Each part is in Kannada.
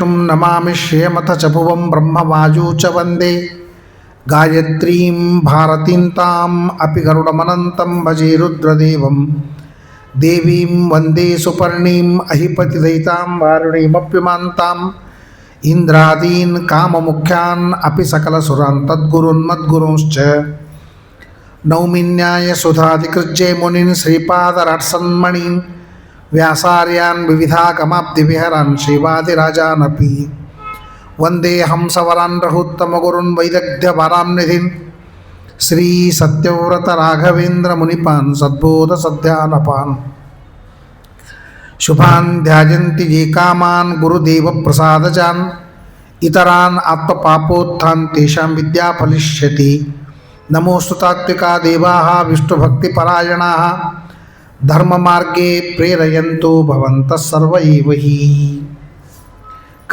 ವಿಷ್ಣುಂ ನಮಾಮಿ ಶ್ರೇಮಥ ಚ ಭುವಂ ಬ್ರಹ್ಮವಾಯೂ ಚ ವಂದೇ ಗಾಯತ್ರೀಂ ಭಾರತೀಂ ತಾಂ ಅಪಿ ಗರುಡಮನಂತಂ ಭಜೆ ರುದ್ರದೇವಂ ದೇವೀಂ ವಂದೇ ಸುಪರ್ಣೀಂ ಅಹಿಪತಿದಯಿತಾಂ ವಾರುಣೀಮಪ್ಯಮಾಂತಾಂ ಇಂದ್ರಾದೀನ್ ಕಾಮಮುಖ್ಯಾನ್ ಅಪಿ ಸಕಲಸುರಾನ್ ತದ್ಗುರುನ್ ಮದ್ಗುರುಂಶ್ಚ ನೌಮಿನ್ಯಾಯ ಸುಧಾಧಿಕೃಜ್ಯೆ ಮುನಿನ್ ಶ್ರೀಪಾದರಾಟ್ಸನ್ಮಣೀನ್ ವ್ಯಾಸಾರ್ಯಾನ್ ವಿವಿಧಾಗಮಾಬ್ಧಿವಿಹರಾನ್ ಶ್ರೀವಾದಿರಾಜಾನಪಿ ವಂದೇ ಹಂಸವರಾನ್ ರಹುತ್ತಮಗುರುನ್ ವೈದಗ್ಧ್ಯವರಾಂನಿಧಿನ್ ಶ್ರೀ ಸತ್ಯವ್ರತ ರಾಘವೇಂದ್ರ ಮುನಿಪಾನ್ ಸದ್ಬೋಧ ಸದ್ಯಾನಪಾನ್ ಶುಭಾನ್ ಧ್ಯಾಯಂತಿ ಯೇ ಕಾಮಾನ್ ಗುರುದೇವ ಪ್ರಸಾದಜಾನ್ ಇತರಾನ್ ಆತ್ಮಪಾಪೋತ್ಥಾನ್ ತೇಷಾಂ ವಿದ್ಯಾ ಫಲಿಷ್ಯತಿ ನಮೋಸ್ತು ತಾತ್ವಿಕಾ ದೇವಾಃ ವಿಷ್ಣುಭಕ್ತಿಪರಾಯಣಾಃ ಧರ್ಮಮಾರ್ಗೇ ಪ್ರೇರಯಂತು ಭವಂತಃ ಸರ್ವ ಏವ ಹಿ.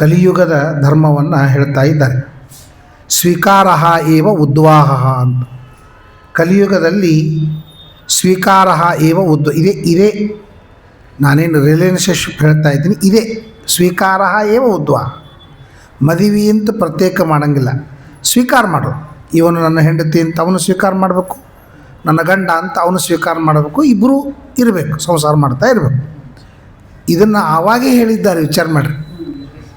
ಕಲಿಯುಗದ ಧರ್ಮವನ್ನು ಹೇಳ್ತಾ ಇದ್ದಾರೆ. ಸ್ವೀಕಾರ ಏವ ಉದ್ವಾಹ ಅಂತ. ಕಲಿಯುಗದಲ್ಲಿ ಸ್ವೀಕಾರ ಏವ ಇದೇ ನಾನೇನು ರಿಲೇಷನ್ಶಿಪ್ ಹೇಳ್ತಾ ಇದ್ದೀನಿ, ಇದೇ ಸ್ವೀಕಾರ ಏವ ಉದ್ವಾಹ. ಮದುವೆ ಅಂತ ಪ್ರತ್ಯೇಕ ಮಾಡೋಂಗಿಲ್ಲ, ಸ್ವೀಕಾರ ಮಾಡು. ಇವನು ನನ್ನ ಹೆಂಡತಿ ಅಂತ ಅವನು ಸ್ವೀಕಾರ ಮಾಡಬೇಕು, ನನ್ನ ಗಂಡ ಅಂತ ಅವನು ಸ್ವೀಕಾರ ಮಾಡಬೇಕು, ಇಬ್ಬರು ಇರಬೇಕು, ಸಂಸಾರ ಮಾಡ್ತಾ ಇರಬೇಕು. ಇದನ್ನು ಆವಾಗೇ ಹೇಳಿದ್ದಾರೆ, ವಿಚಾರ ಮಾಡಿರಿ.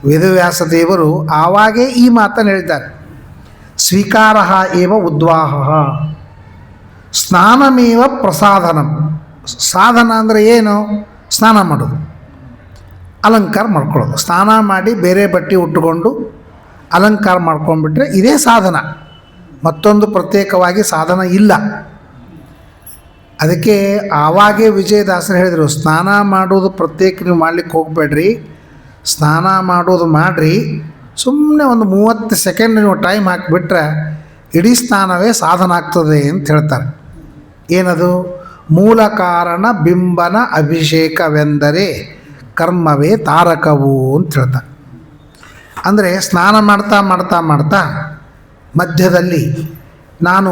ವೇದವ್ಯಾಸ ದೇವರು ಆವಾಗೇ ಈ ಮಾತನ್ನು ಹೇಳಿದ್ದಾರೆ. ಸ್ವೀಕಾರ ಏವ ಉದ್ವಾಹ ಸ್ನಾನಮೇವ ಪ್ರಸಾದನಂ. ಸಾಧನ ಅಂದರೆ ಏನು? ಸ್ನಾನ ಮಾಡೋದು, ಅಲಂಕಾರ ಮಾಡ್ಕೊಳ್ಳೋದು. ಸ್ನಾನ ಮಾಡಿ ಬೇರೆ ಬಟ್ಟೆ ಉಟ್ಟುಕೊಂಡು ಅಲಂಕಾರ ಮಾಡ್ಕೊಂಡ್ಬಿಟ್ರೆ ಇದೇ ಸಾಧನ, ಮತ್ತೊಂದು ಪ್ರತ್ಯೇಕವಾಗಿ ಸಾಧನ ಇಲ್ಲ. ಅದಕ್ಕೆ ಆವಾಗೇ ವಿಜಯದಾಸರು ಹೇಳಿದರು, ಸ್ನಾನ ಮಾಡೋದು ಪ್ರತ್ಯೇಕ ನೀವು ಮಾಡಲಿಕ್ಕೆ ಹೋಗಬೇಡ್ರಿ, ಸ್ನಾನ ಮಾಡೋದು ಮಾಡಿರಿ. ಸುಮ್ಮನೆ ಒಂದು 30 ಸೆಕೆಂಡ್ ನೀವು ಟೈಮ್ ಹಾಕಿಬಿಟ್ರೆ ಇಡೀ ಸ್ನಾನವೇ ಸಾಧನ ಆಗ್ತದೆ ಅಂತ ಹೇಳ್ತಾರೆ. ಏನದು? ಮೂಲ ಕಾರಣ ಬಿಂಬನ ಅಭಿಷೇಕವೆಂದರೆ ಕರ್ಮವೇ ತಾರಕವು ಅಂತ ಹೇಳ್ತಾರೆ. ಅಂದರೆ ಸ್ನಾನ ಮಾಡ್ತಾ ಮಾಡ್ತಾ ಮಾಡ್ತಾ ಮಧ್ಯದಲ್ಲಿ ನಾನು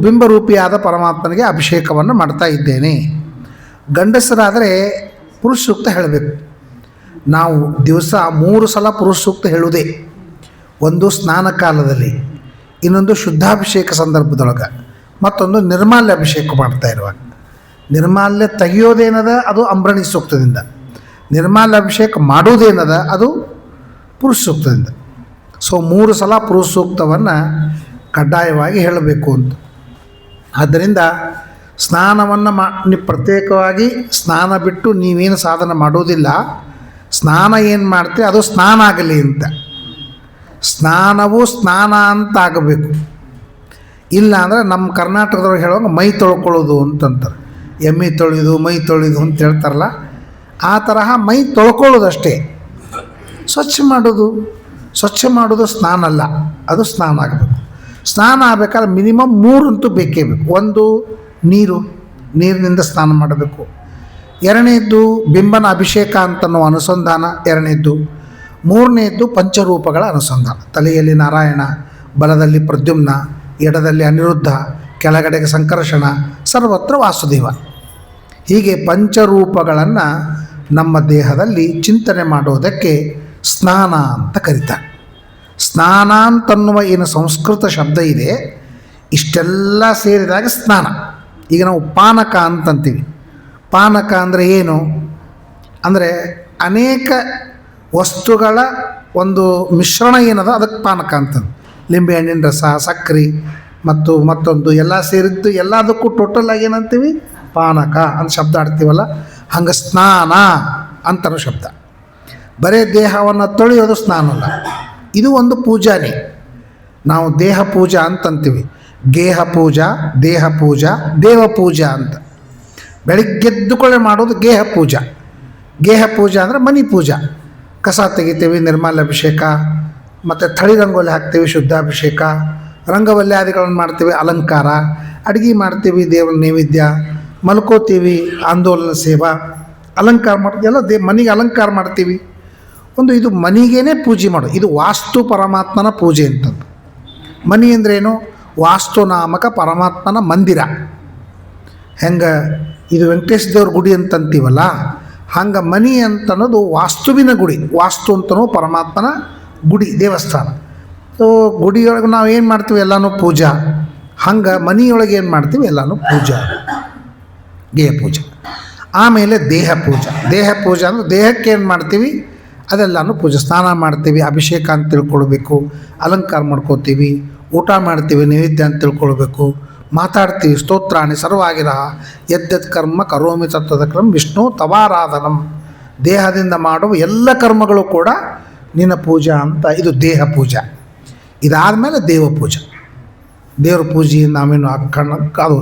ಬಿಂಬರೂಪಿಯಾದ ಪರಮಾತ್ಮನಿಗೆ ಅಭಿಷೇಕವನ್ನು ಮಾಡ್ತಾ ಇದ್ದೇನೆ. ಗಂಡಸರಾದರೆ ಪುರುಷ ಸೂಕ್ತ ಹೇಳಬೇಕು. ನಾವು ದಿವಸ 3 ಸಲ ಪುರುಷ ಸೂಕ್ತ ಹೇಳುವುದೇ. ಒಂದು ಸ್ನಾನ ಕಾಲದಲ್ಲಿ, ಇನ್ನೊಂದು ಶುದ್ಧಾಭಿಷೇಕ ಸಂದರ್ಭದೊಳಗೆ, ಮತ್ತೊಂದು ನಿರ್ಮಾಲ್ಯ ಅಭಿಷೇಕ ಮಾಡ್ತಾ ಇರುವಾಗ. ನಿರ್ಮಾಲ್ಯ ತೆಗೆಯೋದೇನದ ಅದು ಅಂಬ್ರಣಿ ಸೂಕ್ತದಿಂದ, ನಿರ್ಮಾಲ್ಯ ಅಭಿಷೇಕ ಮಾಡೋದೇನದ ಅದು ಪುರುಷ ಸೂಕ್ತದಿಂದ. ಸೊ 3 ಸಲ ಪುರುಷ ಸೂಕ್ತವನ್ನು ಕಡ್ಡಾಯವಾಗಿ ಹೇಳಬೇಕು ಅಂತ. ಆದ್ದರಿಂದ ಸ್ನಾನವನ್ನು ನೀವು ಪ್ರತ್ಯೇಕವಾಗಿ ಸ್ನಾನ ಬಿಟ್ಟು ನೀವೇನು ಸಾಧನ ಮಾಡೋದಿಲ್ಲ. ಸ್ನಾನ ಏನು ಮಾಡ್ತೀವಿ ಅದು ಸ್ನಾನ ಆಗಲಿ ಅಂತ. ಸ್ನಾನವು ಸ್ನಾನ ಅಂತ ಆಗಬೇಕು. ಇಲ್ಲ ಅಂದರೆ ನಮ್ಮ ಕರ್ನಾಟಕದವ್ರು ಹೇಳುವಾಗ ಮೈ ತೊಳ್ಕೊಳ್ಳೋದು ಅಂತಂತಾರೆ. ಎಮ್ಮೆ ತೊಳೆಯೋದು ಮೈ ತೊಳೆಯೋದು ಅಂತ ಹೇಳ್ತಾರಲ್ಲ, ಆ ತರಹ ಮೈ ತೊಳ್ಕೊಳ್ಳೋದಷ್ಟೇ. ಸ್ವಚ್ಛ ಮಾಡೋದು ಸ್ನಾನ ಅಲ್ಲ, ಅದು ಸ್ನಾನ ಆಗಬೇಕು. ಸ್ನಾನ ಆಗಬೇಕಾದ್ರೆ ಮಿನಿಮಮ್ 3 ಅಂತೂ ಬೇಕೇ ಬೇಕು. ಒಂದು ನೀರಿನಿಂದ ಸ್ನಾನ ಮಾಡಬೇಕು. ಎರಡನೇದ್ದು ಬಿಂಬನ ಅಭಿಷೇಕ ಅಂತನೋ ಅನುಸಂಧಾನ ಎರಡನೇದ್ದು. ಮೂರನೇದ್ದು ಪಂಚರೂಪಗಳ ಅನುಸಂಧಾನ. ತಲೆಯಲ್ಲಿ ನಾರಾಯಣ, ಬಲದಲ್ಲಿ ಪ್ರದ್ಯುಮ್ನ, ಎಡದಲ್ಲಿ ಅನಿರುದ್ಧ, ಕೆಳಗಡೆಗೆ ಸಂಕರ್ಷಣ, ಸರ್ವತ್ರ ವಾಸುದೇವ. ಹೀಗೆ ಪಂಚರೂಪಗಳನ್ನು ನಮ್ಮ ದೇಹದಲ್ಲಿ ಚಿಂತನೆ ಮಾಡೋದಕ್ಕೆ ಸ್ನಾನ ಅಂತ ಕರೀತಾರೆ. ಸ್ನಾನ ಅಂತನ್ನುವ ಏನು ಸಂಸ್ಕೃತ ಶಬ್ದ ಇದೆ, ಇಷ್ಟೆಲ್ಲ ಸೇರಿದಾಗ ಸ್ನಾನ. ಈಗ ನಾವು ಪಾನಕ ಅಂತಂತೀವಿ. ಪಾನಕ ಅಂದರೆ ಏನು? ಅಂದರೆ ಅನೇಕ ವಸ್ತುಗಳ ಒಂದು ಮಿಶ್ರಣ ಏನದ ಅದಕ್ಕೆ ಪಾನಕ ಅಂತಂದು. ಲಿಂಬೆ ಹಣ್ಣಿನ ರಸ, ಸಕ್ಕರೆ ಮತ್ತು ಮತ್ತೊಂದು ಎಲ್ಲ ಸೇರಿದ್ದು ಎಲ್ಲದಕ್ಕೂ ಟೋಟಲಾಗಿ ಏನಂತೀವಿ? ಪಾನಕ ಅಂತ ಶಬ್ದ ಆಡ್ತೀವಲ್ಲ, ಹಂಗೆ ಸ್ನಾನ ಅಂತನೋ ಶಬ್ದ. ಬರೀ ದೇಹವನ್ನು ತೊಳೆಯೋದು ಸ್ನಾನ ಅಲ್ಲ, ಇದು ಒಂದು ಪೂಜಾನೇ. ನಾವು ದೇಹ ಪೂಜಾ ಅಂತಂತೀವಿ. ಗೇಹ ಪೂಜಾ, ದೇಹ ಪೂಜಾ, ದೇವ ಪೂಜಾ ಅಂತ. ಬೆಳಿಗ್ಗೆದ್ದುಕೊಳ್ಳೆ ಮಾಡೋದು ಗೇಹ ಪೂಜಾ. ಗೇಹ ಪೂಜಾ ಅಂದರೆ ಮನಿ ಪೂಜಾ. ಕಸ ತೆಗಿತೀವಿ, ನಿರ್ಮಾಲ್ಯ ಅಭಿಷೇಕ, ಮತ್ತು ಥಳಿ ರಂಗೋಲಿ ಹಾಕ್ತೀವಿ, ಶುದ್ಧಾಭಿಷೇಕ, ರಂಗವಲ್ಯಾದಿಗಳನ್ನು ಮಾಡ್ತೀವಿ, ಅಲಂಕಾರ, ಅಡುಗೆ ಮಾಡ್ತೀವಿ, ದೇವರ ನೈವೇದ್ಯ, ಮಲ್ಕೋತೀವಿ, ಆಂದೋಲನ ಸೇವಾ, ಅಲಂಕಾರ ಮಾಡ್ತೀವಿ, ಎಲ್ಲ ಮನೆಗೆ ಅಲಂಕಾರ ಮಾಡ್ತೀವಿ. ಇದು ಮನೆಗೇ ಪೂಜೆ ಮಾಡೋದು. ಇದು ವಾಸ್ತು ಪರಮಾತ್ಮನ ಪೂಜೆ ಅಂತಂದು. ಮನೆ ಅಂದ್ರೇನು? ವಾಸ್ತು ನಾಮಕ ಪರಮಾತ್ಮನ ಮಂದಿರ. ಹೆಂಗೆ ಇದು ವೆಂಕಟೇಶ ದೇವ್ರ ಗುಡಿ ಅಂತಂತೀವಲ್ಲ, ಹಂಗೆ ಮನಿ ಅಂತನ್ನೋದು ವಾಸ್ತುವಿನ ಗುಡಿ. ವಾಸ್ತು ಅಂತನೂ ಪರಮಾತ್ಮನ ಗುಡಿ, ದೇವಸ್ಥಾನ. ಸೊ ಗುಡಿಯೊಳಗೆ ನಾವು ಏನು ಮಾಡ್ತೀವಿ, ಎಲ್ಲನೂ ಪೂಜಾ. ಹಂಗೆ ಮನೆಯೊಳಗೆ ಏನು ಮಾಡ್ತೀವಿ, ಎಲ್ಲನೂ ಪೂಜಾ, ದೇಹ ಪೂಜೆ. ಆಮೇಲೆ ದೇಹ ಪೂಜೆ. ದೇಹ ಪೂಜೆ ಅಂದರೆ ದೇಹಕ್ಕೆ ಏನು ಮಾಡ್ತೀವಿ ಅದೆಲ್ಲನೂ ಪೂಜೆ. ಸ್ನಾನ ಮಾಡ್ತೀವಿ, ಅಭಿಷೇಕ ಅಂತ ತಿಳ್ಕೊಳ್ಬೇಕು, ಅಲಂಕಾರ ಮಾಡ್ಕೋತೀವಿ, ಊಟ ಮಾಡ್ತೀವಿ, ನೈವೇದ್ಯ ಅಂತ ತಿಳ್ಕೊಳ್ಬೇಕು, ಮಾತಾಡ್ತೀವಿ, ಸ್ತೋತ್ರಾಣಿ ಸರ್ವಾಗಿರ ಯದ್ಯತ್ ಕರ್ಮ ಕರೋಮಿ ತತ್ವದ ಕ್ರಮ ವಿಷ್ಣು ತವಾರಾಧನಂ. ದೇಹದಿಂದ ಮಾಡುವ ಎಲ್ಲ ಕರ್ಮಗಳು ಕೂಡ ನಿನ್ನ ಪೂಜಾ ಅಂತ. ಇದು ದೇಹ ಪೂಜೆ. ಇದಾದಮೇಲೆ ದೇವ ಪೂಜೆ. ದೇವ್ರ ಪೂಜೆ ನಾವೇನು ಅದು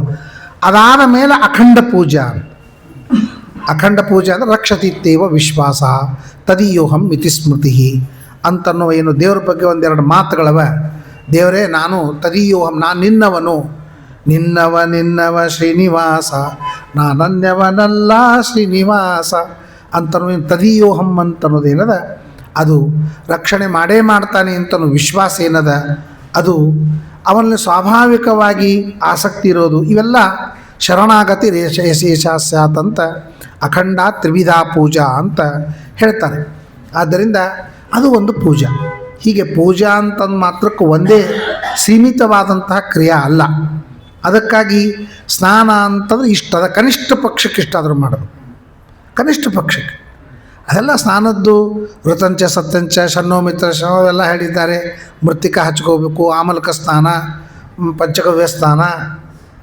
ಅದಾದ ಮೇಲೆ ಅಖಂಡ ಪೂಜಾ ಅಂತ. ಅಖಂಡ ಪೂಜೆ ಅಂದರೆ ರಕ್ಷತಿತ್ತೇವ ವಿಶ್ವಾಸ ತದೀಯೋಹಂ ಇತಿ ಸ್ಮೃತಿ ಅಂತನ್ನೋ ಏನು ದೇವ್ರ ಬಗ್ಗೆ ಒಂದೆರಡು ಮಾತುಗಳವ. ದೇವರೇ ನಾನು ತದೀಯೋಹಂ, ನಾನು ನಿನ್ನವನು, ನಿನ್ನವ ಶ್ರೀನಿವಾಸ, ನಾನನ್ಯವನಲ್ಲ ಶ್ರೀನಿವಾಸ ಅಂತನೋ ತದೀಯೋಹಂ ಅಂತನ್ನೋದೇನದ ಅದು ರಕ್ಷಣೆ ಮಾಡೇ ಮಾಡ್ತಾನೆ ಅಂತನೋ ವಿಶ್ವಾಸ ಏನದ ಅದು ಅವನಲ್ಲಿ ಸ್ವಾಭಾವಿಕವಾಗಿ ಆಸಕ್ತಿ ಇರೋದು. ಇವೆಲ್ಲ ಶರಣಾಗತಿ ರೇಷೇಷಾಸ್ಯಾತ್ ಅಂತ ಅಖಂಡ ತ್ರಿವಿಧ ಪೂಜಾ ಅಂತ ಹೇಳ್ತಾರೆ. ಆದ್ದರಿಂದ ಅದು ಒಂದು ಪೂಜಾ. ಹೀಗೆ ಪೂಜಾ ಅಂತಂದು ಮಾತ್ರಕ್ಕೆ ಒಂದೇ ಸೀಮಿತವಾದಂತಹ ಕ್ರಿಯೆ ಅಲ್ಲ. ಅದಕ್ಕಾಗಿ ಸ್ನಾನ ಅಂತಂದ್ರೆ ಇಷ್ಟದ ಕನಿಷ್ಠ ಪಕ್ಷಕ್ಕೆ ಇಷ್ಟಾದರೂ ಮಾಡೋದು, ಕನಿಷ್ಠ ಪಕ್ಷಕ್ಕೆ. ಅದೆಲ್ಲ ಸ್ನಾನದ್ದು ಋತಂಚ ಸತ್ತಂಚ ಶನ್ನೋ ಮಿತ್ರ ಶನೋ ಎಲ್ಲ ಹೇಳಿದ್ದಾರೆ. ಮೃತ್ತಿಕ ಹಚ್ಕೋಬೇಕು, ಆಮಲಕ ಸ್ನಾನ, ಪಂಚಗವ್ಯ ಸ್ನಾನ,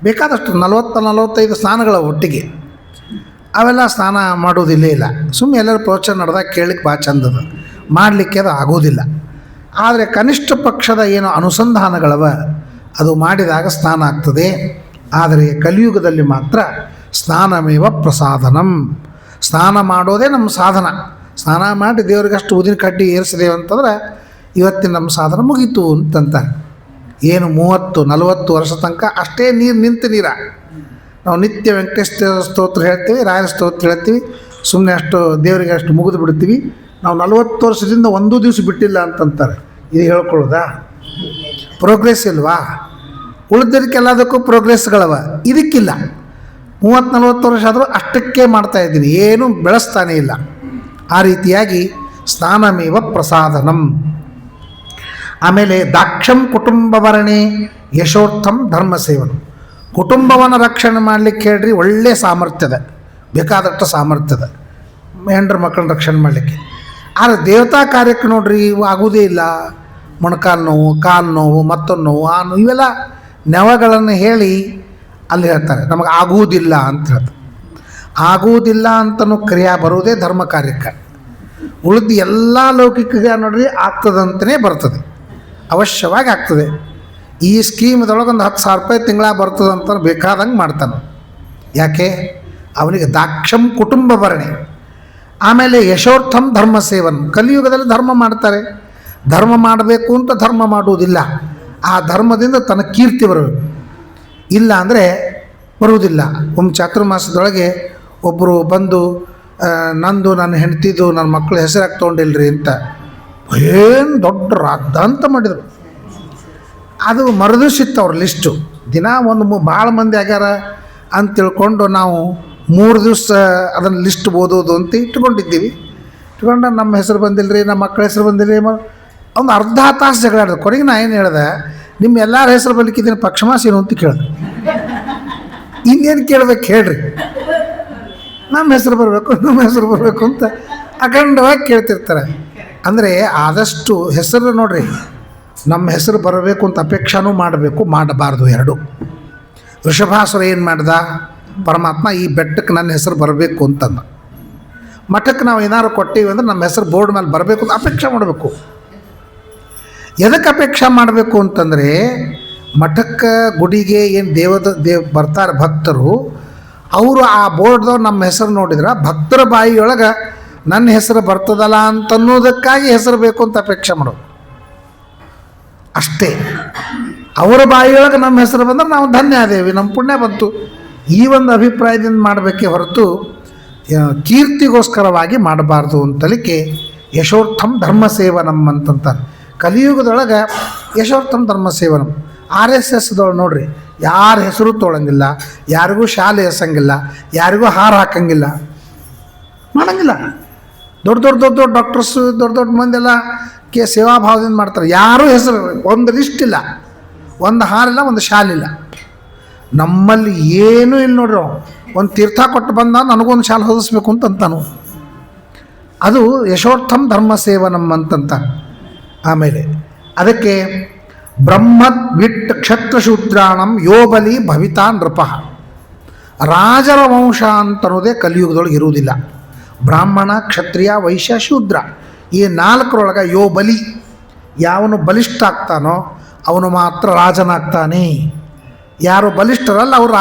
ಬೇಕಾದಷ್ಟು 40-45 ಸ್ನಾನಗಳ ಒಟ್ಟಿಗೆ. ಅವೆಲ್ಲ ಸ್ನಾನ ಮಾಡೋದಿಲ್ಲೇ ಇಲ್ಲ. ಸುಮ್ಮನೆ ಎಲ್ಲರೂ ಪ್ರವಚನ ನಡೆದಾಗ ಕೇಳಲಿಕ್ಕೆ ಭಾಳ ಚಂದದ, ಮಾಡಲಿಕ್ಕೆ ಅದು ಆಗೋದಿಲ್ಲ. ಆದರೆ ಕನಿಷ್ಠ ಪಕ್ಷದ ಏನು ಅನುಸಂಧಾನಗಳವ ಅದು ಮಾಡಿದಾಗ ಸ್ನಾನ ಆಗ್ತದೆ. ಆದರೆ ಕಲಿಯುಗದಲ್ಲಿ ಮಾತ್ರ ಸ್ನಾನಮೇವ ಪ್ರಸಾದನಂ. ಸ್ನಾನ ಮಾಡೋದೇ ನಮ್ಮ ಸಾಧನ. ಸ್ನಾನ ಮಾಡಿ ದೇವರಿಗಷ್ಟು ಊದಿನ ಕಡ್ಡಿ ಏರಿಸಿದೇವೆ ಅಂತಂದ್ರೆ ಇವತ್ತಿನ ನಮ್ಮ ಸಾಧನ ಮುಗೀತು ಅಂತಂತಾರೆ. ಏನು 30-40 ವರ್ಷ ತನಕ ಅಷ್ಟೇ ನೀರು ನಿಂತು ನೀರ. ನಾವು ನಿತ್ಯ ವೆಂಕಟೇಶ್ವರ ಸ್ತೋತ್ರ ಹೇಳ್ತೀವಿ, ರಾಯರ ಸ್ತೋತ್ರ ಹೇಳ್ತೀವಿ, ಸುಮ್ಮನೆ ಅಷ್ಟು ದೇವರಿಗೆ ಅಷ್ಟು ಮುಗಿದು ಬಿಡ್ತೀವಿ. ನಾವು 40 ವರ್ಷದಿಂದ ಒಂದೂ ದಿವಸ ಬಿಟ್ಟಿಲ್ಲ ಅಂತಂತಾರೆ. ಇದು ಹೇಳ್ಕೊಳ್ಳೋದಾ? ಪ್ರೋಗ್ರೆಸ್ ಇಲ್ವಾ? ಉಳಿದದಕ್ಕೆಲ್ಲದಕ್ಕೂ ಪ್ರೋಗ್ರೆಸ್ಗಳವ, ಇದಕ್ಕಿಲ್ಲ. 30-40 ವರ್ಷ ಆದರೂ ಅಷ್ಟಕ್ಕೆ ಮಾಡ್ತಾಯಿದ್ದೀನಿ, ಏನೂ ಬೆಳೆಸ್ತಾನೇ ಇಲ್ಲ. ಆ ರೀತಿಯಾಗಿ ಸ್ನಾನಮೇವ ಪ್ರಸಾದನಂ. ಆಮೇಲೆ ದಾಕ್ಷಂ ಕುಟುಂಬವರಣೆ ಯಶೋರ್ಥಂ ಧರ್ಮ ಸೇವನ. ಕುಟುಂಬವನ್ನು ರಕ್ಷಣೆ ಮಾಡಲಿಕ್ಕೆ ಹೇಳ್ರಿ, ಒಳ್ಳೆಯ ಸಾಮರ್ಥ್ಯದ, ಬೇಕಾದಷ್ಟು ಸಾಮರ್ಥ್ಯದ ಹೆಂಡ್ರ ಮಕ್ಕಳನ್ನ ರಕ್ಷಣೆ ಮಾಡಲಿಕ್ಕೆ. ಆದರೆ ದೇವತಾ ಕಾರ್ಯಕ್ಕೆ ನೋಡ್ರಿ ಇವು ಆಗೋದೇ ಇಲ್ಲ. ಮೊಣಕಾಲು ನೋವು, ಕಾಲು ನೋವು, ಮತ್ತೊಂದು ನೋವು, ಆ ನೋವು, ಇವೆಲ್ಲ ನೆವಗಳನ್ನು ಹೇಳಿ ಅಲ್ಲಿ ಹೇಳ್ತಾರೆ ನಮಗೆ ಆಗುವುದಿಲ್ಲ ಅಂತ ಹೇಳ್ತಾರೆ. ಆಗುವುದಿಲ್ಲ ಅಂತನೂ ಕ್ರಿಯೆ ಬರುವುದೇ ಧರ್ಮ ಕಾರ್ಯಕ್ಕೆ. ಉಳಿದು ಎಲ್ಲ ಲೌಕಿಕ ನೋಡ್ರಿ ಆಗ್ತದಂತಲೇ ಬರ್ತದೆ, ಅವಶ್ಯವಾಗಿ ಆಗ್ತದೆ. ಈ ಸ್ಕೀಮ್ದೊಳಗೆ ಒಂದು 10,000 ರೂಪಾಯಿ ತಿಂಗಳ ಬರ್ತದಂತ ಬೇಕಾದಂಗೆ ಮಾಡ್ತಾನೆ. ಯಾಕೆ? ಅವನಿಗೆ ದಾಕ್ಷಂ ಕುಟುಂಬ ಭರಣೆ. ಆಮೇಲೆ ಯಶೋರ್ಥಂ ಧರ್ಮ ಸೇವನ್. ಕಲಿಯುಗದಲ್ಲಿ ಧರ್ಮ ಮಾಡ್ತಾರೆ. ಧರ್ಮ ಮಾಡಬೇಕು ಅಂತ ಧರ್ಮ ಮಾಡುವುದಿಲ್ಲ. ಆ ಧರ್ಮದಿಂದ ತನ್ನ ಕೀರ್ತಿ ಬರಬೇಕು. ಇಲ್ಲ ಅಂದರೆ ಬರುವುದಿಲ್ಲ. ಒಮ್ಮೆ ಚಾತುರ್ಮಾಸದೊಳಗೆ ಒಬ್ಬರು ಬಂದು ನಂದು ನನ್ನ ಹೆಂಡ್ತಿದ್ದು ನನ್ನ ಮಕ್ಕಳ ಹೆಸರಾಗಿ ತೊಗೊಂಡಿಲ್ರಿ ಅಂತ ಏನು ದೊಡ್ಡ ರಾದ್ದಾಂತ ಮಾಡಿದರು. ಅದು ಮರುದಿವ್ಸಿತ್ತು ಅವ್ರ ಲಿಸ್ಟು. ದಿನ ಒಂದು ಭಾಳ ಮಂದಿ ಆಗ್ಯಾರ ಅಂತ ತಿಳ್ಕೊಂಡು ನಾವು 3 ದಿವಸ ಅದನ್ನು ಲಿಸ್ಟ್ ಓದೋದು ಅಂತ ಇಟ್ಕೊಂಡಿದ್ದೀವಿ. ಇಟ್ಕೊಂಡು ನಮ್ಮ ಹೆಸರು ಬಂದಿಲ್ಲರಿ, ನಮ್ಮ ಮಕ್ಕಳ ಹೆಸರು ಬಂದಿಲ್ಲರಿ, ಒಂದು ಅರ್ಧ ತಾಸು ಜಗಳ ಆಡಿದೆ. ಕೊನೆಗೆ ನಾ ಏನು ಹೇಳಿದೆ, ನಿಮ್ಮ ಎಲ್ಲರ ಹೆಸರು ಬರ್ಲಿಕ್ಕಿದ್ದೀನಿ ಪಕ್ಷಮಾಸೇನು ಅಂತ ಕೇಳಿದೆ. ಇನ್ನೇನು ಕೇಳ್ಬೇಕು ಹೇಳ್ರಿ, ನಮ್ಮ ಹೆಸರು ಬರಬೇಕು, ನಮ್ಮ ಹೆಸರು ಬರಬೇಕು ಅಂತ ಅಖಂಡವಾಗಿ ಕೇಳ್ತಿರ್ತಾರೆ. ಅಂದರೆ ಆದಷ್ಟು ಹೆಸರು ನೋಡ್ರಿ, ನಮ್ಮ ಹೆಸರು ಬರಬೇಕು ಅಂತ ಅಪೇಕ್ಷಾನೂ ಮಾಡಬೇಕು, ಮಾಡಬಾರ್ದು ಎರಡು. ವೃಷಭಾಸುರ ಏನು ಮಾಡ್ದ? ಪರಮಾತ್ಮ ಈ ಬೆಟ್ಟಕ್ಕೆ ನನ್ನ ಹೆಸರು ಬರಬೇಕು ಅಂತಂದ. ಮಠಕ್ಕೆ ನಾವು ಏನಾದ್ರು ಕೊಟ್ಟೀವಿ ಅಂದರೆ ನಮ್ಮ ಹೆಸರು ಬೋರ್ಡ್ ಮೇಲೆ ಬರಬೇಕು ಅಂತ ಅಪೇಕ್ಷೆ ಮಾಡಬೇಕು. ಎದಕ್ಕೆ ಅಪೇಕ್ಷೆ ಮಾಡಬೇಕು ಅಂತಂದರೆ, ಮಠಕ್ಕೆ ಗುಡಿಗೆ ಏನು ಬರ್ತಾರೆ ಭಕ್ತರು, ಅವರು ಆ ಬೋರ್ಡ್ದವ್ರು ನಮ್ಮ ಹೆಸರು ನೋಡಿದ್ರೆ ಭಕ್ತರ ಬಾಯಿಯೊಳಗೆ ನನ್ನ ಹೆಸರು ಬರ್ತದಲ್ಲ ಅಂತನ್ನೋದಕ್ಕಾಗಿ ಹೆಸರು ಬೇಕು ಅಂತ ಅಪೇಕ್ಷೆ ಮಾಡೋದು ಅಷ್ಟೇ. ಅವರ ಬಾಯಿಯೊಳಗೆ ನಮ್ಮ ಹೆಸರು ಬಂದರೆ ನಾವು ಧನ್ಯ ಆದೇವಿ, ನಮ್ಮ ಪುಣ್ಯ ಬಂತು, ಈ ಒಂದು ಅಭಿಪ್ರಾಯದಿಂದ ಮಾಡಬೇಕೇ ಹೊರತು ಕೀರ್ತಿಗೋಸ್ಕರವಾಗಿ ಮಾಡಬಾರ್ದು ಅಂತಲಿಕ್ಕೆ ಯಶೋರ್ಥಂ ಧರ್ಮ ಸೇವನಂ ಅಂತಂತಾರೆ. ಕಲಿಯುಗದೊಳಗೆ ಯಶೋರ್ಥಂ ಧರ್ಮ ಸೇವನಂ. RSSದೊಳಗೆ ನೋಡ್ರಿ, ಯಾರ ಹೆಸರು ತೊಗೊಳಂಗಿಲ್ಲ, ಯಾರಿಗೂ ಶಾಲೆ ಎಸಂಗಿಲ್ಲ, ಯಾರಿಗೂ ಹಾರ ಹಾಕಂಗಿಲ್ಲ. ಮಾಡೋಂಗಿಲ್ಲ. ದೊಡ್ಡ ದೊಡ್ಡ ದೊಡ್ಡ ದೊಡ್ಡ ಡಾಕ್ಟರ್ಸು ದೊಡ್ಡ ದೊಡ್ಡ ಮಂದೆಲ್ಲ ಸೇವಾ ಭಾವದಿಂದ ಮಾಡ್ತಾರೆ. ಯಾರೂ ಹೆಸರು ಒಂದು ಲಿಸ್ಟ್ ಇಲ್ಲ, ಒಂದು ಹಾಲಿಲ್ಲ, ಒಂದು ಶಾಲಿಲ್ಲ. ನಮ್ಮಲ್ಲಿ ಏನೂ ಇಲ್ಲ ನೋಡ್ರಿ. ಒಂದು ತೀರ್ಥ ಕೊಟ್ಟು ಬಂದ ನನಗೊಂದು ಶಾಲೆ ಹೊದಿಸ್ಬೇಕು ಅಂತಾನು. ಅದು ಯಶೋರ್ಥಂ ಧರ್ಮ ಸೇವನಂ ಅಂತಂತ. ಆಮೇಲೆ ಅದಕ್ಕೆ ಬ್ರಹ್ಮದ್ ವಿಟ್ ಕ್ಷತ್ರಶೂದ್ರಾಣಂ ಯೋಬಲಿ ಭವಿತಾ ನೃಪ. ರಾಜರ ವಂಶ ಅಂತನ್ನೋದೇ ಕಲಿಯುಗದೊಳಗೆ ಇರುವುದಿಲ್ಲ. ಬ್ರಾಹ್ಮಣ, ಕ್ಷತ್ರಿಯ, ವೈಶ್ಯ, ಶೂದ್ರ ಈ ನಾಲ್ಕರೊಳಗೆ ಯೋಬಲಿ, ಯಾವನು ಬಲಿಷ್ಠ ಆಗ್ತಾನೋ ಅವನು ಮಾತ್ರ ರಾಜನಾಗ್ತಾನೆ. ಯಾರು ಬಲಿಷ್ಠರಲ್ಲ ಅವರು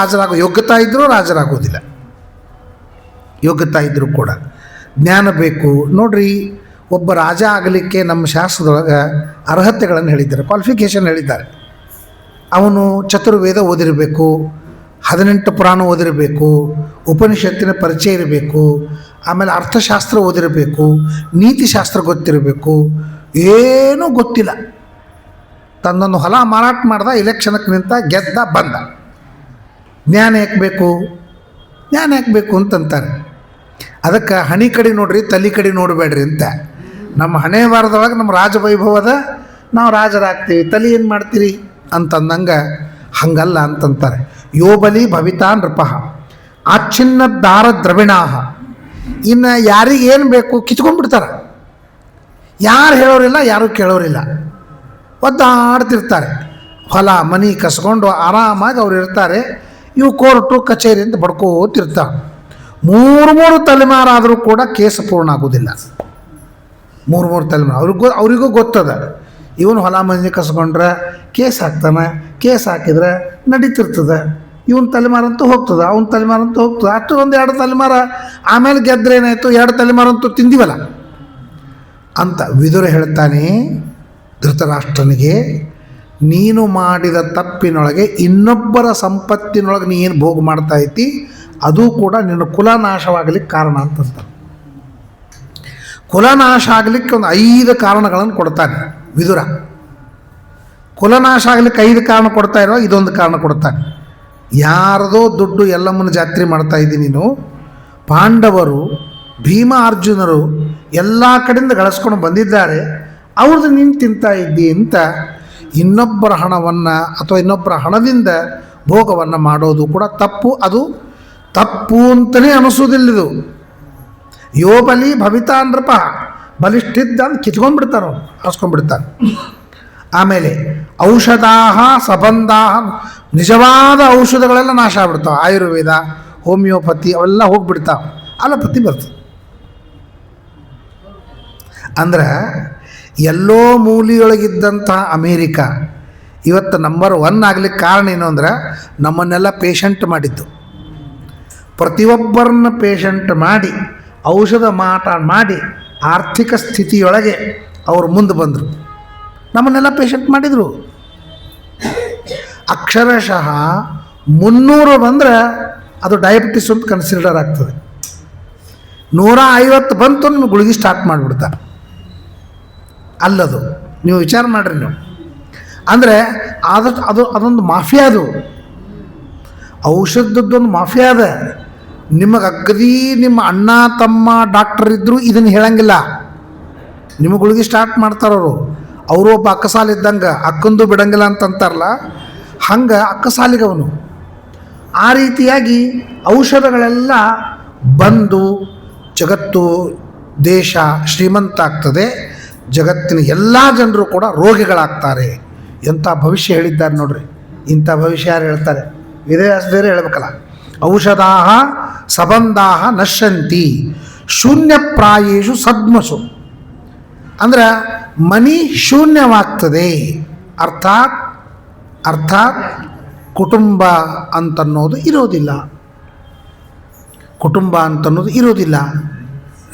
ಯೋಗ್ಯತಾ ಇದ್ದರೂ ರಾಜರಾಗೋದಿಲ್ಲ. ಯೋಗ್ಯತಾ ಇದ್ದರೂ ಕೂಡ ಜ್ಞಾನ ಬೇಕು ನೋಡ್ರಿ. ಒಬ್ಬ ರಾಜ ಆಗಲಿಕ್ಕೆ ನಮ್ಮ ಶಾಸ್ತ್ರದೊಳಗೆ ಅರ್ಹತೆಗಳನ್ನು ಹೇಳಿದ್ದಾರೆ, ಕ್ವಾಲಿಫಿಕೇಷನ್ ಹೇಳಿದ್ದಾರೆ. ಅವನು ಚತುರ್ವೇದ ಓದಿರಬೇಕು, 18 ಪುರಾಣ ಓದಿರಬೇಕು, ಉಪನಿಷತ್ತಿನ ಪರಿಚಯ ಇರಬೇಕು, ಆಮೇಲೆ ಅರ್ಥಶಾಸ್ತ್ರ ಓದಿರಬೇಕು, ನೀತಿಶಾಸ್ತ್ರ ಗೊತ್ತಿರಬೇಕು. ಏನೂ ಗೊತ್ತಿಲ್ಲ, ತನ್ನೊಂದು ಹೊಲ ಮಾರಾಟ ಮಾಡ್ದ, ಇಲೆಕ್ಷನ್ಗೆ ನಿಂತ, ಗೆದ್ದ, ಬಂದ. ಜ್ಞಾನ ಯಾಕೆ ಬೇಕು? ಜ್ಞಾನ ಯಾಕೆ ಬೇಕು ಅಂತಂತಾರೆ. ಅದಕ್ಕೆ ಹಣಿ ಕಡೆ ನೋಡ್ರಿ, ತಲೆ ಕಡೆ ನೋಡಬೇಡ್ರಿ ಅಂತ. ನಮ್ಮ ಹಣೆ ಬಾರದೊಳಗೆ ನಮ್ಮ ರಾಜವೈಭವದ ನಾವು ರಾಜರಾಗ್ತೀವಿ, ತಲೆ ಏನು ಮಾಡ್ತೀರಿ ಅಂತಂದಂಗೆ ಹಂಗಲ್ಲ ಅಂತಂತಾರೆ. ಯೋಬಲಿ ಭವಿತಾ ನೃಪ ಆಚ್ಛಿನ್ನ ದಾರ ದ್ರವಿಣಾಹ. ಇನ್ನು ಯಾರಿಗೇನು ಬೇಕು ಕಿತ್ಕೊಂಡ್ಬಿಡ್ತಾರೆ. ಯಾರು ಹೇಳೋರಿಲ್ಲ, ಯಾರೂ ಕೇಳೋರಿಲ್ಲ. ಒದ್ದಾಡ್ತಿರ್ತಾರೆ. ಹೊಲ ಮನೆ ಕಸ್ಕೊಂಡು ಆರಾಮಾಗಿ ಅವ್ರು ಇರ್ತಾರೆ. ಇವು ಕೋರ್ಟು ಕಚೇರಿ ಅಂತ ಬಡ್ಕೋತಿರ್ತಾರೆ. 3 ತಲೆಮಾರಾದರೂ ಕೂಡ ಕೇಸ್ ಪೂರ್ಣ ಆಗೋದಿಲ್ಲ. 3 ತಲೆಮಾರು ಅವರಿಗೂ ಗೊತ್ತದ. ಇವನು ಹೊಲ ಮನೆ ಕಸ್ಕೊಂಡ್ರೆ ಕೇಸ್ ಹಾಕ್ತಾನೆ, ಕೇಸ್ ಹಾಕಿದ್ರೆ ನಡೀತಿರ್ತದೆ. ಇವನ ತಲೆಮಾರಂತೂ ಹೋಗ್ತದೆ, ಅವನ ತಲೆಮಾರಂತೂ ಹೋಗ್ತದೆ. ಅಷ್ಟು 1-2 ತಲೆಮಾರ ಆಮೇಲೆ ಗೆದ್ರೆ ಏನಾಯಿತು, 2 ತಲೆಮಾರಂತೂ ತಿಂದಿವಲ್ಲ ಅಂತ ವಿದುರ ಹೇಳ್ತಾನೆ ಧೃತರಾಷ್ಟ್ರನಿಗೆ. ನೀನು ಮಾಡಿದ ತಪ್ಪಿನೊಳಗೆ ಇನ್ನೊಬ್ಬರ ಸಂಪತ್ತಿನೊಳಗೆ ನೀ ಏನು ಭೋಗ ಮಾಡ್ತಾ ಐತಿ ಅದು ಕೂಡ ನಿನ್ನ ಕುಲನಾಶವಾಗಲಿಕ್ಕೆ ಕಾರಣ ಅಂತಂತ. ಕುಲನಾಶ ಆಗಲಿಕ್ಕೆ ಒಂದು 5 ಕಾರಣಗಳನ್ನು ಕೊಡ್ತಾನೆ ವಿದುರ. ಕುಲನಾಶ ಆಗಲಿಕ್ಕೆ 5 ಕಾರಣ ಕೊಡ್ತಾ ಇರೋ ಇದೊಂದು ಕಾರಣ ಕೊಡ್ತಾನೆ. ಯಾರದೋ ದುಡ್ಡು ಎಲ್ಲಮ್ಮನ ಜಾತ್ರೆ ಮಾಡ್ತಾ ಇದ್ದೀನಿ ನೀನು, ಪಾಂಡವರು ಭೀಮ ಅರ್ಜುನರು ಎಲ್ಲ ಕಡೆಯಿಂದ ಗಳಿಸ್ಕೊಂಡು ಬಂದಿದ್ದಾರೆ, ಅವ್ರದ್ದು ನೀನು ತಿಂತಾ ಇದ್ದಿ ಅಂತ ಇನ್ನೊಬ್ಬರ ಹಣವನ್ನು ಅಥವಾ ಇನ್ನೊಬ್ಬರ ಹಣದಿಂದ ಭೋಗವನ್ನು ಮಾಡೋದು ಕೂಡ ತಪ್ಪು. ಅದು ತಪ್ಪು ಅಂತಲೇ ಅನಿಸೋದಿಲ್ಲದು. ಯೋಬಲಿ ಭವಿತಾ ನೃಪ, ಬಲಿಷ್ಠಿದ್ದ ಅಂತ ಕಿತ್ಕೊಂಡ್ಬಿಡ್ತಾರೆ, ಅವ್ರು ಹಾಸ್ಕೊಂಡ್ಬಿಡ್ತಾರೆ. ಆಮೇಲೆ ಔಷಧಾಹ ಸಬಂಧಾಹ, ನಿಜವಾದ ಔಷಧಗಳೆಲ್ಲ ನಾಶ ಆಗ್ಬಿಡ್ತಾವೆ. ಆಯುರ್ವೇದ, ಹೋಮಿಯೋಪತಿ ಅವೆಲ್ಲ ಹೋಗ್ಬಿಡ್ತಾವೆ, ಅಲೋಪತಿ ಬರ್ತದೆ. ಅಂದ್ರೆ ಎಲ್ಲೋ ಮೂಲೆಯೊಳಗಿದ್ದಂಥ ಅಮೇರಿಕ ಇವತ್ತು ನಂಬರ್ 1 ಆಗಲಿಕ್ಕೆ ಕಾರಣ ಏನು ಅಂದ್ರೆ ನಮ್ಮನ್ನೆಲ್ಲ ಪೇಷಂಟ್ ಮಾಡಿದ್ದು. ಪ್ರತಿಯೊಬ್ಬರನ್ನ ಪೇಷಂಟ್ ಮಾಡಿ ಔಷಧ ಮಾಟ ಮಾಡಿ ಆರ್ಥಿಕ ಸ್ಥಿತಿಯೊಳಗೆ ಅವರು ಮುಂದೆ ಬಂದರು. ನಮ್ಮನ್ನೆಲ್ಲ ಪೇಷಂಟ್ ಮಾಡಿದರು. ಅಕ್ಷರಶಃ 300 ಬಂದರೆ ಅದು ಡಯಾಬಿಟಿಸ್ ಅಂತ ಕನ್ಸಿಡರ್ ಆಗ್ತದೆ. 150 ಬಂತು ನಿಮ್ಗೆ ಗುಳಿಗೆ ಸ್ಟಾರ್ಟ್ ಮಾಡಿಬಿಡ್ತಾರೆ. ಅಲ್ಲದು ನೀವು ವಿಚಾರ ಮಾಡಿರಿ ನೀವು. ಅಂದರೆ ಅದೊಂದು ಮಾಫಿಯಾ. ಅದು ಔಷಧದ್ದೊಂದು ಮಾಫಿಯಾ ಅದ. ನಿಮಗೆ ಅಗದಿ ನಿಮ್ಮ ಅಣ್ಣ ತಮ್ಮ ಡಾಕ್ಟರ್ ಇದ್ದರೂ ಇದನ್ನು ಹೇಳಂಗಿಲ್ಲ. ನಿಮಗೆ ಗುಳಿಗೆ ಸ್ಟಾರ್ಟ್ ಮಾಡ್ತಾರವರು. ಅವರು ಒಬ್ಬ ಅಕ್ಕಸಾಲಿದ್ದಂಗೆ, ಅಕ್ಕಂದು ಬಿಡಂಗಿಲ್ಲ ಅಂತಂತಾರಲ್ಲ, ಹಂಗೆ ಅಕ್ಕಸಾಲಿಗವನು. ಆ ರೀತಿಯಾಗಿ ಔಷಧಗಳೆಲ್ಲ ಬಂದು ಜಗತ್ತು ದೇಶ ಶ್ರೀಮಂತ ಆಗ್ತದೆ. ಜಗತ್ತಿನ ಎಲ್ಲ ಜನರು ಕೂಡ ರೋಗಿಗಳಾಗ್ತಾರೆ. ಎಂಥ ಭವಿಷ್ಯ ಹೇಳಿದ್ದಾರೆ ನೋಡ್ರಿ. ಇಂಥ ಭವಿಷ್ಯ ಯಾರು ಹೇಳ್ತಾರೆ? ವೇದವ್ಯಾಸದೇವರೇ ಹೇಳ್ಬೇಕಲ್ಲ. ಔಷಧಾಹ ಸಬಂಧಾಹ ನಶ್ಯಂತಿ ಶೂನ್ಯಪ್ರಾಯೇಷು ಸದ್ಮಸು. ಅಂದ್ರೆ ಮನಿ ಶೂನ್ಯವಾಗ್ತದೆ. ಅರ್ಥಾತ್ ಕುಟುಂಬ ಅಂತನ್ನೋದು ಇರೋದಿಲ್ಲ. ಕುಟುಂಬ ಅಂತನ್ನೋದು ಇರೋದಿಲ್ಲ.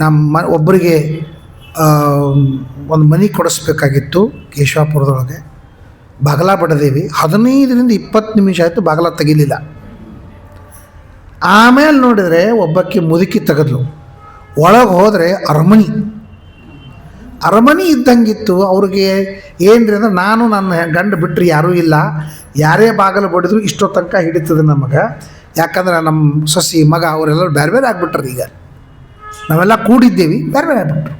ನಮ್ಮ ಒಬ್ಬರಿಗೆ ಒಂದು ಮನೆ ಕೊಡಿಸ್ಬೇಕಾಗಿತ್ತು ಕೇಶವಾಪುರದೊಳಗೆ. ಬಾಗಲ ಬಡದೇವಿ 15ರಿಂದ 20 ನಿಮಿಷ ಆಯಿತು, ಬಾಗಲ ತೆಗಿಲಿಲ್ಲ. ಆಮೇಲೆ ನೋಡಿದರೆ ಒಬ್ಬಕ್ಕೆ ಮುದುಕಿ ತೆಗೆದ್ಲು. ಒಳಗೆ ಹೋದರೆ ಅರಮನೆ ಇದ್ದಂಗಿತ್ತು. ಅವ್ರಿಗೆ ಏನ್ರಿ ಅಂದ್ರೆ, ನಾನು ನನ್ನ ಗಂಡು ಬಿಟ್ಟರೆ ಯಾರೂ ಇಲ್ಲ, ಯಾರೇ ಬಾಗಲು ಬಡಿದ್ರು ಇಷ್ಟೋ ತನಕ ಹಿಡಿತದೆ ನಮಗೆ. ಯಾಕಂದ್ರೆ ನಮ್ಮ ಸೊಸಿ ಮಗ ಅವರೆಲ್ಲರೂ ಬೇರೆ ಬೇರೆ ಆಗಿಬಿಟ್ರೆ ಈಗ. ನಾವೆಲ್ಲ ಕೂಡಿದ್ದೇವೆ, ಬೇರೆ ಬೇರೆ ಆಗ್ಬಿಟ್ರು.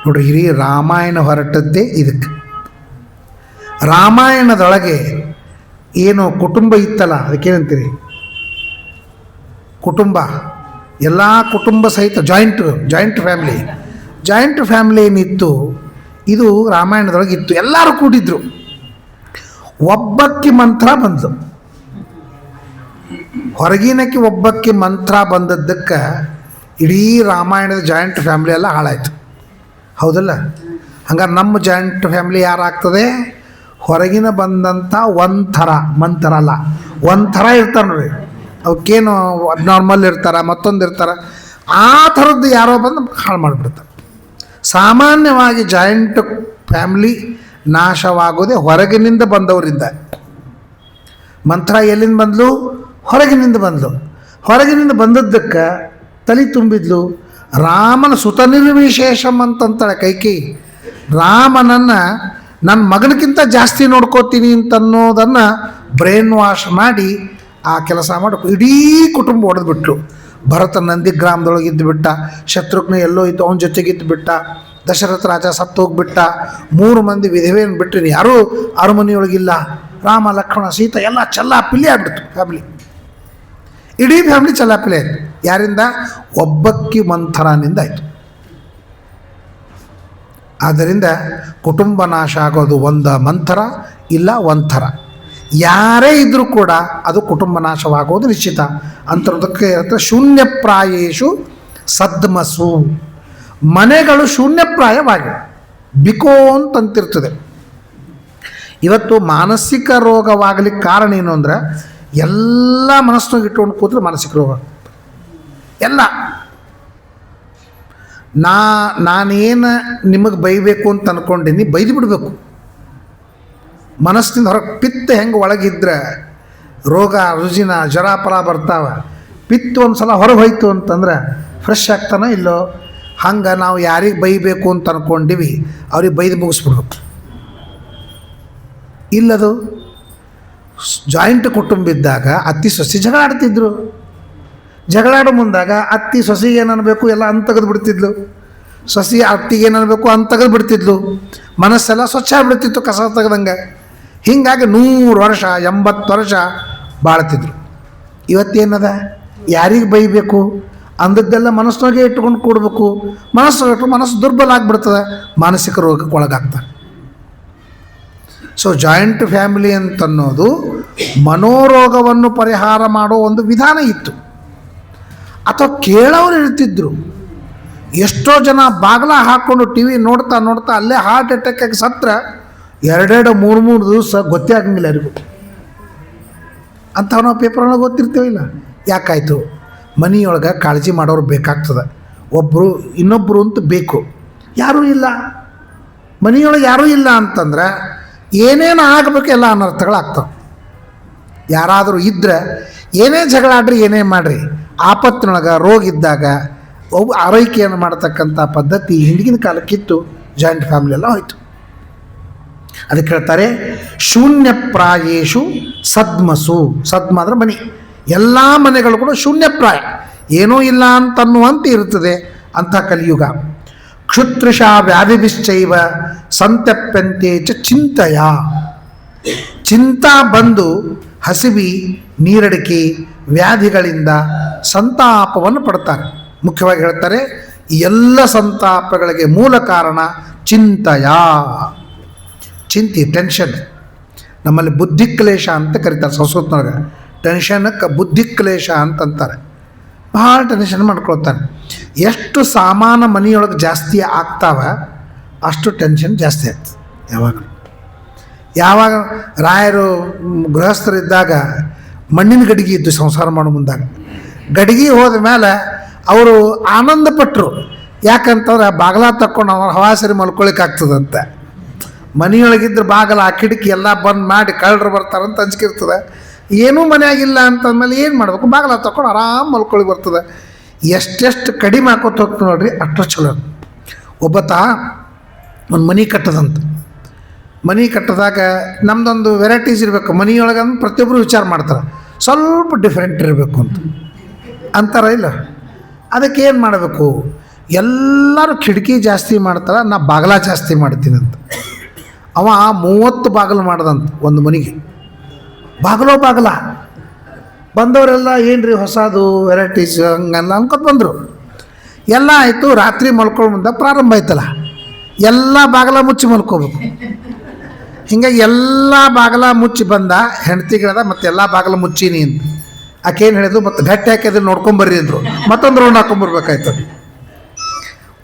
ನೋಡ್ರಿ, ಇಡೀ ರಾಮಾಯಣ ಹೊರಟದ್ದೇ ಇದಕ್ಕೆ. ರಾಮಾಯಣದೊಳಗೆ ಏನು ಕುಟುಂಬ ಇತ್ತಲ್ಲ, ಅದಕ್ಕೇನಂತೀರಿ, ಕುಟುಂಬ, ಎಲ್ಲ ಕುಟುಂಬ ಸಹಿತ ಜಾಯಿಂಟ್ ಫ್ಯಾಮಿಲಿ ಏನಿತ್ತು, ಇದು ರಾಮಾಯಣದೊಳಗೆ ಇತ್ತು. ಎಲ್ಲರೂ ಕೂಡಿದ್ರು. ಒಬ್ಬಕ್ಕೆ ಮಂತ್ರ ಬಂದು, ಹೊರಗಿನಕ್ಕೆ ಒಬ್ಬಕ್ಕೆ ಮಂತ್ರ ಬಂದದ್ದಕ್ಕೆ ಇಡೀ ರಾಮಾಯಣದ ಜಾಯಿಂಟ್ ಫ್ಯಾಮಿಲಿ ಎಲ್ಲ ಹಾಳಾಯಿತು. ಹೌದಲ್ಲ? ಹಂಗಾರೆ ನಮ್ಮ ಜಾಯಿಂಟ್ ಫ್ಯಾಮಿಲಿ ಯಾರಾಗ್ತದೆ? ಹೊರಗಿನ ಬಂದಂಥ ಮಂತ್ರ ಅಲ್ಲ, ಒಂಥರ ಇರ್ತಾರೆ ನೋಡ್ರಿ. ಅವಕ್ಕೇನು ನಾರ್ಮಲ್ ಇರ್ತಾರೆ, ಮತ್ತೊಂದು ಇರ್ತಾರೆ, ಆ ಥರದ್ದು ಯಾರೋ ಬಂದು ಹಾಳು ಮಾಡಿಬಿಡ್ತಾರೆ. ಸಾಮಾನ್ಯವಾಗಿ ಜಾಯಿಂಟ್ ಫ್ಯಾಮಿಲಿ ನಾಶವಾಗೋದೇ ಹೊರಗಿನಿಂದ ಬಂದವರಿಂದ. ಮಂತ್ರ ಎಲ್ಲಿಂದ ಬಂದಳು? ಹೊರಗಿನಿಂದ ಬಂದದ್ದಕ್ಕೆ ತಲೆ ತುಂಬಿದ್ಲು. ರಾಮನ ಸುತನಿರ್ವಿಶೇಷಂ ಅಂತಂತಾಳೆ ಕೈಕೇಯಿ. ರಾಮನನ್ನು ನನ್ನ ಮಗನಕ್ಕಿಂತ ಜಾಸ್ತಿ ನೋಡ್ಕೋತೀನಿ ಅಂತನ್ನೋದನ್ನು ಬ್ರೈನ್ ವಾಶ್ ಮಾಡಿ ಆ ಕೆಲಸ ಮಾಡಿ ಇಡೀ ಕುಟುಂಬ ಹೊಡೆದ್ಬಿಟ್ಲು. ಭರತ ನಂದಿಗ್ರಾಮದೊಳಗೆ ಇದ್ದುಬಿಟ್ಟ, ಶತ್ರುಘ್ನ ಎಲ್ಲೋ ಇತ್ತು ಅವನ ಜೊತೆಗಿದ್ದು ಬಿಟ್ಟ, ದಶರಥ ರಾಜ ಸತ್ತು ಹೋಗ್ಬಿಟ್ಟ, 3 ಮಂದಿ ವಿಧವೆಯನ್ನು ಬಿಟ್ಟರೆ ಯಾರೂ ಅರಮನೆಯೊಳಗಿಲ್ಲ. ರಾಮ ಲಕ್ಷ್ಮಣ ಸೀತಾ ಎಲ್ಲ ಚಲ್ಲಾಪಿಲ್ಲಿ ಆಗ್ಬಿಡ್ತು. ಇಡೀ ಫ್ಯಾಮಿಲಿ ಚಲ್ಲಾಪಿಲ್ಲಿ ಆಯಿತು. ಯಾರಿಂದ? ಒಬ್ಬಕ್ಕಿ ಮಂಥರನಿಂದ ಆಯಿತು. ಆದ್ದರಿಂದ ಕುಟುಂಬ ನಾಶ ಆಗೋದು ಒಂದು ಮಂಥರ ಇಲ್ಲ ಒಂಥರ. ಯಾರೇ ಇದ್ದರೂ ಕೂಡ ಅದು ಕುಟುಂಬ ನಾಶವಾಗೋದು ನಿಶ್ಚಿತ. ಅಂಥದಕ್ಕೆ ಶೂನ್ಯಪ್ರಾಯೇಶು ಸದ್ಮಸು. ಮನೆಗಳು ಶೂನ್ಯಪ್ರಾಯವಾಗಿವೆ, ಬಿಕೋ ಅಂತಂತಿರ್ತದೆ. ಇವತ್ತು ಮಾನಸಿಕ ರೋಗವಾಗಲಿಕ್ಕೆ ಕಾರಣ ಏನು ಅಂದರೆ, ಎಲ್ಲ ಮನಸ್ಸಿನಾಗ ಇಟ್ಕೊಂಡು ಕೂತ್ರೆ ಮಾನಸಿಕ ರೋಗ ಎಲ್ಲ. ನಾನೇನು ನಿಮಗೆ ಬೈಬೇಕು ಅಂತ ಅಂದ್ಕೊಂಡೀನಿ, ಬೈದು ಬಿಡಬೇಕು. ಮನಸ್ಸಿನಿಂದ ಹೊರಗೆ ಪಿತ್ತ ಹೆಂಗೆ ಒಳಗಿದ್ರೆ ರೋಗ ರುಜಿನ ಜರಾಪರ ಬರ್ತಾವೆ. ಪಿತ್ತ ಒಂದು ಸಲ ಹೊರಗೆ ಹೋಯ್ತು ಅಂತಂದ್ರೆ ಫ್ರೆಶ್ ಆಗ್ತಾನೋ ಇಲ್ಲೋ, ಹಂಗೆ ನಾವು ಯಾರಿಗೆ ಬೈಬೇಕು ಅಂತ ಅಂದ್ಕೊಂಡಿವಿ ಅವ್ರಿಗೆ ಬೈದು ಮುಗಿಸ್ಬಿಡ್ಬೇಕು. ಇಲ್ಲದು ಜಾಯಿಂಟ್ ಕುಟುಂಬ ಇದ್ದಾಗ ಅತ್ತಿ ಸೊಸೆ ಜಗಳಾಡ್ತಿದ್ರು. ಜಗಳಾಡೋ ಮುಂದಾಗ ಅತ್ತಿ ಸೊಸೆಗೆ ಏನು ಅನ್ಬೇಕು ಎಲ್ಲ ತೆಗೆದು ಬಿಡ್ತಿದ್ಲು, ಸೊಸೆ ಅತ್ತಿಗೆ ಏನು ಅನ್ಬೇಕು ತೆಗೆದು ಬಿಡ್ತಿದ್ಲು. ಮನಸ್ಸೆಲ್ಲ ಸ್ವಚ್ಛ ಆಗಿಬಿಡ್ತಿತ್ತು ಕಸ ತೆಗೆದಂಗೆ. ಹೀಗಾಗಿ 100 ವರ್ಷ 80 ವರ್ಷ ಬಾಳ್ತಿದ್ರು. ಇವತ್ತೇನದ? ಯಾರಿಗೆ ಬೈಬೇಕು ಅಂದದ್ದೆಲ್ಲ ಮನಸ್ಸಿನಾಗೆ ಇಟ್ಕೊಂಡು ಕೂಡಬೇಕು. ಮನಸ್ಸು ದುರ್ಬಲ ಆಗಿಬಿಡ್ತದೆ, ಮಾನಸಿಕ ರೋಗಕ್ಕೆ ಒಳಗಾಗ್ತಾರೆ. ಸೊ ಜಾಯಿಂಟ್ ಫ್ಯಾಮಿಲಿ ಅಂತನ್ನೋದು ಮನೋರೋಗವನ್ನು ಪರಿಹಾರ ಮಾಡೋ ಒಂದು ವಿಧಾನ ಇತ್ತು. ಅಥವಾ ಕೇಳೋರು ಇರ್ತಿದ್ರು. ಎಷ್ಟೋ ಜನ ಬಾಗಿಲ ಹಾಕ್ಕೊಂಡು ಟಿ ವಿ ನೋಡ್ತಾ ಅಲ್ಲೇ ಹಾರ್ಟ್ ಅಟ್ಯಾಕ್ ಆಗಿ ಸತ್ರ 2-3 ದಿವಸ ಗೊತ್ತೇ ಆಗಂಗಿಲ್ಲ ಯಾರಿಗೂ. ಅಂಥವು ನಾವು ಪೇಪರ್ನೊಳಗೆ ಗೊತ್ತಿರ್ತೇವಿಲ್ಲ. ಯಾಕಾಯಿತು? ಮನೆಯೊಳಗೆ ಕಾಳಜಿ ಮಾಡೋರು ಬೇಕಾಗ್ತದೆ, ಒಬ್ಬರು ಇನ್ನೊಬ್ಬರು ಅಂತ ಬೇಕು. ಯಾರೂ ಇಲ್ಲ ಮನೆಯೊಳಗೆ, ಯಾರೂ ಇಲ್ಲ ಅಂತಂದ್ರೆ ಏನೇನು ಆಗಬೇಕು ಎಲ್ಲ ಅನರ್ಥಗಳಾಗ್ತವೆ. ಯಾರಾದರೂ ಇದ್ದರೆ ಏನೇ ಜಗಳ ಆಡ್ರಿ, ಏನೇ ಮಾಡಿರಿ, ಆಪತ್ತಿನೊಳಗೆ ರೋಗ ಇದ್ದಾಗ ಆರೈಕೆಯನ್ನು ಮಾಡತಕ್ಕಂಥ ಪದ್ಧತಿ ಹಿಂದಿನ ಕಾಲಕ್ಕಿತ್ತು. ಜಾಯಿಂಟ್ ಫ್ಯಾಮಿಲಿ ಎಲ್ಲ ಹೋಯ್ತು. ಅದಕ್ಕೆ ಹೇಳ್ತಾರೆ ಶೂನ್ಯಪ್ರಾಯೇಶು ಸದ್ಮಸು. ಸದ್ಮ ಅಂದರೆ ಮನೆ. ಎಲ್ಲ ಮನೆಗಳು ಕೂಡ ಶೂನ್ಯಪ್ರಾಯ, ಏನೂ ಇಲ್ಲ ಅಂತನ್ನುವಂತೆ ಇರುತ್ತದೆ ಅಂಥ ಕಲಿಯುಗ. ಕ್ಷುತೃಷ ವ್ಯಾಧಿಭಿಶ್ಚೈವ ಸಂತಪ್ಯಂತೆ ಚ ಚಿಂತೆಯ. ಚಿಂತಾ ಬಂದು ಹಸಿವಿ, ನೀರಡಿಕೆ, ವ್ಯಾಧಿಗಳಿಂದ ಸಂತಾಪವನ್ನು ಪಡ್ತಾರೆ. ಮುಖ್ಯವಾಗಿ ಹೇಳ್ತಾರೆ ಎಲ್ಲ ಸಂತಾಪಗಳಿಗೆ ಮೂಲ ಕಾರಣ ಚಿಂತೆಯ. ಚಿಂತೆ, ಟೆನ್ಷನ್. ನಮ್ಮಲ್ಲಿ ಬುದ್ಧಿಕ್ಲೇಶ ಅಂತ ಕರೀತಾರೆ ಸಂಸ್ಕೃತನೊಳಗೆ. ಟೆನ್ಷನಕ್ಕೆ ಬುದ್ಧಿಕ್ಲೇಶ ಅಂತಂತಾರೆ. ಭಾಳ ಟೆನ್ಷನ್ ಮಾಡ್ಕೊಳ್ತಾನೆ. ಎಷ್ಟು ಸಾಮಾನು ಮನೆಯೊಳಗೆ ಜಾಸ್ತಿ ಆಗ್ತಾವೆ ಅಷ್ಟು ಟೆನ್ಷನ್ ಜಾಸ್ತಿ ಆಗ್ತದೆ. ಯಾವಾಗ ರಾಯರು ಗೃಹಸ್ಥರಿದ್ದಾಗ ಮಣ್ಣಿನ ಗಡಿಗೆ ಇದ್ದು ಸಂಸಾರ ಮಾಡೋ ಮುಂದಾಗ, ಗಡಿಗೆ ಹೋದ ಮೇಲೆ ಅವರು ಆನಂದಪಟ್ಟರು. ಯಾಕಂತಂದ್ರೆ ಬಾಗಿಲ ತಕ್ಕೊಂಡು ಅವ್ರ ಹವಾಸರಿ ಮಲ್ಕೊಳಿಕ್ಕಾಗ್ತದಂತ. ಮನೆಯೊಳಗಿದ್ರೆ ಬಾಗಿಲ ಆ ಕಿಟಕಿ ಎಲ್ಲ ಬಂದ್ ಮಾಡಿ ಕಳ್ಳರು ಬರ್ತಾರಂತ ಅಂಜಿಕಿರ್ತದೆ. ಏನೂ ಮನೆಯಾಗಿಲ್ಲ ಅಂತಂದಮೇಲೆ ಏನು ಮಾಡಬೇಕು? ಬಾಗಿಲ ತಗೊಂಡು ಆರಾಮ್ ಮಲ್ಕೊಳ್ಳಿ ಬರ್ತದೆ. ಎಷ್ಟೆಷ್ಟು ಕಡಿಮೆ ಹಾಕೋತ ಹೋಗ್ತು ನೋಡ್ರಿ, ಅಷ್ಟು ಚಲೋ. ಒಬ್ಬತ್ತ ಒಂದು ಮನೆ ಕಟ್ಟದಂತ. ಮನೆ ಕಟ್ಟದಾಗ ನಮ್ಮದೊಂದು ವೆರೈಟೀಸ್ ಇರಬೇಕು ಮನೆಯೊಳಗೆ ಅಂದ್ರೆ ಪ್ರತಿಯೊಬ್ಬರು ವಿಚಾರ ಮಾಡ್ತಾರೆ, ಸ್ವಲ್ಪ ಡಿಫ್ರೆಂಟ್ ಇರಬೇಕು ಅಂತ ಅಂತಾರ ಇಲ್ಲ. ಅದಕ್ಕೆ ಏನು ಮಾಡಬೇಕು? ಎಲ್ಲರೂ ಕಿಟಕಿ ಜಾಸ್ತಿ ಮಾಡ್ತಾರೆ, ನಾ ಬಾಗಿಲ ಜಾಸ್ತಿ ಮಾಡ್ತೀನಿ ಅಂತ. ಅವ 30 ಬಾಗಿಲು ಮಾಡ್ದಂತ ಒಂದು ಮನೆಗೆ. ಬಾಗಿಲ ಬಂದವರೆಲ್ಲ ಏನು ರೀ ಹೊಸದು ವೆರೈಟೀಸ್ ಹಂಗಲ್ಲ ಅನ್ಕೊತ ಬಂದರು. ಎಲ್ಲ ಆಯಿತು. ರಾತ್ರಿ ಮಲ್ಕೊಂಡು ಮುಂದೆ ಪ್ರಾರಂಭ ಆಯ್ತಲ್ಲ, ಎಲ್ಲ ಬಾಗಿಲ ಮುಚ್ಚಿ ಮಲ್ಕೋಬೇಕು. ಹಿಂಗಾಗಿ ಎಲ್ಲ ಬಾಗಿಲ ಮುಚ್ಚಿ ಬಂದ ಹೆಂಡ್ತಿಗಳದ ಮತ್ತೆ ಎಲ್ಲ ಬಾಗಿಲ ಮುಚ್ಚೀನಿ ಅಂತ. ಆಕೇನು ಹೇಳಿದ್ರು, ಮತ್ತು ಗಟ್ಟಿ ಹಾಕಿದ್ರೆ ನೋಡ್ಕೊಂಬರ್ರಿ ಅಂದರು. ಮತ್ತೊಂದು ರೌಂಡ್ ಹಾಕೊಂಬರ್ಬೇಕಾಯ್ತು.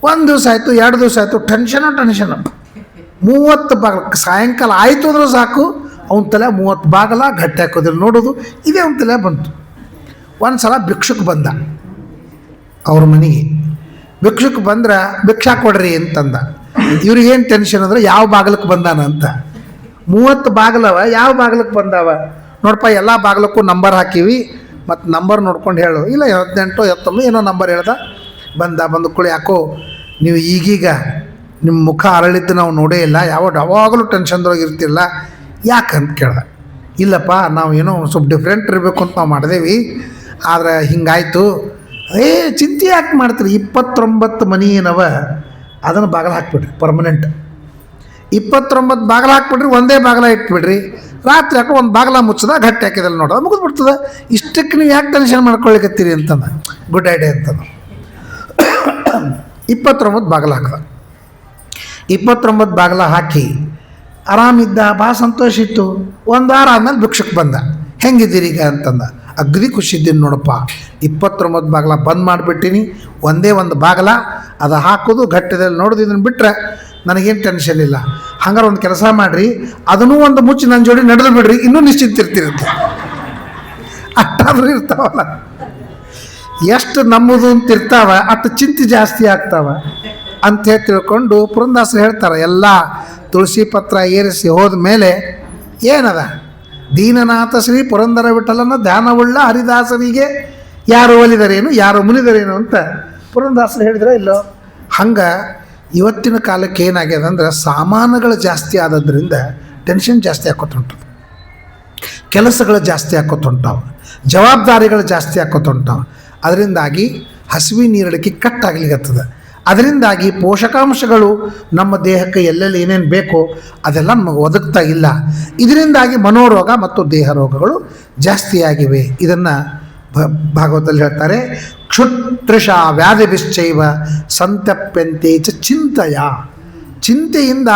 1 ದಿವಸ ಆಯಿತು, 2 ದಿವಸ ಆಯಿತು. ಟೆನ್ಷನು 30 ಬಾಗಿಲು. ಸಾಯಂಕಾಲ ಆಯಿತು ಅಂದ್ರೆ ಸಾಕು, ಅವನ ತಲೆ 30 ಬಾಗಿಲ ಗಟ್ಟಿ ಹಾಕೋದ್ರಲ್ಲಿ ನೋಡೋದು ಇದೇ ಅವನ ತಲೆ ಬಂತು. ಒಂದು ಸಲ ಭಿಕ್ಷುಕ್ ಬಂದ ಅವ್ರ ಮನೆಗೆ. ಭಿಕ್ಷುಕ್ ಬಂದ್ರೆ ಭಿಕ್ಷಾ ಕೊಡ್ರಿ ಅಂತಂದ. ಇವ್ರಿಗೇನು ಟೆನ್ಷನ್ ಅಂದ್ರೆ ಯಾವ ಬಾಗಿಲಕ್ಕೆ ಬಂದಾನ ಅಂತ. 30 ಬಾಗಿಲವ, ಯಾವ ಬಾಗಿಲಕ್ಕೆ ಬಂದಾವ ನೋಡಪ್ಪ. ಎಲ್ಲ ಬಾಗಿಲಕ್ಕೂ ನಂಬರ್ ಹಾಕೀವಿ, ಮತ್ತು ನಂಬರ್ ನೋಡ್ಕೊಂಡು ಹೇಳು. ಇಲ್ಲ 18 19 ಏನೋ ನಂಬರ್ ಹೇಳ್ದ. ಬಂದ ಕೂಡಲೇ ಯಾಕೋ ನೀವು ಈಗೀಗ ನಿಮ್ಮ ಮುಖ ಅರಳಿದ್ದು ನಾವು ನೋಡೇ ಇಲ್ಲ, ಯಾವಾಗಲೂ ಟೆನ್ಷನ್ದೊಳಗೆ ಇರ್ತಿಲ್ಲ, ಯಾಕಂತ ಕೇಳ್ದೆ. ಇಲ್ಲಪ್ಪ ನಾವು ಏನೋ ಸ್ವಲ್ಪ ಡಿಫ್ರೆಂಟ್ ಇರಬೇಕು ಅಂತ ನಾವು ಮಾಡಿದೇವಿ, ಆದರೆ ಹಿಂಗಾಯ್ತು. ಚಿಂತೆ ಯಾಕೆ ಮಾಡ್ತೀರಿ? 29 ಮನೆ ಏನವ ಅದನ್ನು ಬಾಗಿಲು ಹಾಕ್ಬಿಡ್ರಿ ಪರ್ಮನೆಂಟ್. 29 ಬಾಗಿಲು ಹಾಕ್ಬಿಡ್ರಿ, ಒಂದೇ ಬಾಗಿಲ ಇಟ್ಬಿಡ್ರಿ. ರಾತ್ರಿ ಯಾಕೋ ಒಂದು ಬಾಗಿಲ ಮುಚ್ಚದ ಗಟ್ಟಿ ಹಾಕಿದಲ್ಲಿ ನೋಡೋದು ಮುಗಿದು ಬಿಡ್ತದೆ. ಇಷ್ಟಕ್ಕೆ ನೀವು ಯಾಕೆ ಟೆನ್ಷನ್ ಮಾಡ್ಕೊಳ್ಳಿಕತ್ತೀರಿ ಅಂತಂದ. ಗುಡ್ ಐಡಿಯಾ ಅಂತಂದ. 29 ಬಾಗಿಲು ಹಾಕ್ದ. 29 ಬಾಗಿಲ ಹಾಕಿ ಆರಾಮಿದ್ದ, ಭಾಳ ಸಂತೋಷ ಇತ್ತು. 1 ವಾರ ಆದಮೇಲೆ ಭಿಕ್ಷಕ್ಕೆ ಬಂದ. ಹೆಂಗಿದ್ದೀರಿ ಈಗ ಅಂತಂದ. ಅಗ್ದಿ ಖುಷಿದ್ದೀನಿ ನೋಡಪ್ಪ, 29 ಬಾಗಿಲ ಬಂದ್ ಮಾಡಿಬಿಟ್ಟಿನಿ, ಒಂದೇ ಒಂದು ಬಾಗಿಲ ಅದು ಹಾಕೋದು ಗಟ್ಟಿದಲ್ಲಿ ನೋಡೋದು, ಇದನ್ನು ಬಿಟ್ಟರೆ ನನಗೇನು ಟೆನ್ಷನ್ ಇಲ್ಲ. ಹಂಗಾರೆ ಒಂದು ಕೆಲಸ ಮಾಡಿರಿ, ಅದನ್ನೂ ಒಂದು ಮುಚ್ಚಿ ನನ್ನ ಜೋಡಿ ನಡೆದು ಬಿಡ್ರಿ, ಇನ್ನೂ ನಿಶ್ಚಿಂತಿರ್ತಿರುತ್ತೆ. ಅಷ್ಟಾದ್ರೂ ಇರ್ತಾವಲ್ಲ, ಎಷ್ಟು ನಮ್ಮದು ಅಂತ ಇರ್ತಾವ ಅಷ್ಟು ಚಿಂತೆ ಜಾಸ್ತಿ ಆಗ್ತಾವ ಅಂಥೇಳಿ ತಿಳ್ಕೊಂಡು ಪುರಂದಾಸರು ಹೇಳ್ತಾರೆ. ಎಲ್ಲ ತುಳಸಿ ಪತ್ರ ಏರಿಸಿ ಹೋದ ಮೇಲೆ ಏನದ, ದೀನನಾಥ ಶ್ರೀ ಪುರಂದರ ವಿಠಲನ ಧ್ಯಾನವುಳ್ಳ ಹರಿದಾಸನಿಗೆ ಯಾರು ಒಲಿದರೇನು ಯಾರು ಮುನಿದರೇನು ಅಂತ ಪುರಂದಾಸರು ಹೇಳಿದ್ರೆ ಇಲ್ಲೋ. ಹಂಗೆ ಇವತ್ತಿನ ಕಾಲಕ್ಕೆ ಏನಾಗ್ಯದ ಅಂದ್ರೆ ಸಾಮಾನುಗಳು ಜಾಸ್ತಿ ಆದದ್ರಿಂದ ಟೆನ್ಷನ್ ಜಾಸ್ತಿ ಹಾಕೋತುಂಟು, ಕೆಲಸಗಳು ಜಾಸ್ತಿ ಹಾಕೋತುಂಟಾವ, ಜವಾಬ್ದಾರಿಗಳು ಜಾಸ್ತಿ ಹಾಕೋತುಂಟಾವ. ಅದರಿಂದಾಗಿ ಹಸಿವಿ ನೀರಡಿಕೆ ಕಟ್ಟಾಗ್ಲಿಕ್ಕತ್ತದ. ಅದರಿಂದಾಗಿ ಪೋಷಕಾಂಶಗಳು ನಮ್ಮ ದೇಹಕ್ಕೆ ಎಲ್ಲೆಲ್ಲಿ ಏನೇನು ಬೇಕೋ ಅದೆಲ್ಲ ನಮಗೆ ಒದಗ್ತಾ ಇಲ್ಲ. ಇದರಿಂದಾಗಿ ಮನೋರೋಗ ಮತ್ತು ದೇಹ ರೋಗಗಳು ಜಾಸ್ತಿಯಾಗಿವೆ. ಇದನ್ನು ಭಾಗವತದಲ್ಲಿ ಹೇಳ್ತಾರೆ, ಕ್ಷುತ್ರಶ ವ್ಯಾಧಿಭಿಶ್ಚೈವ ಸಂತಪ್ಯಂತೆ ಚ ಚಿಂತೆಯ. ಚಿಂತೆಯಿಂದ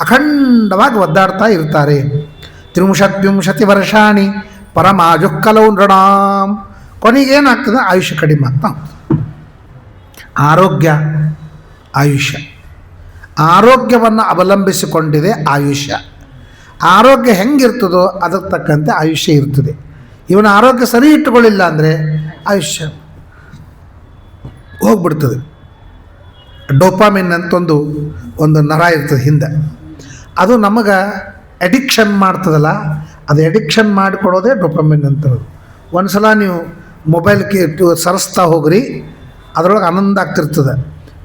ಅಖಂಡವಾಗಿ ಒದ್ದಾಡ್ತಾ ಇರ್ತಾರೆ. 30 ವರ್ಷಾಣಿ ಪರಮಾಜುಃಕಲೌ ನೃಣಾಂ. ಕೊನೆಗೇನಾಗ್ತದೆ? ಆಯುಷ್ಯ ಕಡಿಮೆ ಆಗ್ತಾ. ಆಯುಷ್ಯ ಆರೋಗ್ಯವನ್ನು ಅವಲಂಬಿಸಿಕೊಂಡಿದೆ ಆಯುಷ್ಯ. ಆರೋಗ್ಯ ಹೆಂಗಿರ್ತದೋ ಅದಕ್ಕೆ ತಕ್ಕಂತೆ ಆಯುಷ್ಯ ಇರ್ತದೆ. ಇವನ ಆರೋಗ್ಯ ಸರಿ ಇಟ್ಟುಕೊಳ್ಳಿಲ್ಲ ಅಂದರೆ ಆಯುಷ್ಯ ಹೋಗ್ಬಿಡ್ತದೆ. ಡೋಪಾಮಿನ್ ಅಂತ ಒಂದು ನರ ಇರ್ತದೆ ಹಿಂದೆ, ಅದು ನಮಗೆ ಅಡಿಕ್ಷನ್ ಮಾಡ್ತದಲ್ಲ, ಅದು ಅಡಿಕ್ಷನ್ ಮಾಡಿಕೊಡೋದೇ ಡೋಪಾಮಿನ್ ಅಂತೇಳೋದು. ಒಂದು ಸಲ ನೀವು ಮೊಬೈಲ್ಗೆ ಸರಿಸ್ತಾ ಹೋಗ್ರಿ, ಅದರೊಳಗೆ ಆನಂದ ಆಗ್ತಿರ್ತದೆ.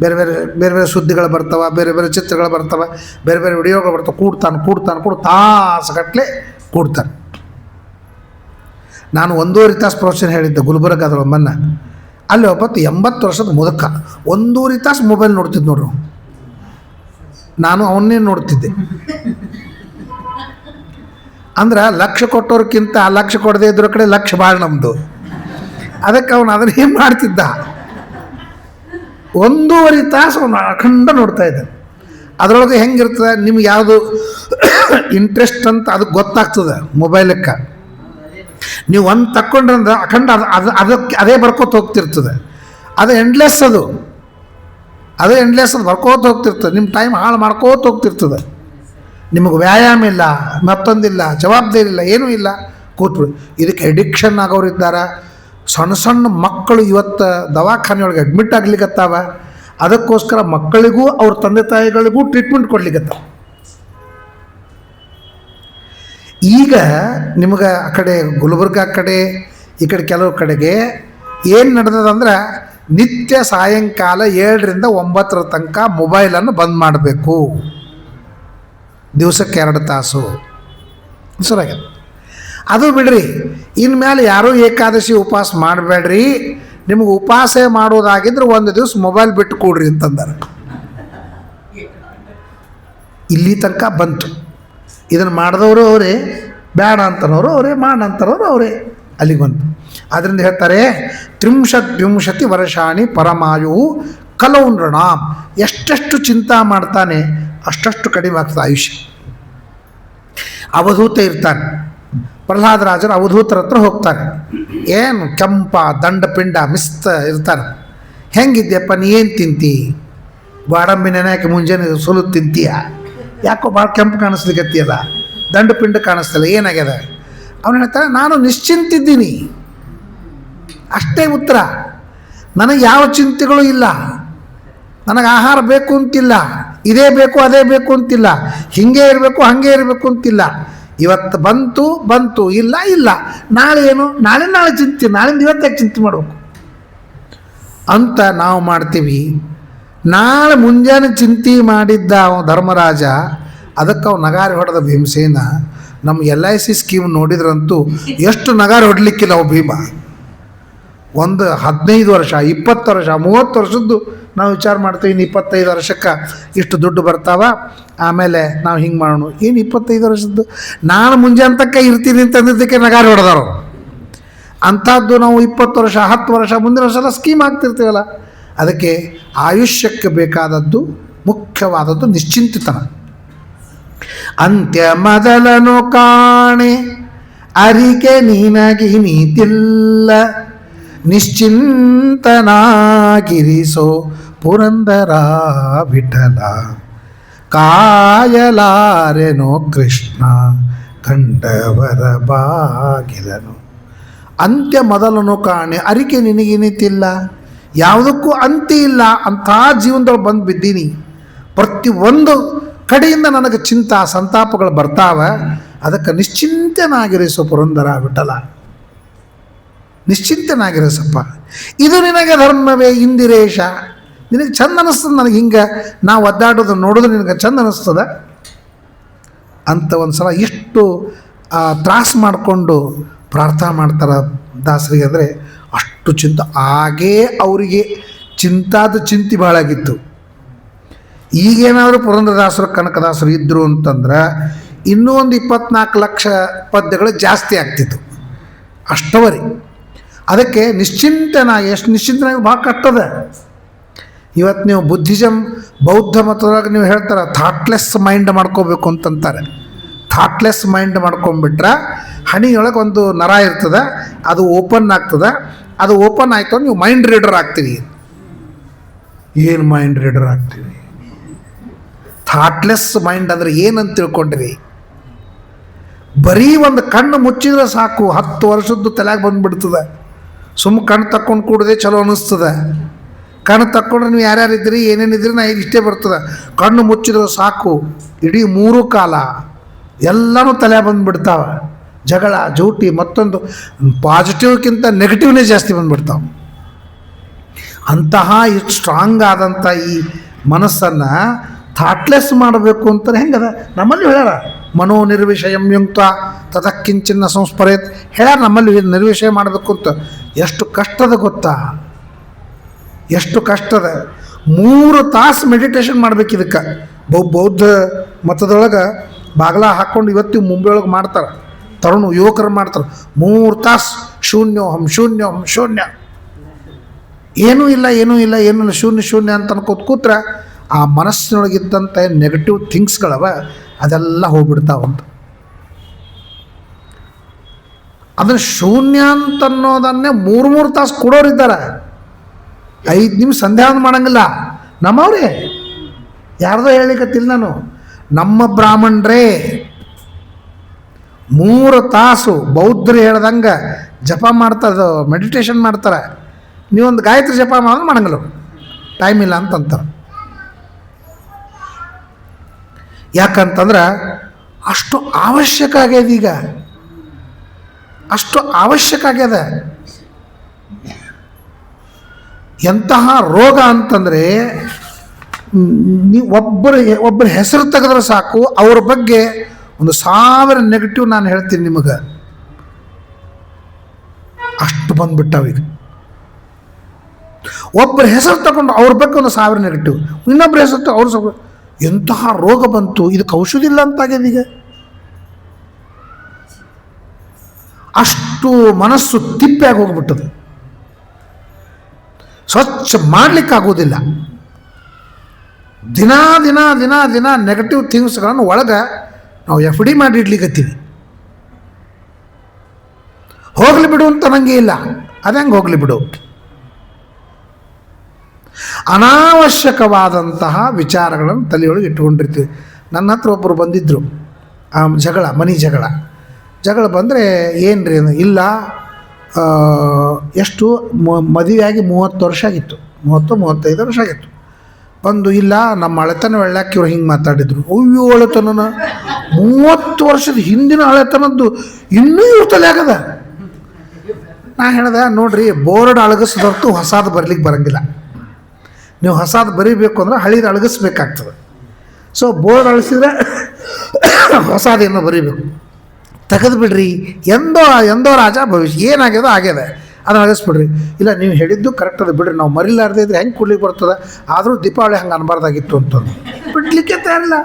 ಬೇರೆ ಬೇರೆ ಸುದ್ದಿಗಳು ಬರ್ತಾವೆ, ಬೇರೆ ಬೇರೆ ಚಿತ್ರಗಳು ಬರ್ತಾವೆ, ಬೇರೆ ಬೇರೆ ವಿಡಿಯೋಗಳು ಬರ್ತಾವೆ. ಕೂಡ್ತಾನೆ ತಾಸುಗಟ್ಟಲೆ ಕೂಡ್ತಾನೆ. ನಾನು 1.5 ತಾಸು ಪ್ರವಚನ ಹೇಳಿದ್ದೆ ಗುಲ್ಬರ್ಗಾದೊಳಗೆ ಮೊನ್ನೆ. ಅಲ್ಲಿ ಒಬ್ಬತ್ತು 80 ವರ್ಷದ ಮುದುಕ 1.5 ತಾಸು ಮೊಬೈಲ್ ನೋಡ್ತಿದ್ದು ನೋಡ್ರಿ. ನಾನು ಅವನ್ನೇ ನೋಡ್ತಿದ್ದೆ. ಅಂದ್ರೆ ಲಕ್ಷ ಕೊಟ್ಟೋರ್ಕಿಂತ ಲಕ್ಷ ಕೊಡದೇ ಇದ್ರ ಕಡೆ ಲಕ್ಷ ಭಾಳ ನಮ್ಮದು. ಅದಕ್ಕೆ ಅವನು ಅದನ್ನೇ ಮಾಡ್ತಿದ್ದ. 1.5 ತಾಸು ಅವನು ಅಖಂಡ ನೋಡ್ತಾ ಇದ್ದ. ಅದರೊಳಗೆ ಹೆಂಗಿರ್ತದೆ, ನಿಮ್ಗೆ ಯಾವುದು ಇಂಟ್ರೆಸ್ಟ್ ಅಂತ ಅದಕ್ಕೆ ಗೊತ್ತಾಗ್ತದೆ ಮೊಬೈಲಕ್ಕೆ. ನೀವು ಒಂದು ತಕ್ಕೊಂಡ್ರಂದ್ರೆ ಅಖಂಡ ಅದಕ್ಕೆ ಅದೇ ಬರ್ಕೋತ ಹೋಗ್ತಿರ್ತದೆ. ಅದು ಎಂಡ್ಲೆಸ್, ಅದು ಬರ್ಕೋತ ಹೋಗ್ತಿರ್ತದೆ. ನಿಮ್ಮ ಟೈಮ್ ಹಾಳು ಮಾಡ್ಕೋತ ಹೋಗ್ತಿರ್ತದೆ. ನಿಮಗೆ ವ್ಯಾಯಾಮ ಇಲ್ಲ, ಮತ್ತೊಂದಿಲ್ಲ, ಜವಾಬ್ದಾರಿ ಇಲ್ಲ, ಏನೂ ಇಲ್ಲ, ಕೂತ್ಬಿಡಿ. ಇದಕ್ಕೆ ಎಡಿಕ್ಷನ್ ಆಗೋರಿದ್ದಾರೆ. ಸಣ್ಣ ಮಕ್ಕಳು ಇವತ್ತು ದವಾಖಾನೆಯೊಳಗೆ ಅಡ್ಮಿಟ್ ಆಗ್ಲಿಕ್ಕತ್ತಾವ. ಅದಕ್ಕೋಸ್ಕರ ಮಕ್ಕಳಿಗೂ ಅವ್ರ ತಂದೆ ತಾಯಿಗಳಿಗೂ ಟ್ರೀಟ್ಮೆಂಟ್ ಕೊಡ್ಲಿಕ್ಕತ್ತಾವ. ಈಗ ನಿಮಗೆ ಆ ಕಡೆ ಗುಲ್ಬರ್ಗ ಕಡೆ ಈ ಕಡೆ ಕೆಲವು ಕಡೆಗೆ ಏನು ನಡೆದದಂದ್ರೆ, ನಿತ್ಯ ಸಾಯಂಕಾಲ 7ರಿಂದ 9 ತನಕ ಮೊಬೈಲನ್ನು ಬಂದ್ ಮಾಡಬೇಕು. ದಿವಸಕ್ಕೆ 2 ತಾಸು ಸರಿಯಾಗಿ. ಅದು ಬಿಡ್ರಿ, ಇನ್ಮೇಲೆ ಯಾರೂ ಏಕಾದಶಿ ಉಪವಾಸ ಮಾಡಬೇಡ್ರಿ. ನಿಮಗೆ ಉಪವಾಸ ಮಾಡೋದಾಗಿದ್ರೆ ಒಂದು ದಿವಸ ಮೊಬೈಲ್ ಬಿಟ್ಟು ಕೊಡ್ರಿ ಅಂತಂದಾರೆ. ಇಲ್ಲಿ ತನಕ ಬಂತು. ಇದನ್ನು ಮಾಡಿದವರು ಅವರೇ, ಬೇಡ ಅಂತನವರು ಅವರೇ, ಮಾಡ ಅಂತನವರು ಅವರೇ, ಅಲ್ಲಿಗೆ ಬಂತು. ಅದರಿಂದ ಹೇಳ್ತಾರೆ 30 ವರ್ಷಾಣಿ ಪರಮಾಯು ಕಲವು ನೃಣಾಂ. ಎಷ್ಟೆಷ್ಟು ಚಿಂತಾ ಮಾಡ್ತಾನೆ ಅಷ್ಟಷ್ಟು ಕಡಿಮೆ ಆಗ್ತದೆ ಆಯುಷ್ಯ. ಅವಧೂತ ಇರ್ತಾನೆ. ಪ್ರಹ್ಲಾದರಾಜರು ಅವಧೂತರ ಹತ್ರ ಹೋಗ್ತಾರೆ. ಏನು ಕೆಂಪ ದಂಡಪಿಂಡ ಮಿಸ್ತ ಇರ್ತಾರೆ. ಹೆಂಗಿದ್ಯಪ್ಪ, ನೀ ಏನು ತಿಂತಿ? ಗೋಡಂಬಿ ನೆನೆಯಾಕೆ ಮುಂಜಾನೆ ಸುಲು ತಿಂತೀಯ? ಯಾಕೋ ಭಾಳ ಕೆಂಪು ಕಾಣಿಸ್ಲಿಕ್ಕತ್ತಿಯಲ್ಲ, ದಂಡಪಿಂಡ ಕಾಣಿಸ್ತಲ್ಲ, ಏನಾಗ್ಯದ? ಅವನು ಹೇಳ್ತಾನೆ, ನಾನು ನಿಶ್ಚಿಂತಿದ್ದೀನಿ, ಅಷ್ಟೇ ಉತ್ತರ. ನನಗೆ ಯಾವ ಚಿಂತೆಗಳು ಇಲ್ಲ, ನನಗೆ ಆಹಾರ ಬೇಕು ಅಂತಿಲ್ಲ, ಇದೇ ಬೇಕು ಅದೇ ಬೇಕು ಅಂತಿಲ್ಲ, ಹೀಗೆ ಇರಬೇಕು ಹಾಗೆ ಇರಬೇಕು ಅಂತಿಲ್ಲ. ಇವತ್ತು ಬಂತು, ಇಲ್ಲ, ನಾಳೆ ಏನು, ನಾಳೆ ಚಿಂತೆ, ನಾಳಿಂದ ಇವತ್ತಾಗಿ ಚಿಂತೆ ಮಾಡಬೇಕು ಅಂತ ನಾವು ಮಾಡ್ತೀವಿ. ನಾಳೆ ಮುಂಜಾನೆ ಚಿಂತೆ ಮಾಡಿದ್ದ ಅವ ಧರ್ಮರಾಜ, ಅದಕ್ಕೆ ಅವ ನಗಾರಿ ಹೊಡೆದ ಭೀಮಸೇನ. ನಮ್ಮ LIC ಸ್ಕೀಮ್ ನೋಡಿದ್ರಂತೂ ಎಷ್ಟು ನಗಾರಿ ಹೊಡಲಿಕ್ಕಿಲ್ಲ ಅವು ಭೀಮ. ಒಂದು 15 ವರ್ಷ 20 ವರ್ಷ 30 ವರ್ಷದ್ದು ನಾವು ವಿಚಾರ ಮಾಡ್ತೀವಿ. ಇನ್ನು 25 ವರ್ಷಕ್ಕೆ ಇಷ್ಟು ದುಡ್ಡು ಬರ್ತಾವ, ಆಮೇಲೆ ನಾವು ಹಿಂಗೆ ಮಾಡೋಣ. ಏನು 25 ವರ್ಷದ್ದು? ನಾನು ಮುಂಜಾನೆ ತಕ್ಕ ಇರ್ತೀನಿ ಅಂತಂದಿದ್ದಕ್ಕೆ ನಗಾರಿ ಹೊಡೆದವರು. ಅಂಥದ್ದು ನಾವು 20 ವರ್ಷ 10 ವರ್ಷ ಮುಂದಿನ ವರ್ಷ ಎಲ್ಲ ಸ್ಕೀಮ್ ಆಗ್ತಿರ್ತೀವಲ್ಲ. ಅದಕ್ಕೆ ಆಯುಷ್ಯಕ್ಕೆ ಬೇಕಾದದ್ದು ಮುಖ್ಯವಾದದ್ದು ನಿಶ್ಚಿಂತತನ. ಅಂತ್ಯ ಮೊದಲನು ಕಾಣೆ ಅರಿಕೆ ನಿನಗೆ ನೀತಿಲ್ಲ, ನಿಶ್ಚಿಂತನಾಗಿರಿಸೋ ಪುರಂದರ ವಿಠಲ, ಕಾಯಲಾರೆನೋ ಕೃಷ್ಣ ಕಂಡವರ ಬಾಗಿಲನು. ಅಂತ್ಯ ಮೊದಲನು ಕಾಣೆ ಅರಿಕೆ ನಿನಗೇನಿತಿಲ್ಲ, ಯಾವುದಕ್ಕೂ ಅಂತ್ಯ ಇಲ್ಲ. ಅಂಥ ಜೀವನದೊಳಗೆ ಬಂದು ಬಿದ್ದೀನಿ. ಪ್ರತಿಯೊಂದು ಕಡೆಯಿಂದ ನನಗೆ ಚಿಂತಾ ಸಂತಾಪಗಳು ಬರ್ತಾವ. ಅದಕ್ಕೆ ನಿಶ್ಚಿಂತನಾಗಿರಿಸೋ ಪುರಂದರ ವಿಠಲ, ನಿಶ್ಚಿಂತನಾಗಿರಸಪ್ಪ. ಇದು ನಿನಗೆ ಧರ್ಮವೇ ಇಂದಿರೇಶ. ನಿನಗೆ ಚಂದ ಅನ್ನಿಸ್ತದೆ, ನನಗೆ ಹಿಂಗೆ ನಾವು ಒದ್ದಾಡೋದು ನೋಡೋದು ನಿನಗೆ ಚಂದ ಅನ್ನಿಸ್ತದೆ ಅಂತ ಒಂದು ಸಲ ಇಷ್ಟು ತ್ರಾಸು ಮಾಡಿಕೊಂಡು ಪ್ರಾರ್ಥನೆ ಮಾಡ್ತಾರೆ ದಾಸರಿಗೆ. ಅಂದರೆ ಅಷ್ಟು ಆಗೇ ಅವರಿಗೆ ಚಿಂತೆ ಭಾಳ ಆಗಿತ್ತು. ಈಗೇನಾದರೂ ಪುರಂದರದಾಸರು ಕನಕದಾಸರು ಇದ್ದರು ಅಂತಂದ್ರೆ ಇನ್ನೂ ಒಂದು 24 ಲಕ್ಷ ಪದ್ಯಗಳು ಜಾಸ್ತಿ ಆಗ್ತಿತ್ತು ಅಷ್ಟವರಿ. ಅದಕ್ಕೆ ನಿಶ್ಚಿಂತನಾಗಿ, ಎಷ್ಟು ನಿಶ್ಚಿಂತನಾಗಿ ಭಾಳ ಕಟ್ಟದ. ಇವತ್ತು ನೀವು ಬುದ್ಧಿಸಮ್ ಬೌದ್ಧ ಮತದೊಳಗೆ ನೀವು ಹೇಳ್ತಾರೆ ಥಾಟ್ಲೆಸ್ ಮೈಂಡ್ ಮಾಡ್ಕೋಬೇಕು ಅಂತಂತಾರೆ. ಥಾಟ್ಲೆಸ್ ಮೈಂಡ್ ಮಾಡ್ಕೊಂಡ್ಬಿಟ್ರೆ ಹಣಿಯೊಳಗೆ ಒಂದು ನರ ಇರ್ತದೆ, ಅದು ಓಪನ್ ಆಗ್ತದೆ. ಅದು ಓಪನ್ ಆಯಿತು ನೀವು ಮೈಂಡ್ ರೀಡರ್ ಆಗ್ತೀವಿ. ಏನು ಮೈಂಡ್ ರೀಡರ್ ಆಗ್ತೀವಿ? ಥಾಟ್ಲೆಸ್ ಮೈಂಡ್ ಅಂದರೆ ಏನಂತ ತಿಳ್ಕೊಂಡ್ರಿ? ಬರೀ ಒಂದು ಕಣ್ಣು ಮುಚ್ಚಿದ್ರೆ ಸಾಕು, 10 ವರ್ಷದ್ದು ತಲೆಯಾಗ ಬಂದುಬಿಡ್ತದೆ. ಕಣ್ಣು ತಕ್ಕೊಂಡು ಕೂಡದೆ ಚಲೋ ಅನ್ನಿಸ್ತದೆ. ಕಣ್ಣು ತಕ್ಕೊಂಡ್ರೆ ನೀವು ಯಾರ್ಯಾರಿದ್ರಿ ಏನೇನಿದ್ರಿ ನಾ ಇಷ್ಟೇ ಬರ್ತದೆ. ಕಣ್ಣು ಮುಚ್ಚಿದ್ರೆ ಸಾಕು, ಇಡೀ 3 ಕಾಲ ಎಲ್ಲನೂ ತಲೆ ಬಂದುಬಿಡ್ತಾವೆ. ಜಗಳ ಜೂಟಿ ಮತ್ತೊಂದು ಪಾಸಿಟಿವ್ಗಿಂತ ನೆಗೆಟಿವ್ನೇ ಜಾಸ್ತಿ ಬಂದುಬಿಡ್ತಾವೆ. ಅಂತಹ ಇಷ್ಟು ಸ್ಟ್ರಾಂಗ್ ಆದಂಥ ಈ ಮನಸ್ಸನ್ನು ಥಾಟ್ಲೆಸ್ ಮಾಡಬೇಕು ಅಂತಾರೆ. ಹೆಂಗದ ನಮ್ಮಲ್ಲಿ ಹೇಳ್ಯಾರ, ಮನೋ ನಿರ್ವಿಷಯಂ ಯುಕ್ತ ತದಕ್ಕಿಂಚಿನ್ನ ಸಂಸ್ಪರೇತ್ ಹೇಳ್ಯಾರ. ನಮ್ಮಲ್ಲಿ ನಿರ್ವಿಷಯ ಮಾಡಬೇಕು ಅಂತ ಎಷ್ಟು ಕಷ್ಟದ ಗೊತ್ತಾ? ಎಷ್ಟು ಕಷ್ಟದ. 3 ತಾಸು ಮೆಡಿಟೇಷನ್ ಮಾಡ್ಬೇಕು ಇದಕ್ಕೆ. ಬೌದ್ಧ ಮತದೊಳಗೆ ಬಾಗ್ಲ ಹಾಕ್ಕೊಂಡು ಇವತ್ತು ಮುಂಬೈ ಒಳಗೆ ಮಾಡ್ತಾರೆ, ತರುಣ ಯುವಕರು ಮಾಡ್ತಾರೆ. 3 ತಾಸು ಶೂನ್ಯೋಹಂ ಶೂನ್ಯೋಹಂ ಶೂನ್ಯ, ಏನೂ ಇಲ್ಲ ಶೂನ್ಯ ಅಂತ ಅನ್ಕೋತ ಕೂತ್ರೆ ಆ ಮನಸ್ಸಿನೊಳಗಿದ್ದಂಥ ನೆಗೆಟಿವ್ ಥಿಂಗ್ಸ್ಗಳವ ಅದೆಲ್ಲ ಹೋಗ್ಬಿಡ್ತಾವಂತ. ಅದನ್ನು ಶೂನ್ಯ ಅಂತನ್ನೋದನ್ನೇ 3 ತಾಸು ಕೊಡೋರಿದ್ದಾರೆ. 5 ನಿಮಿಷ ಸಂಧ್ಯಾವಂದನೆ ಮಾಡೋಂಗಿಲ್ಲ. ನಮ್ಮವ್ರೇ, ಯಾರ್ದೋ ಹೇಳಿಕತ್ತಿಲ್ಲ ನಾನು, ನಮ್ಮ ಬ್ರಾಹ್ಮಣರೇ 3 ತಾಸು ಬೌದ್ಧರು ಹೇಳ್ದಂಗೆ ಜಪ ಮಾಡ್ತಾರೆ, ಮೆಡಿಟೇಷನ್ ಮಾಡ್ತಾರೆ. ನೀವೊಂದು ಗಾಯತ್ರಿ ಜಪ ಮಾಡೋದು ಮಾಡಂಗಿಲ್ಲ, ಟೈಮ್ ಇಲ್ಲ ಅಂತಂತಾರೆ. ಯಾಕಂತಂದ್ರೆ ಅಷ್ಟು ಅವಶ್ಯಕ ಆಗ್ಯದ. ಈಗ ಅಷ್ಟು ಅವಶ್ಯಕ ಆಗ್ಯದ. ಎಂತಹ ರೋಗ ಅಂತಂದರೆ ನೀವು ಒಬ್ಬರ ಹೆಸರು ತೆಗೆದ್ರೆ ಸಾಕು, ಅವ್ರ ಬಗ್ಗೆ 1000 ನೆಗೆಟಿವ್ ನಾನು ಹೇಳ್ತೀನಿ ನಿಮಗೆ. ಅಷ್ಟು ಬಂದುಬಿಟ್ಟಾವೀಗ. ಒಬ್ಬರ ಹೆಸರು ತಗೊಂಡು ಅವ್ರ ಬಗ್ಗೆ ಒಂದು 1000 ನೆಗೆಟಿವ್, ಇನ್ನೊಬ್ಬರ ಹೆಸರು ಅವ್ರ ಸ್ವಲ್ಪ ಎಂತಹ ರೋಗ ಬಂತು, ಇದಕ್ಕೆ ಔಷಧಿ ಇಲ್ಲ ಅಂತಾಗ್ಯದ ಈಗ. ಅಷ್ಟು ಮನಸ್ಸು ತಿಪ್ಪಾಗಿ ಹೋಗ್ಬಿಟ್ಟದು, ಸ್ವಚ್ಛ ಮಾಡಲಿಕ್ಕಾಗೋದಿಲ್ಲ. ದಿನ ದಿನ ದಿನ ದಿನ ನೆಗೆಟಿವ್ ಥಿಂಗ್ಸ್ಗಳನ್ನು ಒಳಗೆ ನಾವು FD ಮಾಡಿ ಇಡ್ಲಿಕ್ಕತ್ತೀವಿ. ಹೋಗಲಿ ಬಿಡು ಅಂತ ನನಗೆ ಇಲ್ಲ, ಅದಂಗೆ ಹೋಗಲಿ ಬಿಡು. ಅನಾವಶ್ಯಕವಾದಂತಹ ವಿಚಾರಗಳನ್ನು ತಲೆಯೊಳಗೆ ಇಟ್ಕೊಂಡಿರ್ತೀವಿ. ನನ್ನ ಹತ್ರ ಒಬ್ಬರು ಬಂದಿದ್ದರು, ಮನೆ ಜಗಳ ಬಂದರೆ ಏನು ರೀ ಇಲ್ಲ, ಎಷ್ಟು ಮದುವೆಯಾಗಿ 30 ವರ್ಷ ಆಗಿತ್ತು, 30-35 ವರ್ಷ ಆಗಿತ್ತು. ಬಂದು ಇಲ್ಲ ನಮ್ಮ ಹಳೆತನ ಒಳ್ಳ್ಯಾಕೆ ಇವ್ರು ಹಿಂಗೆ ಮಾತಾಡಿದ್ರು. ಅಯ್ಯೋ ಹಳೆತನ 30 ವರ್ಷದ ಹಿಂದಿನ ಹಳೆತನದ್ದು ಇನ್ನೂ ಇವ್ರ ತಲೆ ಆಗದ. ನಾ ಹೇಳ್ದೆ ನೋಡ್ರಿ, ಬೋರ್ಡ್ ಅಳಗಿಸಿದೊರ್ತು ಹೊಸಾದು ಬರ್ಲಿಕ್ಕೆ ಬರೋಂಗಿಲ್ಲ. ನೀವು ಹೊಸಾದು ಬರೀಬೇಕು ಅಂದ್ರೆ ಹಳಿದು ಅಳಗಿಸ್ಬೇಕಾಗ್ತದೆ. ಸೊ ಬೋರ್ಡ್ ಅಳಿಸಿದ್ರೆ ಹೊಸದೇನೋ ಬರೀಬೇಕು. ತೆಗೆದು ಬಿಡ್ರಿ, ಎಂದೋ ರಾಜ ಭವಿಷ್ಯ ಏನಾಗ್ಯದೋ ಆಗ್ಯದ, ಅದನ್ನು ಅಳಿಸ್ಬಿಡ್ರಿ. ಇಲ್ಲ ನೀವು ಹೇಳಿದ್ದು ಕರೆಕ್ಟ್ ಅದ ಬಿಡ್ರಿ, ನಾವು ಮರಿಲಾರ್ದೆ ಇದ್ರೆ ಹೆಂಗೆ ಕೊಡ್ಲಿಕ್ಕೆ ಬರ್ತದೆ, ಆದರೂ ದೀಪಾವಳಿ ಹಂಗೆ ಅನ್ಬಾರ್ದಾಗಿತ್ತು ಅಂತ ಬಿಡ್ಲಿಕ್ಕೆ ತಯಾರಿಲ್ಲ.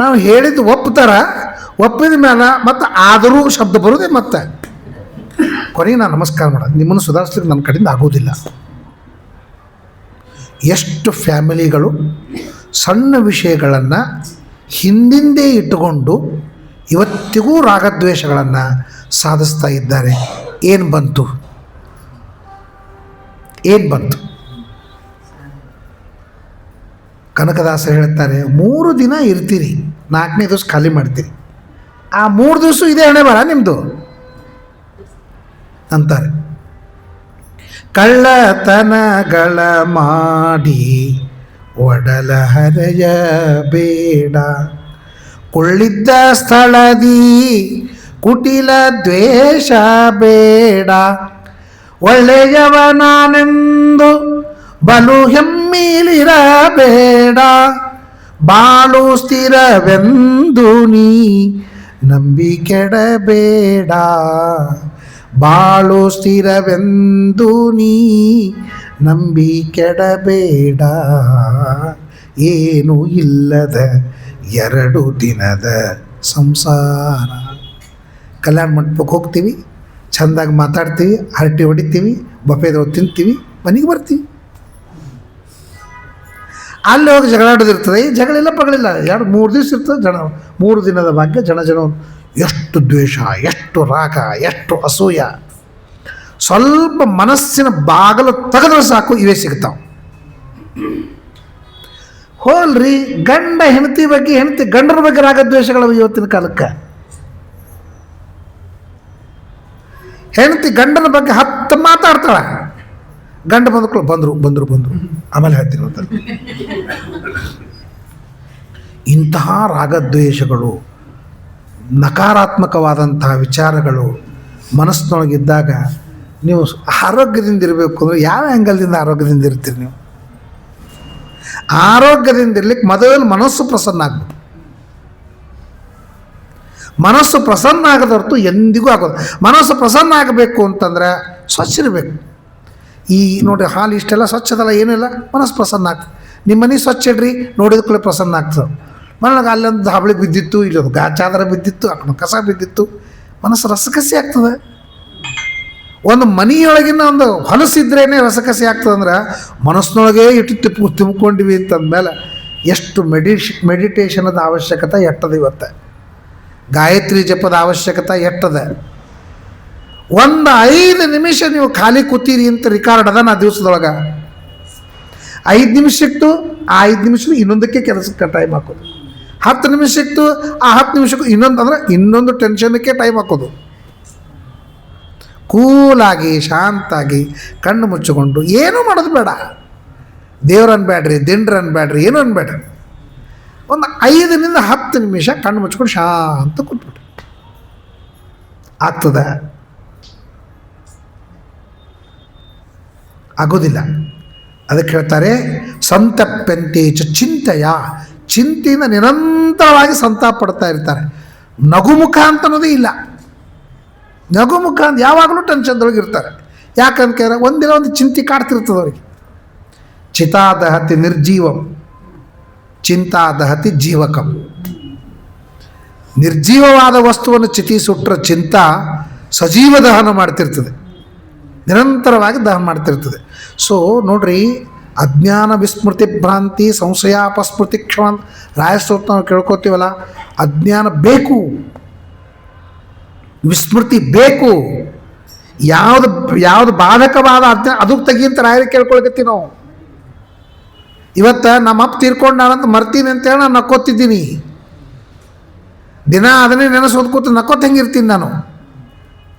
ನಾವು ಹೇಳಿದ್ದು ಒಪ್ಪಿದ ಮೇಲೆ ಮತ್ತು ಆದರೂ ಶಬ್ದ ಬರೋದೇ ಮತ್ತೆ ಕೊನೆಗೆ ನಾನು ನಮಸ್ಕಾರ ಮಾಡೋದು. ನಿಮ್ಮನ್ನು ಸುಧಾರಿಸ್ಲಿಕ್ಕೆ ನನ್ನ ಕಡೆಯಿಂದ ಆಗೋದಿಲ್ಲ. ಎಷ್ಟು ಫ್ಯಾಮಿಲಿಗಳು ಸಣ್ಣ ವಿಷಯಗಳನ್ನು ಹಿಂದಿಂದೇ ಇಟ್ಟುಕೊಂಡು ಇವತ್ತಿಗೂ ರಾಗದ್ವೇಷಗಳನ್ನು ಸಾಧಿಸ್ತಾ ಇದ್ದಾರೆ. ಏನು ಬಂತು? ಕನಕದಾಸರು ಹೇಳ್ತಾರೆ, 3 ದಿನ ಇರ್ತೀರಿ, 4ನೇ ದಿವಸ ಖಾಲಿ ಮಾಡ್ತೀರಿ. ಆ 3 ದಿವಸ ಇದೇ ಹಣೆ ಬರ ನಿಮ್ಮದು ಅಂತಾರೆ. ಕಳ್ಳತನಗಳ ಮಾಡಿ ಒಡಲ ಹರೆಯ ಬೇಡ, ಕೊಳ್ಳಿದ್ದ ಸ್ಥಳದಿ ಕುಟಿಲ ದ್ವೇಷ ಬೇಡ, ಒಳ್ಳೆಯವನಾನೆಂದು ಬಲು ಹೆಮ್ಮಿಲಿರಬೇಡ, ಬಾಳು ಸ್ಥಿರವೆಂದು ನೀ ನಂಬಿ ಕೆಡಬೇಡ, ಬಾಳು ಸ್ಥಿರವೆಂದು ನೀ ನಂಬಿ ಕೆಡಬೇಡ, ಏನು ಇಲ್ಲದ 2 ದಿನದ ಸಂಸಾರ. ಕಲ್ಯಾಣ ಮಂಟಪಕ್ಕೆ ಹೋಗ್ತೀವಿ, ಚೆಂದಾಗಿ ಮಾತಾಡ್ತೀವಿ, ಹರಟೆ ಹೊಡಿತೀವಿ, ಬಫೆದೊಳಗೆ ತಿಂತೀವಿ, ಮನೆಗೆ ಬರ್ತೀವಿ. ಅಲ್ಲಿ ಹೋಗಿ ಜಗಳಾಡೋದಿರ್ತದೆ. ಈ ಜಗಳಿಲ್ಲ ಪಗಳಿಲ್ಲ, 2-3 ದಿವಸ ಇರ್ತದೆ ಜನ. 3 ದಿನದ ಭಾಗ್ಯ ಜನ ಎಷ್ಟು ದ್ವೇಷ, ಎಷ್ಟು ರಾಗ, ಎಷ್ಟು ಅಸೂಯ. ಸ್ವಲ್ಪ ಮನಸ್ಸಿನ ಬಾಗಲು ತೆಗೆದ್ರೆ ಸಾಕು ಇವೇ ಸಿಗ್ತಾವೆ. ಹೋಲ್ರಿ, ಗಂಡ ಹೆಂಡತಿ ಬಗ್ಗೆ, ಹೆಂಡತಿ ಗಂಡರ ಬಗ್ಗೆ ರಾಗದ್ವೇಷಗಳು ಇವತ್ತಿನ ಕಾಲಕ್ಕೆ. ಹೆಂಡತಿ ಗಂಡನ ಬಗ್ಗೆ 10 ಮಾತಾಡ್ತಾಳೆ, ಗಂಡ ಬಂದರು ಆಮೇಲೆ ಹೇಳ್ತೀನಿ ಅಂತ. ಇಂತಹ ರಾಗದ್ವೇಷಗಳು, ನಕಾರಾತ್ಮಕವಾದಂತಹ ವಿಚಾರಗಳು ಮನಸ್ಸಿನೊಳಗಿದ್ದಾಗ ನೀವು ಆರೋಗ್ಯದಿಂದ ಇರಬೇಕು ಅಂದರೆ ಯಾವ ಆ್ಯಂಗಲ್ದಿಂದ ಆರೋಗ್ಯದಿಂದ ಇರ್ತೀರಿ ನೀವು? ಆರೋಗ್ಯದಿಂದ ಇರ್ಲಿಕ್ಕೆ ಮೊದಲು ಮನಸ್ಸು ಪ್ರಸನ್ನ ಆಗಬೇಕು. ಮನಸ್ಸು ಪ್ರಸನ್ನ ಆಗದೊರ್ತು ಎಂದಿಗೂ ಆಗೋದು. ಮನಸ್ಸು ಪ್ರಸನ್ನ ಆಗಬೇಕು ಅಂತಂದ್ರೆ ಸ್ವಚ್ಛ ಇರಬೇಕು. ಈ ನೋಡಿ, ಹಾಲು ಇಷ್ಟೆಲ್ಲ ಸ್ವಚ್ಛದಲ್ಲ, ಏನಿಲ್ಲ, ಮನಸ್ಸು ಪ್ರಸನ್ನ ಆಗ್ತದೆ. ನಿಮ್ಮ ಮನೆ ಸ್ವಚ್ಛ ಇಡ್ರಿ, ನೋಡಿದ ಕೂಡಲೇ ಪ್ರಸನ್ನ ಆಗ್ತದೆ. ಮನೆಗೆ ಅಲ್ಲೊಂದು ಹಾಬಳಿಗೆ ಬಿದ್ದಿತ್ತು, ಇಲ್ಲೊಂದು ಚಾದರ ಬಿದ್ದಿತ್ತು, ಅಕ್ಕನ ಕಸ ಬಿದ್ದಿತ್ತು, ಮನಸ್ಸು ರಸಕಸಿ ಆಗ್ತದೆ. ಒಂದು ಮನೆಯೊಳಗಿನ ಒಂದು ಹೊಲಸಿದ್ರೇ ರಸಕಸಿ ಆಗ್ತದಂದ್ರೆ ಮನಸ್ಸಿನೊಳಗೆ ಇಟ್ಟು ತುಂಬಿಕೊಂಡಿವಿ ಅಂತಂದಮೇಲೆ ಎಷ್ಟು ಮೆಡಿಟೇಷನದ ಅವಶ್ಯಕತೆ ಎಟ್ಟದ. ಇವತ್ತು ಗಾಯತ್ರಿ ಜಪದ ಅವಶ್ಯಕತೆ ಎಟ್ಟದ. 5 ನಿಮಿಷ ನೀವು ಖಾಲಿ ಕೂತೀರಿ ಅಂತ ರಿಕಾರ್ಡ್ ಅದ. ನಾ ದಿವಸದೊಳಗೆ 5 ನಿಮಿಷ ಸಿಕ್ತು, ಆ 5 ನಿಮಿಷಕ್ಕೂ ಇನ್ನೊಂದಕ್ಕೆ ಕೆಲಸಕ್ಕೆ ಟೈಮ್ ಹಾಕೋದು. 10 ನಿಮಿಷ ಸಿಕ್ತು, ಆ 10 ನಿಮಿಷಕ್ಕೂ ಇನ್ನೊಂದು ಟೆನ್ಷನ್ಗೆ ಟೈಮ್ ಹಾಕೋದು. ಕೂಲಾಗಿ ಶಾಂತಾಗಿ ಕಣ್ಣು ಮುಚ್ಚಿಕೊಂಡು ಏನೂ ಮಾಡೋದು ಬೇಡ. ದೇವ್ರು ಅನ್ಬೇಡ್ರಿ, ದಿಂಡ್ರು ಅನ್ಬೇಡ್ರಿ, ಏನೂ ಅನ್ಬೇಡ್ರಿ. ಒಂದು 5 ನಿಂದ 10 ನಿಮಿಷ ಕಣ್ಣು ಮುಚ್ಕೊಂಡು ಶಾಂತ ಕೂತ್ಬಿಟ್ರಿ. ಆಗ್ತದ? ಆಗೋದಿಲ್ಲ. ಅದಕ್ಕೆ ಹೇಳ್ತಾರೆ, ಸಂತಪ್ಯಂತೆ ಚಿಂತೆಯಿಂದ ನಿರಂತರವಾಗಿ ಸಂತಾಪ ಪಡ್ತಾ ಇರ್ತಾರೆ. ನಗುಮುಖ ಅಂತ ಅನ್ನೋದೇ ಇಲ್ಲ. ನಗುಮುಖ ಅಂತ ಯಾವಾಗಲೂ ಟೆನ್ಷನ್ದೊಳಗೆ ಇರ್ತಾರೆ. ಯಾಕಂತ ಕೇಳಿದ್ರೆ ಒಂದಿನ ಒಂದು ಚಿಂತೆ ಕಾಡ್ತಿರ್ತದೆ ಅವ್ರಿಗೆ. ಚಿತಾದಹತಿ ನಿರ್ಜೀವಂ ಚಿಂತಾದಹತಿ ಜೀವಕಂ. ನಿರ್ಜೀವವಾದ ವಸ್ತುವನ್ನು ಚಿತಿ ಸುಟ್ಟರೆ ಚಿಂತ ಸಜೀವ ದಹನ ಮಾಡ್ತಿರ್ತದೆ, ನಿರಂತರವಾಗಿ ದಹನ ಮಾಡ್ತಿರ್ತದೆ. ಸೊ ನೋಡ್ರಿ, ಅಜ್ಞಾನ ವಿಸ್ಮೃತಿ ಭ್ರಾಂತಿ ಸಂಶಯಾಪಸ್ಮೃತಿ ಕ್ಷಮ ರಾಯಸ್ತೋತ್ರ ನಾವು ಕೇಳ್ಕೊತೀವಲ್ಲ, ಅಜ್ಞಾನ ಬೇಕು, ವಿಸ್ಮೃತಿ ಬೇಕು. ಯಾವುದು ಬಾಧಕವಾದ ಅಜ್ಞಾನ ಅದು ತೆಗಿಂತ ರಾಯರಿಗೆ ಕೇಳ್ಕೊಳ್ಕತ್ತೀವಿ ನಾವು. ಇವತ್ತು ನಮ್ಮ ಅಪ್ಪ ತೀರ್ಕೊಂಡಾನಂತ ಮರ್ತೀನಿ ಅಂತೇಳಿ ನಾನು ನಕ್ಕೋತಿದ್ದೀನಿ. ದಿನ ಅದನ್ನೇ ನೆನೆಸೋದು ಕೂತು ನಕ್ಕೋತ ಹೆಂಗಿರ್ತೀನಿ ನಾನು,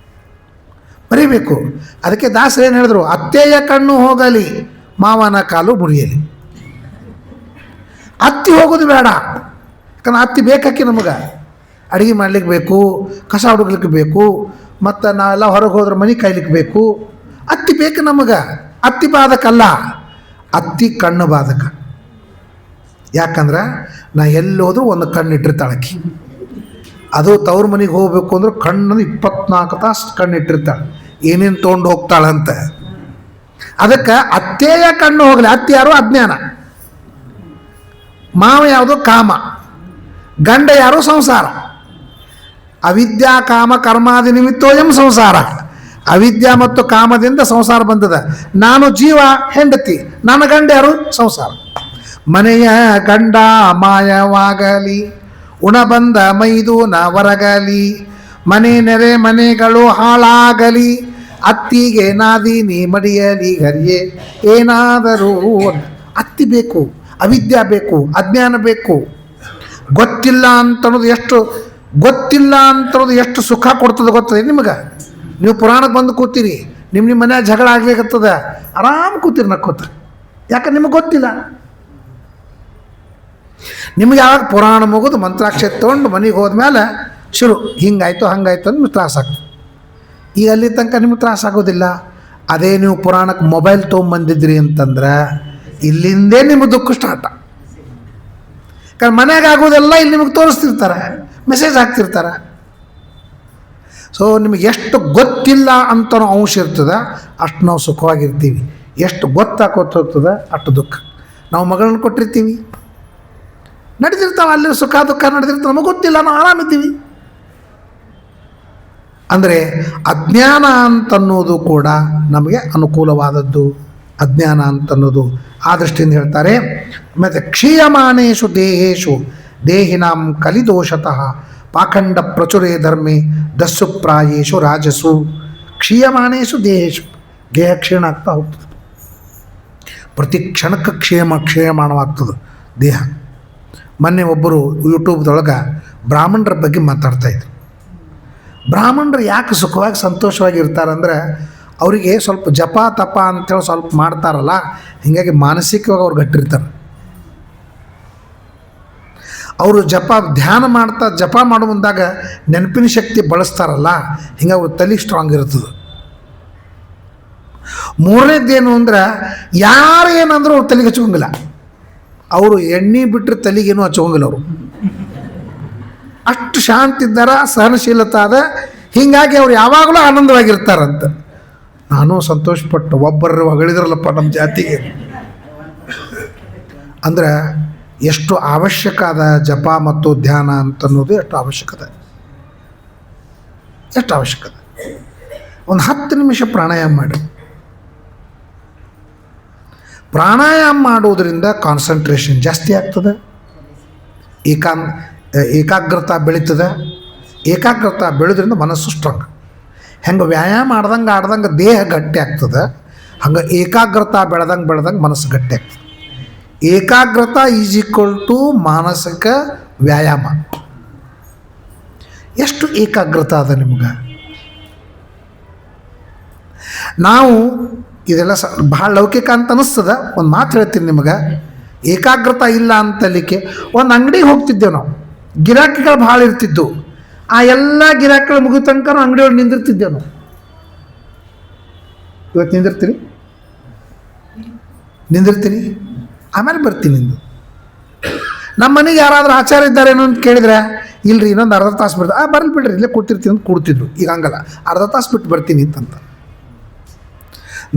ಮರಿಬೇಕು. ಅದಕ್ಕೆ ದಾಸರು ಏನು ಹೇಳಿದ್ರು, ಅತ್ತೆಯ ಕಣ್ಣು ಹೋಗಲಿ ಮಾವನ ಕಾಲು ಮುರಿಯಲಿ. ಅತ್ತಿ ಹೋಗೋದು ಬೇಡ, ಯಾಕಂದ್ರೆ ಅತ್ತಿ ಬೇಕಾಕಿ ನಮಗೆ ಅಡುಗೆ ಮಾಡ್ಲಿಕ್ಕೆ ಬೇಕು, ಕಸ ಹುಡುಗ್ಲಿಕ್ಕೆ ಬೇಕು, ಮತ್ತು ನಾವೆಲ್ಲ ಹೊರಗೆ ಹೋದ್ರೆ ಮನೆ ಕಾಯ್ಲಿಕ್ಕೆ ಬೇಕು. ಅತ್ತಿ ಬೇಕು ನಮಗೆ. ಅತ್ತಿ ಬಾಧಕಲ್ಲ, ಅತ್ತಿ ಕಣ್ಣು ಬಾಧಕ. ಯಾಕಂದ್ರೆ ನಾ ಎಲ್ಲಿ ಹೋದ್ರೂ ಒಂದು ಕಣ್ಣಿಟ್ಟಿರ್ತಾಳಕ್ಕಿ. ಅದು ತವ್ರ ಮನೆಗೆ ಹೋಗ್ಬೇಕು ಅಂದ್ರೆ ಕಣ್ಣನ್ನು 24 ತಾಸು ಕಣ್ಣಿಟ್ಟಿರ್ತಾಳೆ, ಏನೇನು ತೊಗೊಂಡು ಹೋಗ್ತಾಳಂತ. ಅದಕ್ಕೆ ಅತ್ತೆಯ ಕಣ್ಣು ಹೋಗಲಿ. ಅತ್ತಿ ಯಾರು? ಅಜ್ಞಾನ. ಮಾವ ಯಾವುದು? ಕಾಮ. ಗಂಡ ಯಾರು? ಸಂಸಾರ. ಅವಿದ್ಯಾ ಕಾಮ ಕರ್ಮಾದಿ ನಿಮಿತ್ತೋಯಂ ಸಂಸಾರ. ಅವಿದ್ಯಾ ಮತ್ತು ಕಾಮದಿಂದ ಸಂಸಾರ ಬಂದದ. ನಾನು ಜೀವ, ಹೆಂಡತಿ, ನನ್ನ ಗಂಡ ಯಾರು? ಸಂಸಾರ. ಮನೆಯ ಗಂಡ ಮಾಯವಾಗಲಿ, ಉಣಬಂದ ಮೈದೂನ ಹೊರಗಲಿ, ಮನೆ ನೆರೆ ಮನೆಗಳು ಹಾಳಾಗಲಿ, ಅತ್ತಿಗೆ ನಾದಿನಿ ಮಡಿಯಲಿ ಗರಿಯೇ ಏನಾದರೂ. ಅತ್ತಿ ಬೇಕು, ಅವಿದ್ಯಾ ಬೇಕು, ಅಜ್ಞಾನ ಬೇಕು. ಗೊತ್ತಿಲ್ಲ ಅಂತನ್ನೋದು ಎಷ್ಟು ಸುಖ ಕೊಡ್ತದೆ ಗೊತ್ತದೆ ನಿಮಗೆ? ನೀವು ಪುರಾಣಕ್ಕೆ ಬಂದು ಕೂತೀರಿ, ನಿಮ್ಮ ಮನ್ಯಾಗ ಜಗಳ ಆಗ್ಲಿಕ್ಕತ್ತದ, ಆರಾಮ್ ಕೂತೀರಿ ನಕ್ಕೋತ. ಯಾಕೆ? ನಿಮಗೆ ಗೊತ್ತಿಲ್ಲ. ನಿಮ್ಗೆ ಯಾವಾಗ ಪುರಾಣ ಮುಗಿದು ಮಂತ್ರಾಕ್ಷತೆ ತೊಗೊಂಡು ಮನೆಗೆ ಹೋದ್ಮೇಲೆ ಶುರು, ಹಿಂಗಾಯ್ತು ಹಂಗಾಯ್ತು ಅಂತ ನಿಮ್ಗೆ ತ್ರಾಸ ಆಗ್ತದೆ. ಈಗ ಅಲ್ಲಿ ತನಕ ನಿಮ್ಗೆ ತ್ರಾಸ ಆಗೋದಿಲ್ಲ. ಅದೇ ನೀವು ಪುರಾಣಕ್ಕೆ ಮೊಬೈಲ್ ತೊಗೊಂಬಂದಿದ್ರಿ ಅಂತಂದ್ರೆ ಇಲ್ಲಿಂದೇ ನಿಮಗೆ ದುಃಖ ಸ್ಟಾರ್ಟ. ಯಾಕಂದ್ರೆ ಮನೆಯಾಗ ಆಗೋದೆಲ್ಲ ಇಲ್ಲಿ ನಿಮಗೆ ತೋರಿಸ್ತಿರ್ತಾರೆ, ಮೆಸೇಜ್ ಹಾಕ್ತಿರ್ತಾರೆ. ಸೊ ನಿಮಗೆ ಎಷ್ಟು ಗೊತ್ತಿಲ್ಲ ಅಂತ ಅಂಶ ಇರ್ತದೆ ಅಷ್ಟು ನಾವು ಸುಖವಾಗಿರ್ತೀವಿ. ಎಷ್ಟು ಗೊತ್ತಾಕೋತಿರ್ತದೆ ಅಷ್ಟು ದುಃಖ. ನಾವು ಮಗಳನ್ನ ಕೊಟ್ಟಿರ್ತೀವಿ, ನಡೆದಿರ್ತಾವೆ, ಅಲ್ಲಿ ಸುಖ ದುಃಖ ನಡೆದಿರ್ತಾವೆ, ನಮಗೆ ಗೊತ್ತಿಲ್ಲ, ನಾವು ಆರಾಮಿದ್ದೀವಿ. ಅಂದರೆ ಅಜ್ಞಾನ ಅಂತನ್ನೋದು ಕೂಡ ನಮಗೆ ಅನುಕೂಲವಾದದ್ದು. ಅಜ್ಞಾನ ಅಂತನ್ನೋದು ಆ ದೃಷ್ಟಿಯಿಂದ ಹೇಳ್ತಾರೆ. ಮತ್ತು ಕ್ಷೀಯಮಾನೇಶು ದೇಹೇಶು ದೇಹಿನಾಂ ಕಲಿದೋಷತಃ ಪಾಖಂಡ ಪ್ರಚುರೇ ಧರ್ಮೇ ದಸ್ಸು ಪ್ರಾಯೇಶು ರಾಜಸು. ಕ್ಷೀಯಮಾನೇಶು ದೇಹೇಶು, ದೇಹ ಕ್ಷೀಣ ಆಗ್ತಾ ಹೋಗ್ತದೆ. ಪ್ರತಿ ಕ್ಷಣಕ್ಕೆ ಕ್ಷೀಯಮಾನವಾಗ್ತದೆ ದೇಹ. ಮೊನ್ನೆ ಒಬ್ಬರು ಯೂಟ್ಯೂಬ್ದೊಳಗೆ ಬ್ರಾಹ್ಮಣರ ಬಗ್ಗೆ ಮಾತಾಡ್ತಾಯಿದ್ರು. ಬ್ರಾಹ್ಮಣರು ಯಾಕೆ ಸುಖವಾಗಿ ಸಂತೋಷವಾಗಿ ಇರ್ತಾರಂದ್ರೆ ಅವರಿಗೆ ಸ್ವಲ್ಪ ಜಪ ತಪ ಅಂತೇಳಿ ಸ್ವಲ್ಪ ಮಾಡ್ತಾರಲ್ಲ, ಹೀಗಾಗಿ ಮಾನಸಿಕವಾಗಿ ಅವ್ರು ಗಟ್ಟಿರ್ತಾರೆ. ಅವರು ಧ್ಯಾನ ಮಾಡ್ತಾ ಜಪ ಮಾಡೋ ಮುಂದಾಗ ನೆನಪಿನ ಶಕ್ತಿ ಬಳಸ್ತಾರಲ್ಲ, ಹಿಂಗೆ ಅವ್ರ ತಲೆ ಸ್ಟ್ರಾಂಗ್ ಇರ್ತದೆ. ಮೂರನೇದ್ದೇನು ಅಂದ್ರೆ ಯಾರು ಏನಂದ್ರೂ ಅವ್ರು ತಲೆಗೆ ಹಚ್ಕೊಂಗಿಲ್ಲ. ಅವರು ಎಣ್ಣೆ ಬಿಟ್ಟರೆ ತಲೆಗೇನು ಹಚ್ಕೊಂಗಿಲ್ಲ. ಅವರು ಅಷ್ಟು ಶಾಂತಿ ಇದ್ದಾರ, ಸಹನಶೀಲತೆ ಅದ. ಹೀಗಾಗಿ ಅವ್ರು ಯಾವಾಗಲೂ ಆನಂದವಾಗಿರ್ತಾರಂತ. ನಾನು ಸಂತೋಷಪಟ್ಟು ಒಬ್ಬರು ಹೊಗಳಿದ್ರಲ್ಲಪ್ಪ ನಮ್ಮ ಜಾತಿಗೆ. ಅಂದ್ರೆ ಎಷ್ಟು ಅವಶ್ಯಕ ಅದ ಜಪ ಮತ್ತು ಧ್ಯಾನ ಅಂತನ್ನೋದು ಎಷ್ಟು ಅವಶ್ಯಕತೆ, ಎಷ್ಟು ಅವಶ್ಯಕತೆ. ಒಂದು 10 ನಿಮಿಷ ಪ್ರಾಣಾಯಾಮ ಮಾಡಿ. ಪ್ರಾಣಾಯಾಮ ಮಾಡೋದರಿಂದ ಕಾನ್ಸಂಟ್ರೇಷನ್ ಜಾಸ್ತಿ ಆಗ್ತದೆ, ಏಕಾಗ್ರತೆ ಬೆಳೀತದೆ. ಏಕಾಗ್ರತೆ ಬೆಳೆದ್ರಿಂದ ಮನಸ್ಸು ಸ್ಟ್ರಾಂಗ್. ಹೆಂಗೆ ವ್ಯಾಯಾಮ ಆಡ್ದಂಗೆ ದೇಹ ಗಟ್ಟಿ ಆಗ್ತದೆ, ಹಂಗೆ ಏಕಾಗ್ರತೆ ಬೆಳೆದಂಗೆ ಮನಸ್ಸು ಗಟ್ಟಿ ಆಗ್ತದೆ. ಏಕಾಗ್ರತೆ ಈಸ್ ಈಕ್ವಲ್ ಟು ಮಾನಸಿಕ ವ್ಯಾಯಾಮ. ಎಷ್ಟು ಏಕಾಗ್ರತೆ ಅದ ನಿಮ್ಗೆ? ನಾವು ಇದೆಲ್ಲ ಭಾಳ ಲೌಕಿಕ ಅಂತ ಅನ್ನಿಸ್ತದೆ. ಒಂದು ಮಾತು ಹೇಳ್ತೀನಿ ನಿಮಗೆ, ಏಕಾಗ್ರತೆ ಇಲ್ಲ ಅಂತಲಿಕ್ಕೆ ಒಂದು ಅಂಗಡಿಗೆ ಹೋಗ್ತಿದ್ದೆವು ನಾವು. ಗಿರಾಕಿಗಳು ಭಾಳ ಇರ್ತಿದ್ದು. ಆ ಎಲ್ಲ ಗಿರಾಕಿಗಳು ಮುಗಿದ ತನಕ ನಾವು ಅಂಗಡಿಯೊಳಗೆ ನಿಂದಿರ್ತಿದ್ದೆವು ನಾವು. ಇವತ್ತು ನಿಂದಿರ್ತೀನಿ ಆಮೇಲೆ ಬರ್ತೀನಿ ನಿಂದು. ನಮ್ಮ ಮನೆಗೆ ಯಾರಾದರೂ ಆಚಾರ ಇದ್ದಾರೇನೋ ಅಂತ ಕೇಳಿದ್ರೆ, ಇಲ್ರಿ ಇನ್ನೊಂದು ಅರ್ಧ ತಾಸು ಬರ್ತಾರೆ. ಬರಲಿ ಬಿಡ್ರಿ, ಇಲ್ಲೇ ಕೂತಿರ್ತೀನಿ ಅಂತ ಕೂಡ್ತಿದ್ರು. ಈಗ ಹಂಗಲ್ಲ, ಅರ್ಧ ತಾಸು ಬಿಟ್ಟು ಬರ್ತೀನಿ ಅಂತಂತ.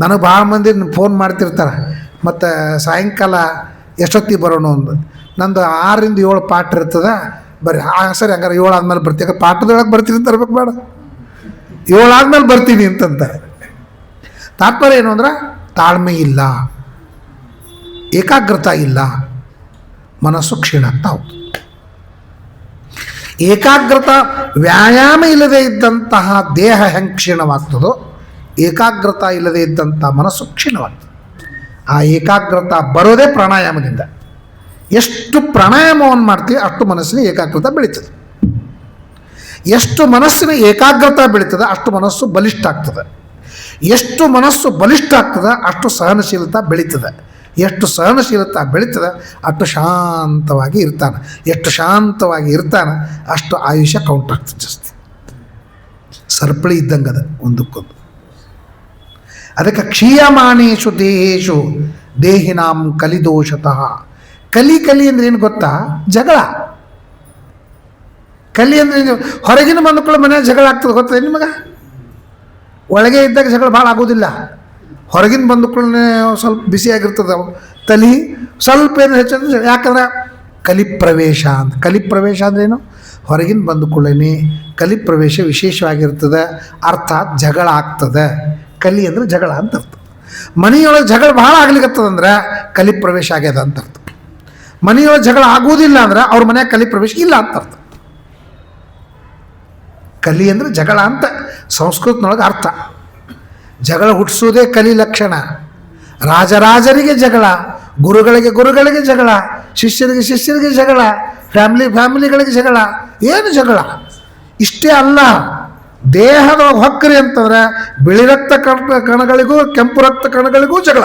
ನನಗೆ ಭಾಳ ಮಂದಿ ಫೋನ್ ಮಾಡ್ತಿರ್ತಾರೆ, ಮತ್ತು ಸಾಯಂಕಾಲ ಎಷ್ಟೊತ್ತಿಗೆ ಬರೋಣ ಒಂದು. ನಂದು 6ರಿಂದ 7 ಪಾಠ ಇರ್ತದೆ, ಬರ್ರಿ. ಸರಿ, ಹಂಗಾರೆ 7 ಆದ್ಮೇಲೆ ಬರ್ತೀವಿ. ಪಾಠದೊಳಗೆ ಬರ್ತೀನಿ ಅಂತ ಇರ್ಬೇಕು, ಬೇಡ 7 ಆದ್ಮೇಲೆ ಬರ್ತೀನಿ ಅಂತಂತಾರೆ. ತಾತ್ಪರ್ಯ ಏನು ಅಂದ್ರೆ ತಾಳ್ಮೆ ಇಲ್ಲ, ಏಕಾಗ್ರತೆ ಇಲ್ಲ, ಮನಸ್ಸು ಕ್ಷೀಣ ಆಗ್ತಾ ಹೋಗ್ತದೆ. ಏಕಾಗ್ರತಾ ವ್ಯಾಯಾಮ ಇಲ್ಲದೆ ಇದ್ದಂತಹ ದೇಹ ಹೆಂಗೆ ಕ್ಷೀಣವಾಗ್ತದೋ, ಏಕಾಗ್ರತಾ ಇಲ್ಲದೆ ಇದ್ದಂಥ ಮನಸ್ಸು ಕ್ಷೀಣವಾಗ್ತದೆ. ಆ ಏಕಾಗ್ರತಾ ಬರೋದೇ ಪ್ರಾಣಾಯಾಮದಿಂದ. ಎಷ್ಟು ಪ್ರಾಣಾಯಾಮವನ್ನು ಮಾಡ್ತೀವಿ ಅಷ್ಟು ಮನಸ್ಸಿನ ಏಕಾಗ್ರತೆ ಬೆಳೀತದೆ. ಎಷ್ಟು ಮನಸ್ಸಿನ ಏಕಾಗ್ರತೆ ಬೆಳೀತದೆ ಅಷ್ಟು ಮನಸ್ಸು ಬಲಿಷ್ಠ ಆಗ್ತದೆ. ಎಷ್ಟು ಮನಸ್ಸು ಬಲಿಷ್ಠ ಆಗ್ತದೆ ಅಷ್ಟು ಸಹನಶೀಲತೆ ಬೆಳೀತದೆ. ಎಷ್ಟು ಸಹನಶೀಲತೆ ಬೆಳೀತದೆ ಅಷ್ಟು ಶಾಂತವಾಗಿ ಇರ್ತಾನೆ. ಎಷ್ಟು ಶಾಂತವಾಗಿ ಇರ್ತಾನೆ ಅಷ್ಟು ಆಯುಷ್ಯ ಕೌಂಟ್ ಆಗ್ತದೆ ಜಾಸ್ತಿ. ಸರಪಳಿ ಇದ್ದಂಗೆ ಅದ ಒಂದಕ್ಕೊಂದು. ಅದಕ್ಕೆ ಕ್ಷೀಯಮಾನೇಶು ದೇಹೇಶು ದೇಹಿನಾಂ ಕಲಿದೋಷತಃ. ಕಲಿ ಅಂದ್ರೆ ಏನು ಗೊತ್ತಾ? ಜಗಳ. ಕಲಿ ಅಂದರೆ ಹೊರಗಿನ ಬಂದುಕೊಳ್ಳೋ ಮನೆಯಾಗ ಜಗಳ ಆಗ್ತದೆ, ಗೊತ್ತದೆ ನಿಮಗೆ? ಒಳಗೆ ಇದ್ದಾಗ ಜಗಳ ಭಾಳ ಆಗೋದಿಲ್ಲ. ಹೊರಗಿನ ಬಂದುಕೊಳ್ಳೇ ಸ್ವಲ್ಪ ಬಿಸಿಯಾಗಿರ್ತದೆ ತಲೆ, ಸ್ವಲ್ಪ ಏನು ಹೆಚ್ಚು. ಯಾಕಂದ್ರೆ ಕಲಿಪ್ರವೇಶ ಅಂತ. ಕಲಿಪ್ರವೇಶ ಅಂದ್ರೇನು? ಹೊರಗಿನ ಬಂದುಕೊಳ್ಳೇನೆ ಕಲಿಪ್ರವೇಶ ವಿಶೇಷವಾಗಿರ್ತದೆ, ಅರ್ಥಾತ್ ಜಗಳ ಆಗ್ತದೆ. ಕಲಿ ಅಂದರೆ ಜಗಳ ಅಂತ ಅರ್ಥ. ಮನೆಯೊಳಗೆ ಜಗಳ ಭಾಳ ಆಗ್ಲಿಕ್ಕತ್ತದಂದ್ರೆ ಕಲಿಪ್ರವೇಶ ಆಗ್ಯದ ಅಂತ ಅರ್ಥ. ಮನೆಯೊಳಗೆ ಜಗಳ ಆಗುವುದಿಲ್ಲ ಅಂದ್ರೆ ಅವ್ರ ಮನೆಯಾಗ ಕಲಿಪ್ರವೇಶ ಇಲ್ಲ ಅಂತ ಅರ್ಥ. ಕಲಿ ಅಂದರೆ ಜಗಳ ಅಂತ ಸಂಸ್ಕೃತನೊಳಗೆ ಅರ್ಥ. ಜಗಳ ಹುಟ್ಟಿಸೋದೇ ಕಲಿ ಲಕ್ಷಣ. ರಾಜರಿಗೆ ಜಗಳ, ಗುರುಗಳಿಗೆ ಜಗಳ, ಶಿಷ್ಯರಿಗೆ ಜಗಳ, ಫ್ಯಾಮಿಲಿಗಳಿಗೆ ಜಗಳ. ಏನು ಜಗಳ? ಇಷ್ಟೇ ಅಲ್ಲ, ದೇಹದ ಹೊಕ್ಕರಿ ಅಂತಂದ್ರೆ ಬಿಳಿ ರಕ್ತ ಕಣಗಳಿಗೂ ಕೆಂಪು ರಕ್ತ ಕಣಗಳಿಗೂ ಜಗಳ.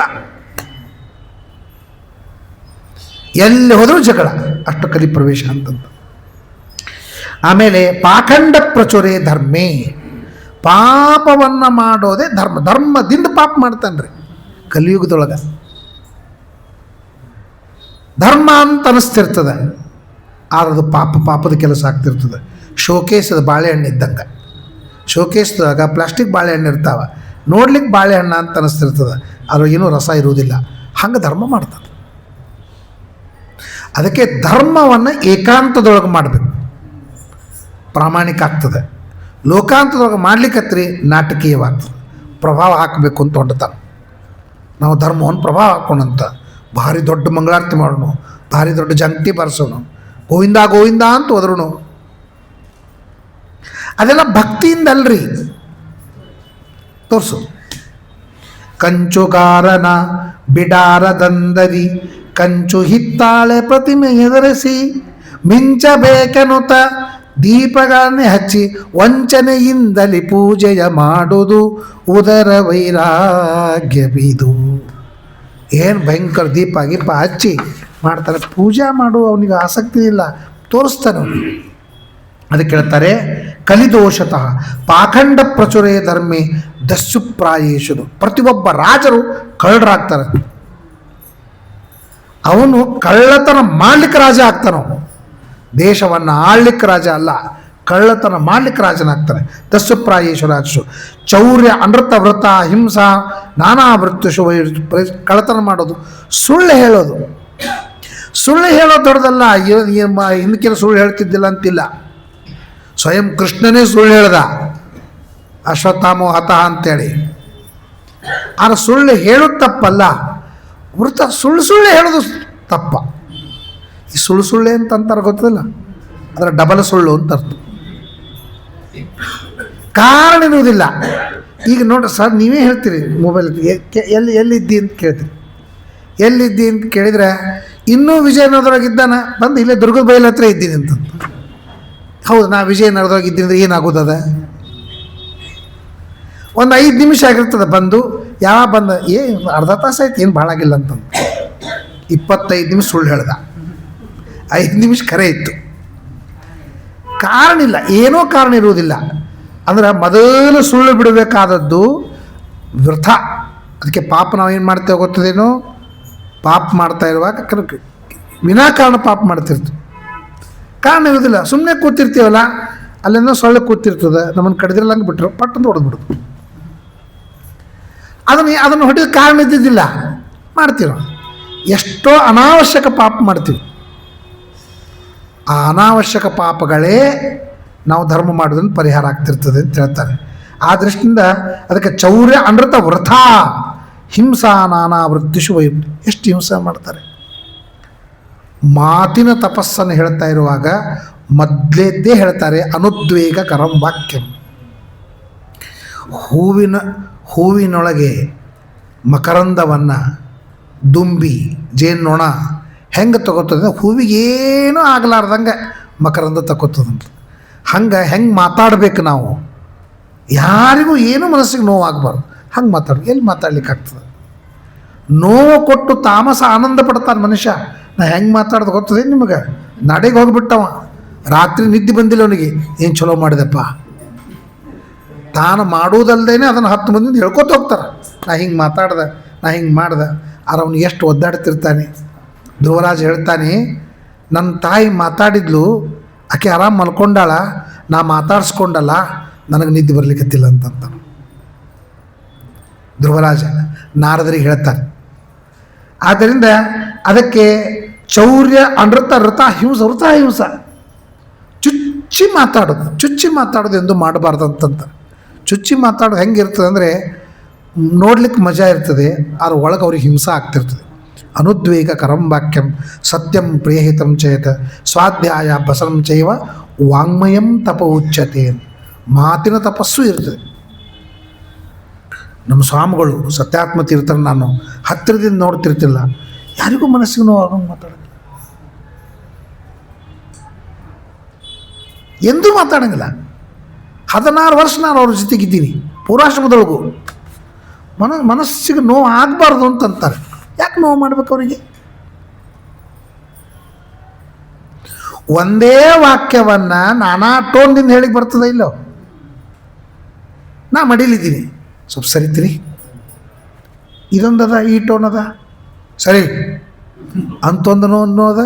ಎಲ್ಲಿ ಹೋದರೂ ಜಗಳ. ಅಷ್ಟು ಕಲಿ ಪ್ರವೇಶ ಅಂತಂತ. ಆಮೇಲೆ ಪಾಖಂಡ ಪ್ರಚುರೇ ಧರ್ಮೇ. ಪಾಪವನ್ನು ಮಾಡೋದೇ ಧರ್ಮ. ಧರ್ಮದಿಂದ ಪಾಪ ಮಾಡ್ತಾನ್ರಿ ಕಲಿಯುಗದೊಳಗೆ. ಧರ್ಮ ಅಂತ ಅನಿಸ್ತಿರ್ತದೆ, ಆದ್ರೆ ಅದು ಪಾಪದ ಕೆಲಸ ಆಗ್ತಿರ್ತದೆ. ಶೋಕೇಸದ ಬಾಳೆಹಣ್ಣು ಇದ್ದಂಗೆ. ಶೋಕೇಸ್ದಾಗ ಪ್ಲಾಸ್ಟಿಕ್ ಬಾಳೆಹಣ್ಣು ಇರ್ತಾವೆ, ನೋಡ್ಲಿಕ್ಕೆ ಬಾಳೆಹಣ್ಣು ಅಂತ ಅನಿಸ್ತಿರ್ತದೆ, ಅದ್ರಾಗೇನೂ ರಸ ಇರುವುದಿಲ್ಲ. ಹಂಗೆ ಧರ್ಮ ಮಾಡ್ತಾರೆ. ಅದಕ್ಕೆ ಧರ್ಮವನ್ನು ಏಕಾಂತದೊಳಗೆ ಮಾಡಬೇಕು, ಪ್ರಾಮಾಣಿಕ ಆಗ್ತದೆ. ಲೋಕಾಂತದೊಳಗೆ ಮಾಡ್ಲಿಕ್ಕತ್ರಿ ನಾಟಕೀಯವಾಗ್ತದೆ. ಪ್ರಭಾವ ಹಾಕಬೇಕು ಅಂತ ಹೊಂಡ್ತಾನೆ. ನಾವು ಧರ್ಮವನ್ನು ಪ್ರಭಾವ ಹಾಕೋಣಂತ ಭಾರಿ ದೊಡ್ಡ ಮಂಗಳಾರತಿ ಮಾಡೋಣ, ಭಾರಿ ದೊಡ್ಡ ಜಂಟಿ ಬಾರಿಸೋಣ, ಗೋವಿಂದ ಅಂತ ಹೋದ್ರೂ ಅದೆಲ್ಲ ಭಕ್ತಿಯಿಂದ ಅಲ್ರಿ. ತೋರಿಸು. ಕಂಚುಗಾರನ ಬಿಡಾರದಂದರಿ ಕಂಚು ಹಿತ್ತಾಳೆ ಪ್ರತಿಮೆ ಎದುರಿಸಿ ಮಿಂಚಬೇಕೆನ್ನುತ್ತ ದೀಪಗಳನ್ನೇ ಹಚ್ಚಿ ವಂಚನೆಯಿಂದಲೇ ಪೂಜೆಯ ಮಾಡುವುದು ಉದರ ವೈರಾಗ್ಯ ಬೀದು. ಏನು ಭಯಂಕರ ದೀಪ ಹಚ್ಚಿ ಮಾಡ್ತಾರೆ. ಪೂಜೆ ಮಾಡುವ ಅವನಿಗೆ ಆಸಕ್ತಿ ಇಲ್ಲ, ತೋರಿಸ್ತಾನೆ ಅವನು. ಅದಕ್ಕೆ ಹೇಳ್ತಾರೆ ಕಲಿದೋಷತಃ ಪಾಖಂಡ ಪ್ರಚುರೇ ಧರ್ಮೇ ದಸ್ಯುಪ್ರಾಯೇಶು. ಪ್ರತಿಯೊಬ್ಬ ರಾಜರು ಕಳ್ಳರಾಗ್ತಾರೆ. ಅವನು ಕಳ್ಳತನ ಮಾಡ್ಲಿಕ್ಕೆ ರಾಜ ಆಗ್ತಾನೋ. ದೇಶವನ್ನು ಆಳ್ಲಿಕ್ಕೆ ರಾಜ ಅಲ್ಲ, ಕಳ್ಳತನ ಮಾಡ್ಲಿಕ್ಕೆ ರಾಜನಾಗ್ತಾನೆ. ದಸ್ಯುಪ್ರಾಯೇಶು ರಾಜಸು. ಚೌರ್ಯ ಅನೃತ ವ್ರತ ಹಿಂಸಾ ನಾನಾ ವೃತ್ತುಷು. ಕಳ್ಳತನ ಮಾಡೋದು, ಸುಳ್ಳು ಹೇಳೋದು. ಸುಳ್ಳು ಹೇಳೋದು ದೊಡ್ಡದಲ್ಲ. ಹಿಂದಕ್ಕೆಲ್ಲ ಸುಳ್ಳು ಹೇಳ್ತಿದ್ದಿಲ್ಲ ಅಂತಿಲ್ಲ. ಸ್ವಯಂ ಕೃಷ್ಣನೇ ಸುಳ್ಳು ಹೇಳ್ದ, ಅಶ್ವತ್ಥಾಮೋ ಹತಃ ಅಂತೇಳಿ. ಆದ್ರೆ ಸುಳ್ಳು ಹೇಳೋದು ತಪ್ಪಲ್ಲ, ವೃತ್ತ ಸುಳ್ಳು ಹೇಳೋದು ತಪ್ಪ. ಈ ಸುಳ್ಳೆ ಅಂತಂತಾರೆ ಗೊತ್ತಿಲ್ಲ, ಅದರ ಡಬಲ್ ಸುಳ್ಳು ಅಂತ ಅರ್ಥ. ಕಾರಣ ಇರುವುದಿಲ್ಲ. ಈಗ ನೋಡ್ರಿ ಸರ್, ನೀವೇ ಹೇಳ್ತೀರಿ ಮೊಬೈಲ್ ಎಲ್ಲಿದ್ದಿ ಅಂತ ಕೇಳ್ತೀರಿ. ಎಲ್ಲಿದ್ದಿ ಅಂತ ಕೇಳಿದರೆ ಇನ್ನೂ ವಿಜಯನಗರದಾಗಿದ್ದಾನ, ಬಂದು ಇಲ್ಲೇ ದುರ್ಗದ ಬೈಲ್ ಹತ್ರ ಇದ್ದೀನಿ ಅಂತ. ಹೌದು, ನಾ ವಿಜಯನಗರದಾಗ ಇದ್ದೀನಿ ಅಂದರೆ ಏನಾಗೋದದ? ಒಂದು 5 ನಿಮಿಷ ಆಗಿರ್ತದೆ ಬಂದು. ಬಂದ ಅರ್ಧ ತಾಸು ಆಯ್ತು, ಏನು ಭಾಳ ಆಗಿಲ್ಲ ಅಂತಂದು 25 ನಿಮಿಷ ಸುಳ್ಳು ಹೇಳ್ದ, 5 ನಿಮಿಷ ಕರೆ ಇತ್ತು. ಕಾರಣ ಇಲ್ಲ, ಏನೋ ಕಾರಣ ಇರುವುದಿಲ್ಲ. ಅಂದ್ರೆ ಮೊದಲು ಸುಳ್ಳು ಬಿಡಬೇಕಾದದ್ದು ವೃಥ. ಅದಕ್ಕೆ ಪಾಪ ನಾವೇನು ಮಾಡ್ತೇವೆ ಗೊತ್ತದೇನೋ? ಪಾಪ ಮಾಡ್ತಾ ಇರುವಾಗ ವಿನಾಕಾರಣ ಪಾಪ ಮಾಡ್ತಿರ್ತೀವಿ. ಕಾರಣ ಇರೋದಿಲ್ಲ, ಸುಮ್ಮನೆ ಕೂತಿರ್ತೀವಲ್ಲ, ಅಲ್ಲೇನೋ ಸೊಳ್ಳೆ ಕೂತಿರ್ತದೆ, ನಮ್ಮನ್ನು ಕಡಿದ್ರಲ್ಲಂಗೆ ಬಿಟ್ಟರು ಪಟ್ಟಂತ ಹೊಡೆದ್ಬಿಡೋದು. ಅದನ್ನು ಹೊಡೆದ ಕಾರಣ ಇದ್ದಿದ್ದಿಲ್ಲ, ಮಾಡ್ತೀವಿ ನಾವು. ಎಷ್ಟೋ ಅನಾವಶ್ಯಕ ಪಾಪ ಮಾಡ್ತೀವಿ. ಆ ಅನಾವಶ್ಯಕ ಪಾಪಗಳೇ ನಾವು ಧರ್ಮ ಮಾಡೋದನ್ನು ಪರಿಹಾರ ಆಗ್ತಿರ್ತದೆ ಅಂತ ಹೇಳ್ತಾರೆ. ಆ ದೃಷ್ಟಿಯಿಂದ ಅದಕ್ಕೆ ಚೌರ್ಯ ಅನೃತ ವೃಥ ಹಿಂಸಾ ನಾನಾ ವೃದ್ಧಿಷು ವೈ. ಎಷ್ಟು ಹಿಂಸೆ ಮಾಡ್ತಾರೆ. ಮಾತಿನ ತಪಸ್ಸನ್ನು ಹೇಳ್ತಾ ಇರುವಾಗ ಮೊದಲೇದ್ದೇ ಹೇಳ್ತಾರೆ ಅನುದ್ವೇಗ ಕರಂ ವಾಕ್ಯಂ. ಹೂವಿನೊಳಗೆ ಮಕರಂದವನ್ನು ದುಂಬಿ ಜೇನ್ನೊಣ ಹೆಂಗೆ ತಗೋತದೆ, ಹೂವಿಗೇನೂ ಆಗಲಾರ್ದಂಗೆ ಮಕರಂದ ತಗೋತದಂತ. ಹೆಂಗೆ ಮಾತಾಡ್ಬೇಕು ನಾವು, ಯಾರಿಗೂ ಏನೂ ಮನಸ್ಸಿಗೆ ನೋವಾಗಬಾರ್ದು. ಹಂಗೆ ಎಲ್ಲಿ ಮಾತಾಡ್ಲಿಕ್ಕೆ ಆಗ್ತದೆ? ನೋವು ಕೊಟ್ಟು ತಾಮಸ ಆನಂದ ಪಡ್ತಾನೆ ಮನುಷ್ಯ. ನಾ ಹೆಂಗೆ ಮಾತಾಡೋದು ಗೊತ್ತದೆ ನಿಮಗೆ? ನಡೆಗೆ ಹೋಗಿಬಿಟ್ಟವ, ರಾತ್ರಿ ನಿದ್ದೆ ಬಂದಿಲ್ಲ ಅವನಿಗೆ. ಏನು ಚಲೋ ಮಾಡಿದೆಪ್ಪ. ತಾನು ಮಾಡುವುದಲ್ದೇನೆ ಅದನ್ನು 10 ಮಂದಿಯಿಂದ ಹೇಳ್ಕೊತ ಹೋಗ್ತಾರೆ. ನಾ ಹಿಂಗೆ ಮಾತಾಡ್ದೆ, ನಾ ಹಿಂಗೆ ಮಾಡ್ದೆ. ಆದ್ರೆ ಅವ್ನು ಎಷ್ಟು ಒದ್ದಾಡ್ತಿರ್ತಾನೆ. ಧ್ರುವರಾಜ್ ಹೇಳ್ತಾನೆ, ನನ್ನ ತಾಯಿ ಮಾತಾಡಿದ್ಲು, ಆಕೆ ಆರಾಮ್ ಮಲ್ಕೊಂಡಾಳ, ನಾ ಮಾತಾಡ್ಸ್ಕೊಂಡಲ್ಲ, ನನಗೆ ನಿದ್ದೆ ಬರಲಿಕ್ಕತ್ತಿಲ್ಲ ಅಂತಂತ ಧ್ರುವರಾಜ ನಾರದರಿಗೆ ಹೇಳ್ತಾರೆ. ಆದ್ದರಿಂದ ಅದಕ್ಕೆ ಚೌರ್ಯ ಅನೃತ ವೃತ ಹಿಂಸ ಚುಚ್ಚಿ ಮಾತಾಡೋದು ಎಂದು ಮಾಡಬಾರ್ದು ಅಂತಂತ. ಚುಚ್ಚಿ ಮಾತಾಡೋದು ಹೆಂಗಿರ್ತದೆ ಅಂದರೆ ನೋಡ್ಲಿಕ್ಕೆ ಮಜಾ ಇರ್ತದೆ, ಅದ್ರ ಒಳಗೆ ಅವ್ರಿಗೆ ಹಿಂಸೆ ಆಗ್ತಿರ್ತದೆ. ಅನುದ್ವೇಗ ಕರಂ ವಾಕ್ಯಂ ಸತ್ಯಂ ಪ್ರಿಯಹಿತಂ ಚೇತ ಸ್ವಾಧ್ಯಾಯ ಬಸರಂ ಚೈವ ವಾಂಗ್ಮಯಂ ತಪ ಉಚ್ಯತೆ. ಮಾತಿನ ತಪಸ್ಸು ಇರ್ತದೆ. ನಮ್ಮ ಸ್ವಾಮಿಗಳು ಸತ್ಯಾತ್ಮ ತೀರ್ಥರು ನಾನು ಹತ್ತಿರದಿಂದ ನೋಡ್ತಿರ್ತಿಲ್ಲ, ಯಾರಿಗೂ ಮನಸ್ಸಿಗೆ ನೋವಾಗಂಗೆ ಮಾತಾಡೋದು, ಎಂದೂ ಮಾತಾಡೋಂಗಿಲ್ಲ. 16 ವರ್ಷ ನಾನು ಅವ್ರ ಜೊತೆಗಿದ್ದೀನಿ, ಪೂರ್ವಾಶ್ರಮದೊಳಗು. ಮನಸ್ಸಿಗೆ ನೋವು ಆಗಬಾರ್ದು ಅಂತಂತಾರೆ. ಯಾಕೆ ನೋವು ಮಾಡ್ಬೇಕು ಅವರಿಗೆ? ಒಂದೇ ವಾಕ್ಯವನ್ನು ನಾನಾ ಟೋನ್ದಿಂದ ಹೇಳಿಗೆ ಬರ್ತದೆ ಇಲ್ಲೋ? ನಾ ಮಡಿಲಿದ್ದೀನಿ, ಸ್ವಲ್ಪ ಸರಿತೀರಿ, ಇದೊಂದದ, ಈ ಟೋನ್ ಅದ, ಸರಿ ಅಂತೊಂದನೋ ಅನ್ನೋದ.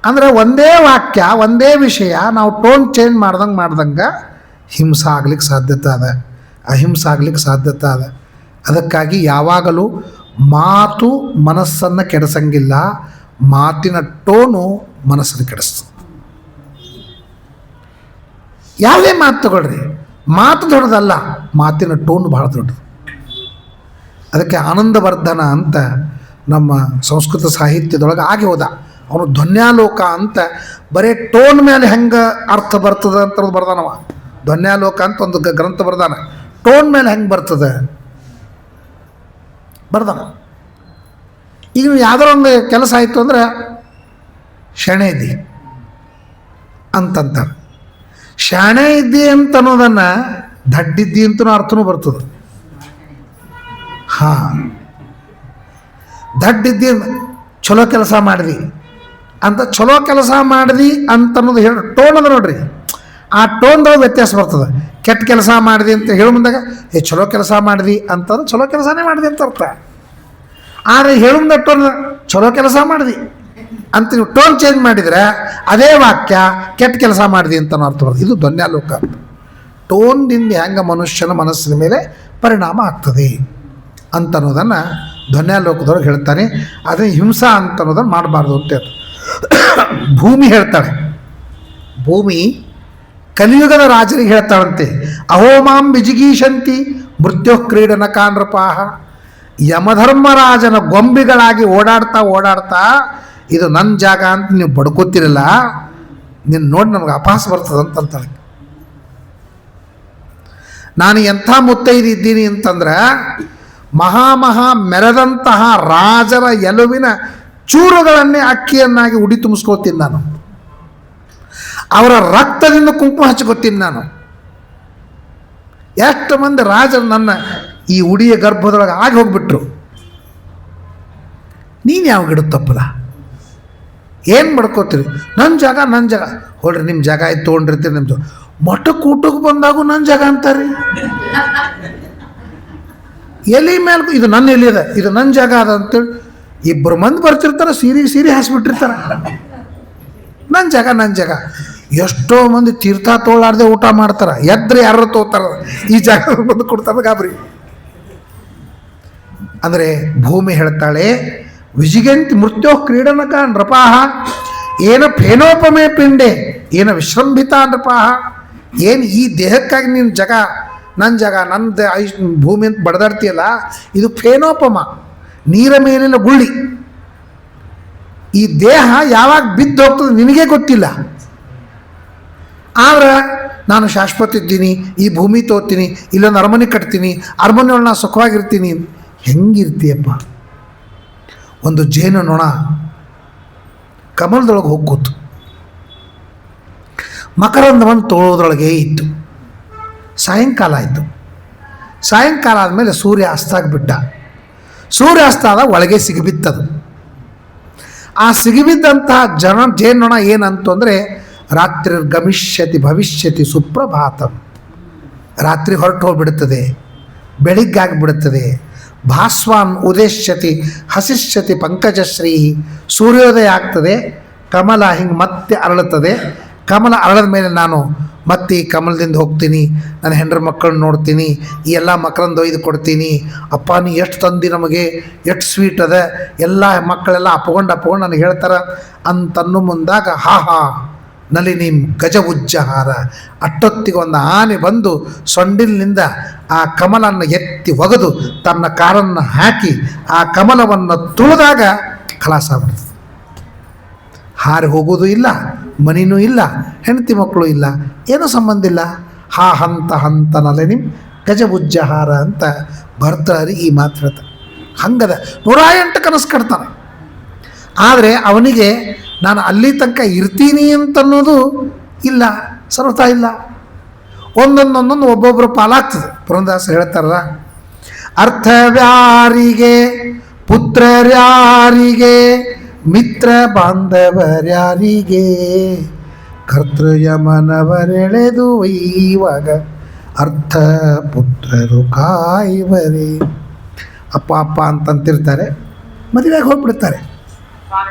ಅಂದರೆ ಒಂದೇ ವಾಕ್ಯ ಒಂದೇ ವಿಷಯ ನಾವು ಟೋನ್ ಚೇಂಜ್ ಮಾಡ್ದಂಗೆ ಹಿಂಸೆ ಆಗ್ಲಿಕ್ಕೆ ಸಾಧ್ಯತೆ ಅದ, ಅಹಿಂಸೆ ಆಗ್ಲಿಕ್ಕೆ ಸಾಧ್ಯತೆ ಅದ. ಅದಕ್ಕಾಗಿ ಯಾವಾಗಲೂ ಮಾತು ಮನಸ್ಸನ್ನು ಕೆಡಿಸಂಗಿಲ್ಲ, ಮಾತಿನ ಟೋನು ಮನಸ್ಸನ್ನು ಕೆಡಿಸ್ತದೆ. ಯಾವುದೇ ಮಾತು ತಗೊಳ್ರಿ, ಮಾತು ದೊಡ್ಡದಲ್ಲ, ಮಾತಿನ ಟೋನ್ ಭಾಳ ದೊಡ್ಡದು. ಅದಕ್ಕೆ ಆನಂದವರ್ಧನ ಅಂತ ನಮ್ಮ ಸಂಸ್ಕೃತ ಸಾಹಿತ್ಯದೊಳಗೆ ಆಗಿ ಹೋದ. ಅವನು ಧ್ವನ್ಯಾಲೋಕ ಅಂತ ಬರೀ ಟೋನ್ ಮೇಲೆ ಹೆಂಗೆ ಅರ್ಥ ಬರ್ತದೆ ಅಂತ ಬರ್ದಾನವ. ಧ್ವನ್ಯಾಲೋಕ ಅಂತ ಒಂದು ಗ್ರಂಥ ಬರ್ದಾನ. ಟೋನ್ ಮೇಲೆ ಹೆಂಗೆ ಬರ್ತದೆ ಬರ್ದಾನ. ಈಗ ಯಾವುದೋ ಒಂದು ಕೆಲಸ ಆಯಿತು ಅಂದರೆ ಶಣೆ ಇದ್ದಿ ಅಂತಂತಾರೆ. ಶಾಣೆ ಇದ್ದಿ ಅಂತ ಅನ್ನೋದನ್ನು ದಡ್ಡಿದ್ದಿ ಅಂತನೂ ಅರ್ಥನೂ ಬರ್ತದೆ. ಹಾಂ, ದಡ್ಡಿದ್ದಿ ಚಲೋ ಕೆಲಸ ಮಾಡಿದಿ ಅಂತ, ಚಲೋ ಕೆಲಸ ಮಾಡಿದಿ ಅಂತ ಅನ್ನೋದು ಹೇಳಿ ಟೋನ್ ಅದ ನೋಡ್ರಿ, ಆ ಟೋನ್ದೊಳಗೆ ವ್ಯತ್ಯಾಸ ಬರ್ತದೆ. ಕೆಟ್ಟ ಕೆಲಸ ಮಾಡಿದಿ ಅಂತ ಹೇಳೋ ಮುಂದಾಗ ಚಲೋ ಕೆಲಸ ಮಾಡಿದಿ ಅಂತಂದ್ರೆ ಚಲೋ ಕೆಲಸನೇ ಮಾಡಿದಿ ಅಂತ ಅರ್ಥ. ಆದರೆ ಹೇಳೋ ಮುಂದೆ ಟೋನ್ ಚಲೋ ಕೆಲಸ ಮಾಡಿದಿ ಅಂತ ನೀವು ಟೋನ್ ಚೇಂಜ್ ಮಾಡಿದರೆ ಅದೇ ವಾಕ್ಯ ಕೆಟ್ಟ ಕೆಲಸ ಮಾಡಿದಿ ಅಂತ ಅರ್ಥ ಬರ್ತದೆ. ಇದು ಧ್ವನ್ಯಾಲೋಕ ಅಂತ. ಟೋನ್ದಿಂದ ಹೆಂಗೆ ಮನುಷ್ಯನ ಮನಸ್ಸಿನ ಮೇಲೆ ಪರಿಣಾಮ ಆಗ್ತದೆ ಅಂತ ಅನ್ನೋದನ್ನು ಧ್ವನ್ಯಾಲೋಕದೊಳಗೆ ಹೇಳ್ತಾನೆ. ಅದೇ ಹಿಂಸಾ ಅಂತ ಅನ್ನೋದನ್ನು ಮಾಡಬಾರ್ದು ಅಂತ ಹೇಳ್ತಾರೆ. ಭೂಮಿ ಹೇಳ್ತಾಳೆ, ಭೂಮಿ ಕಲಿಯುಗದ ರಾಜರಿಗೆ ಹೇಳ್ತಾಳಂತೆ, ಅಹೋಮಾಂ ವಿಜಿಗೀಷಂತಿ ಮೃತ್ಯು ಕ್ರೀಡನ ಕಾನೃಪಾಹ. ಯಮಧರ್ಮರಾಜನ ಗೊಂಬೆಗಳಾಗಿ ಓಡಾಡ್ತಾ ಇದು ನನ್ನ ಜಾಗ ಅಂತ ನೀವು ಬಡ್ಕೋತಿರಲ್ಲ, ನಿನ್ನ ನೋಡಿ ನಮ್ಗೆ ಅಪಹಾಸ ಬರ್ತದಂತಾಳೆ. ನಾನು ಎಂಥ ಮುತ್ತೈದು ಇದ್ದೀನಿ ಅಂತಂದ್ರೆ ಮಹಾ ಮೆರೆದಂತಹ ರಾಜರ ಎಲುವಿನ ಚೂರುಗಳನ್ನೇ ಅಕ್ಕಿಯನ್ನಾಗಿ ಉಡಿ ತುಂಬಿಸ್ಕೋತೀನಿ ನಾನು. ಅವರ ರಕ್ತದಿಂದ ಕುಂಕುಮ ಹಚ್ಕೋತೀನಿ ನಾನು. ಎಷ್ಟು ಮಂದಿ ರಾಜರು ನನ್ನ ಈ ಉಡಿಯ ಗರ್ಭದೊಳಗೆ ಆಗಿ ಹೋಗ್ಬಿಟ್ರು. ನೀನು ಯಾವ ಗಿಡ ತಪ್ಪಲ್ಲ, ಏನು ಮಾಡ್ಕೋತೀರಿ? ನನ್ನ ಜಾಗ ಹೊಡ್ರಿ, ನಿಮ್ಮ ಜಾಗ ಆಯ್ತು ತೊಗೊಂಡಿರ್ತೀರಿ. ನಿಮ್ಮದು ಮಠಕ್ಕೆ ಊಟಕ್ಕೆ ಬಂದಾಗೂ ನನ್ನ ಜಾಗ ಅಂತಾರೆ. ಎಲೆ ಮೇಲೆ ಇದು ನನ್ನ ಎಲೆ ಅದ, ಇದು ನನ್ನ ಜಾಗ ಅದ ಅಂತೇಳಿ 2 ಮಂದಿ ಬರ್ತಿರ್ತಾರೆ, ಸೀರೆ ಹಾಸ್ಬಿಟ್ಟಿರ್ತಾರೆ. ನನ್ನ ಜಾಗ. ಎಷ್ಟೋ ಮಂದಿ ತೀರ್ಥ ತೊಗೊಳ್ಳಾರ್ದೆ ಊಟ ಮಾಡ್ತಾರೆ, ಎದ್ರೆ ಯಾರು ತೋತಾರೆ, ಈ ಜಾಗ ಬಂದು ಕೊಡ್ತಾರೆ ಗಾಬರಿ. ಅಂದರೆ ಭೂಮಿ ಹೇಳ್ತಾಳೆ, ವಿಜಿಗಂತಿ ಮೃತ್ಯೋ ಕ್ರೀಡನಕ ನೃಪಾಹ ಏನ ಫೇನೋಪಮೇ ಪಿಂಡೆ ಏನ ವಿಶ್ರಂಭಿತ ನೃಪಾಹ. ಏನು ಈ ದೇಹಕ್ಕಾಗಿ ನೀನು ಜಗ ನನ್ನ ಜಗ ನನ್ನ ಭೂಮಿ ಅಂತ ಬಡದಾಡ್ತೀಯಲ್ಲ, ಇದು ಫೇನೋಪಮ, ನೀರ ಮೇಲಿನ ಗುಳ್ಳಿ. ಈ ದೇಹ ಯಾವಾಗ ಬಿದ್ದು ಹೋಗ್ತದೆ ನಿನಗೇ ಗೊತ್ತಿಲ್ಲ. ಆದ್ರೆ ನಾನು ಶಾಶ್ವತ ಇದ್ದೀನಿ, ಈ ಭೂಮಿ ತೋತೀನಿ, ಇಲ್ಲೊಂದು ಅರಮನೆ ಕಟ್ತೀನಿ, ಅರಮನೆ ಒಳಗೆ ನಾನು ಸುಖವಾಗಿರ್ತೀನಿ. ಹೆಂಗಿರ್ತೀಯಪ್ಪ? ಒಂದು ಜೇನು ನೊಣ ಕಮಲದೊಳಗೆ ಹೋಗಿ ಕೂತು ಮಕರಂದವನ್ನು ತೋಳೋದ್ರೊಳಗೆ ಇತ್ತು. ಸಾಯಂಕಾಲ ಆಯಿತು. ಸಾಯಂಕಾಲ ಆದಮೇಲೆ ಸೂರ್ಯ ಅಸ್ತಾಗ್ಬಿಟ್ಟ. ಸೂರ್ಯ ಅಸ್ತ ಆದಾಗ ಒಳಗೆ ಸಿಗಿಬಿತ್ತದು. ಆ ಸಿಗಿಬಿದ್ದಂತಹ ಜೇನ್ನೊಣ ಏನಂತು ಅಂದರೆ, ರಾತ್ರಿ ಗಮಿಷ್ಯತಿ ಭವಿಷ್ಯತಿ ಸುಪ್ರಭಾತಂ. ರಾತ್ರಿ ಹೊರಟು ಹೋಗ್ಬಿಡುತ್ತದೆ, ಬೆಳಿಗ್ಗಾಗಿಬಿಡುತ್ತದೆ. ಭಾಸ್ವಾನ್ ಉದೇಶ್ಯತಿ ಹಸಿಷ್ಯತಿ ಪಂಕಜಶ್ರೀ. ಸೂರ್ಯೋದಯ ಆಗ್ತದೆ, ಕಮಲ ಹಿಂಗೆ ಮತ್ತೆ ಅರಳುತ್ತದೆ. ಕಮಲ ಅರಳದ ಮೇಲೆ ನಾನು ಮತ್ತೆ ಈ ಕಮಲದಿಂದ ಹೋಗ್ತೀನಿ, ನನ್ನ ಹೆಂಡ್ರ ಮಕ್ಕಳನ್ನ ನೋಡ್ತೀನಿ, ಈ ಎಲ್ಲ ಮಕ್ಕಳನ್ನ ಒಯ್ದು ಕೊಡ್ತೀನಿ. ಅಪ್ಪ ನೀ ಎಷ್ಟು ತಂದು ನಮಗೆ, ಎಷ್ಟು ಸ್ವೀಟ್ ಅದ, ಎಲ್ಲ ಮಕ್ಕಳೆಲ್ಲ ಅಪ್ಕೊಂಡು ನನಗೆ ಹೇಳ್ತಾರೆ ಅಂತನ್ನು ಮುಂದಾಗ, ಹಾ ನಲಿನಿ ಗಜ ಉಜ್ಜಹಾರ. ಅಷ್ಟೊತ್ತಿಗೆ ಒಂದು ಆನೆ ಬಂದು ಸೊಂಡಿಲಿನಿಂದ ಆ ಕಮಲನ್ನು ಎತ್ತಿ ಒಗೆದು ತನ್ನ ಕಾರನ್ನು ಹಾಕಿ ಆ ಕಮಲವನ್ನು ತುಳಿದಾಗ ಖಲಾಸ ಆಗ್ಬಿಡ್ತದೆ. ಹಾರಿ ಹೋಗೋದು ಇಲ್ಲ, ಮನಿನೂ ಇಲ್ಲ, ಹೆಂಡತಿ ಮಕ್ಕಳು ಇಲ್ಲ, ಏನೂ ಸಂಬಂಧ ಇಲ್ಲ. ಹಂತ ನಲಿನಿ ಗಜ ಉಜ್ಜಹಾರ ಅಂತ ಭರ್ತೃಹರಿ ಈ ಮಾತು ಹೇಳ್ತಾರೆ. ಹಂಗದ 108 ಕನಸು ಕಟ್ತಾನೆ. ಆದರೆ ಅವನಿಗೆ ನಾನು ಅಲ್ಲಿ ತನಕ ಇರ್ತೀನಿ ಅಂತನ್ನೋದು ಇಲ್ಲ, ಸರ್ವತಾ ಇಲ್ಲ. ಒಂದೊಂದೊಂದೊಂದು ಒಬ್ಬೊಬ್ಬರು ಪಾಲಾಗ್ತದೆ. ಪುರಂದಾಸ ಹೇಳ್ತಾರಲ್ಲ, ಅರ್ಥವ್ಯಾರಿಗೆ, ಪುತ್ರರ್ಯಾರಿಗೆ, ಮಿತ್ರ ಬಾಂಧವರ್ಯಾರಿಗೆ, ಕರ್ತೃಯಮನವರೆಳೆದು ಒಯ್ಯುವಾಗ ಅರ್ಥ ಪುತ್ರರು ಕಾಯುವರೆ. ಅಪ್ಪ ಅಂತಂತಿರ್ತಾರೆ, ಮದುವೆಗೆ ಹೋಗ್ಬಿಡ್ತಾರೆ.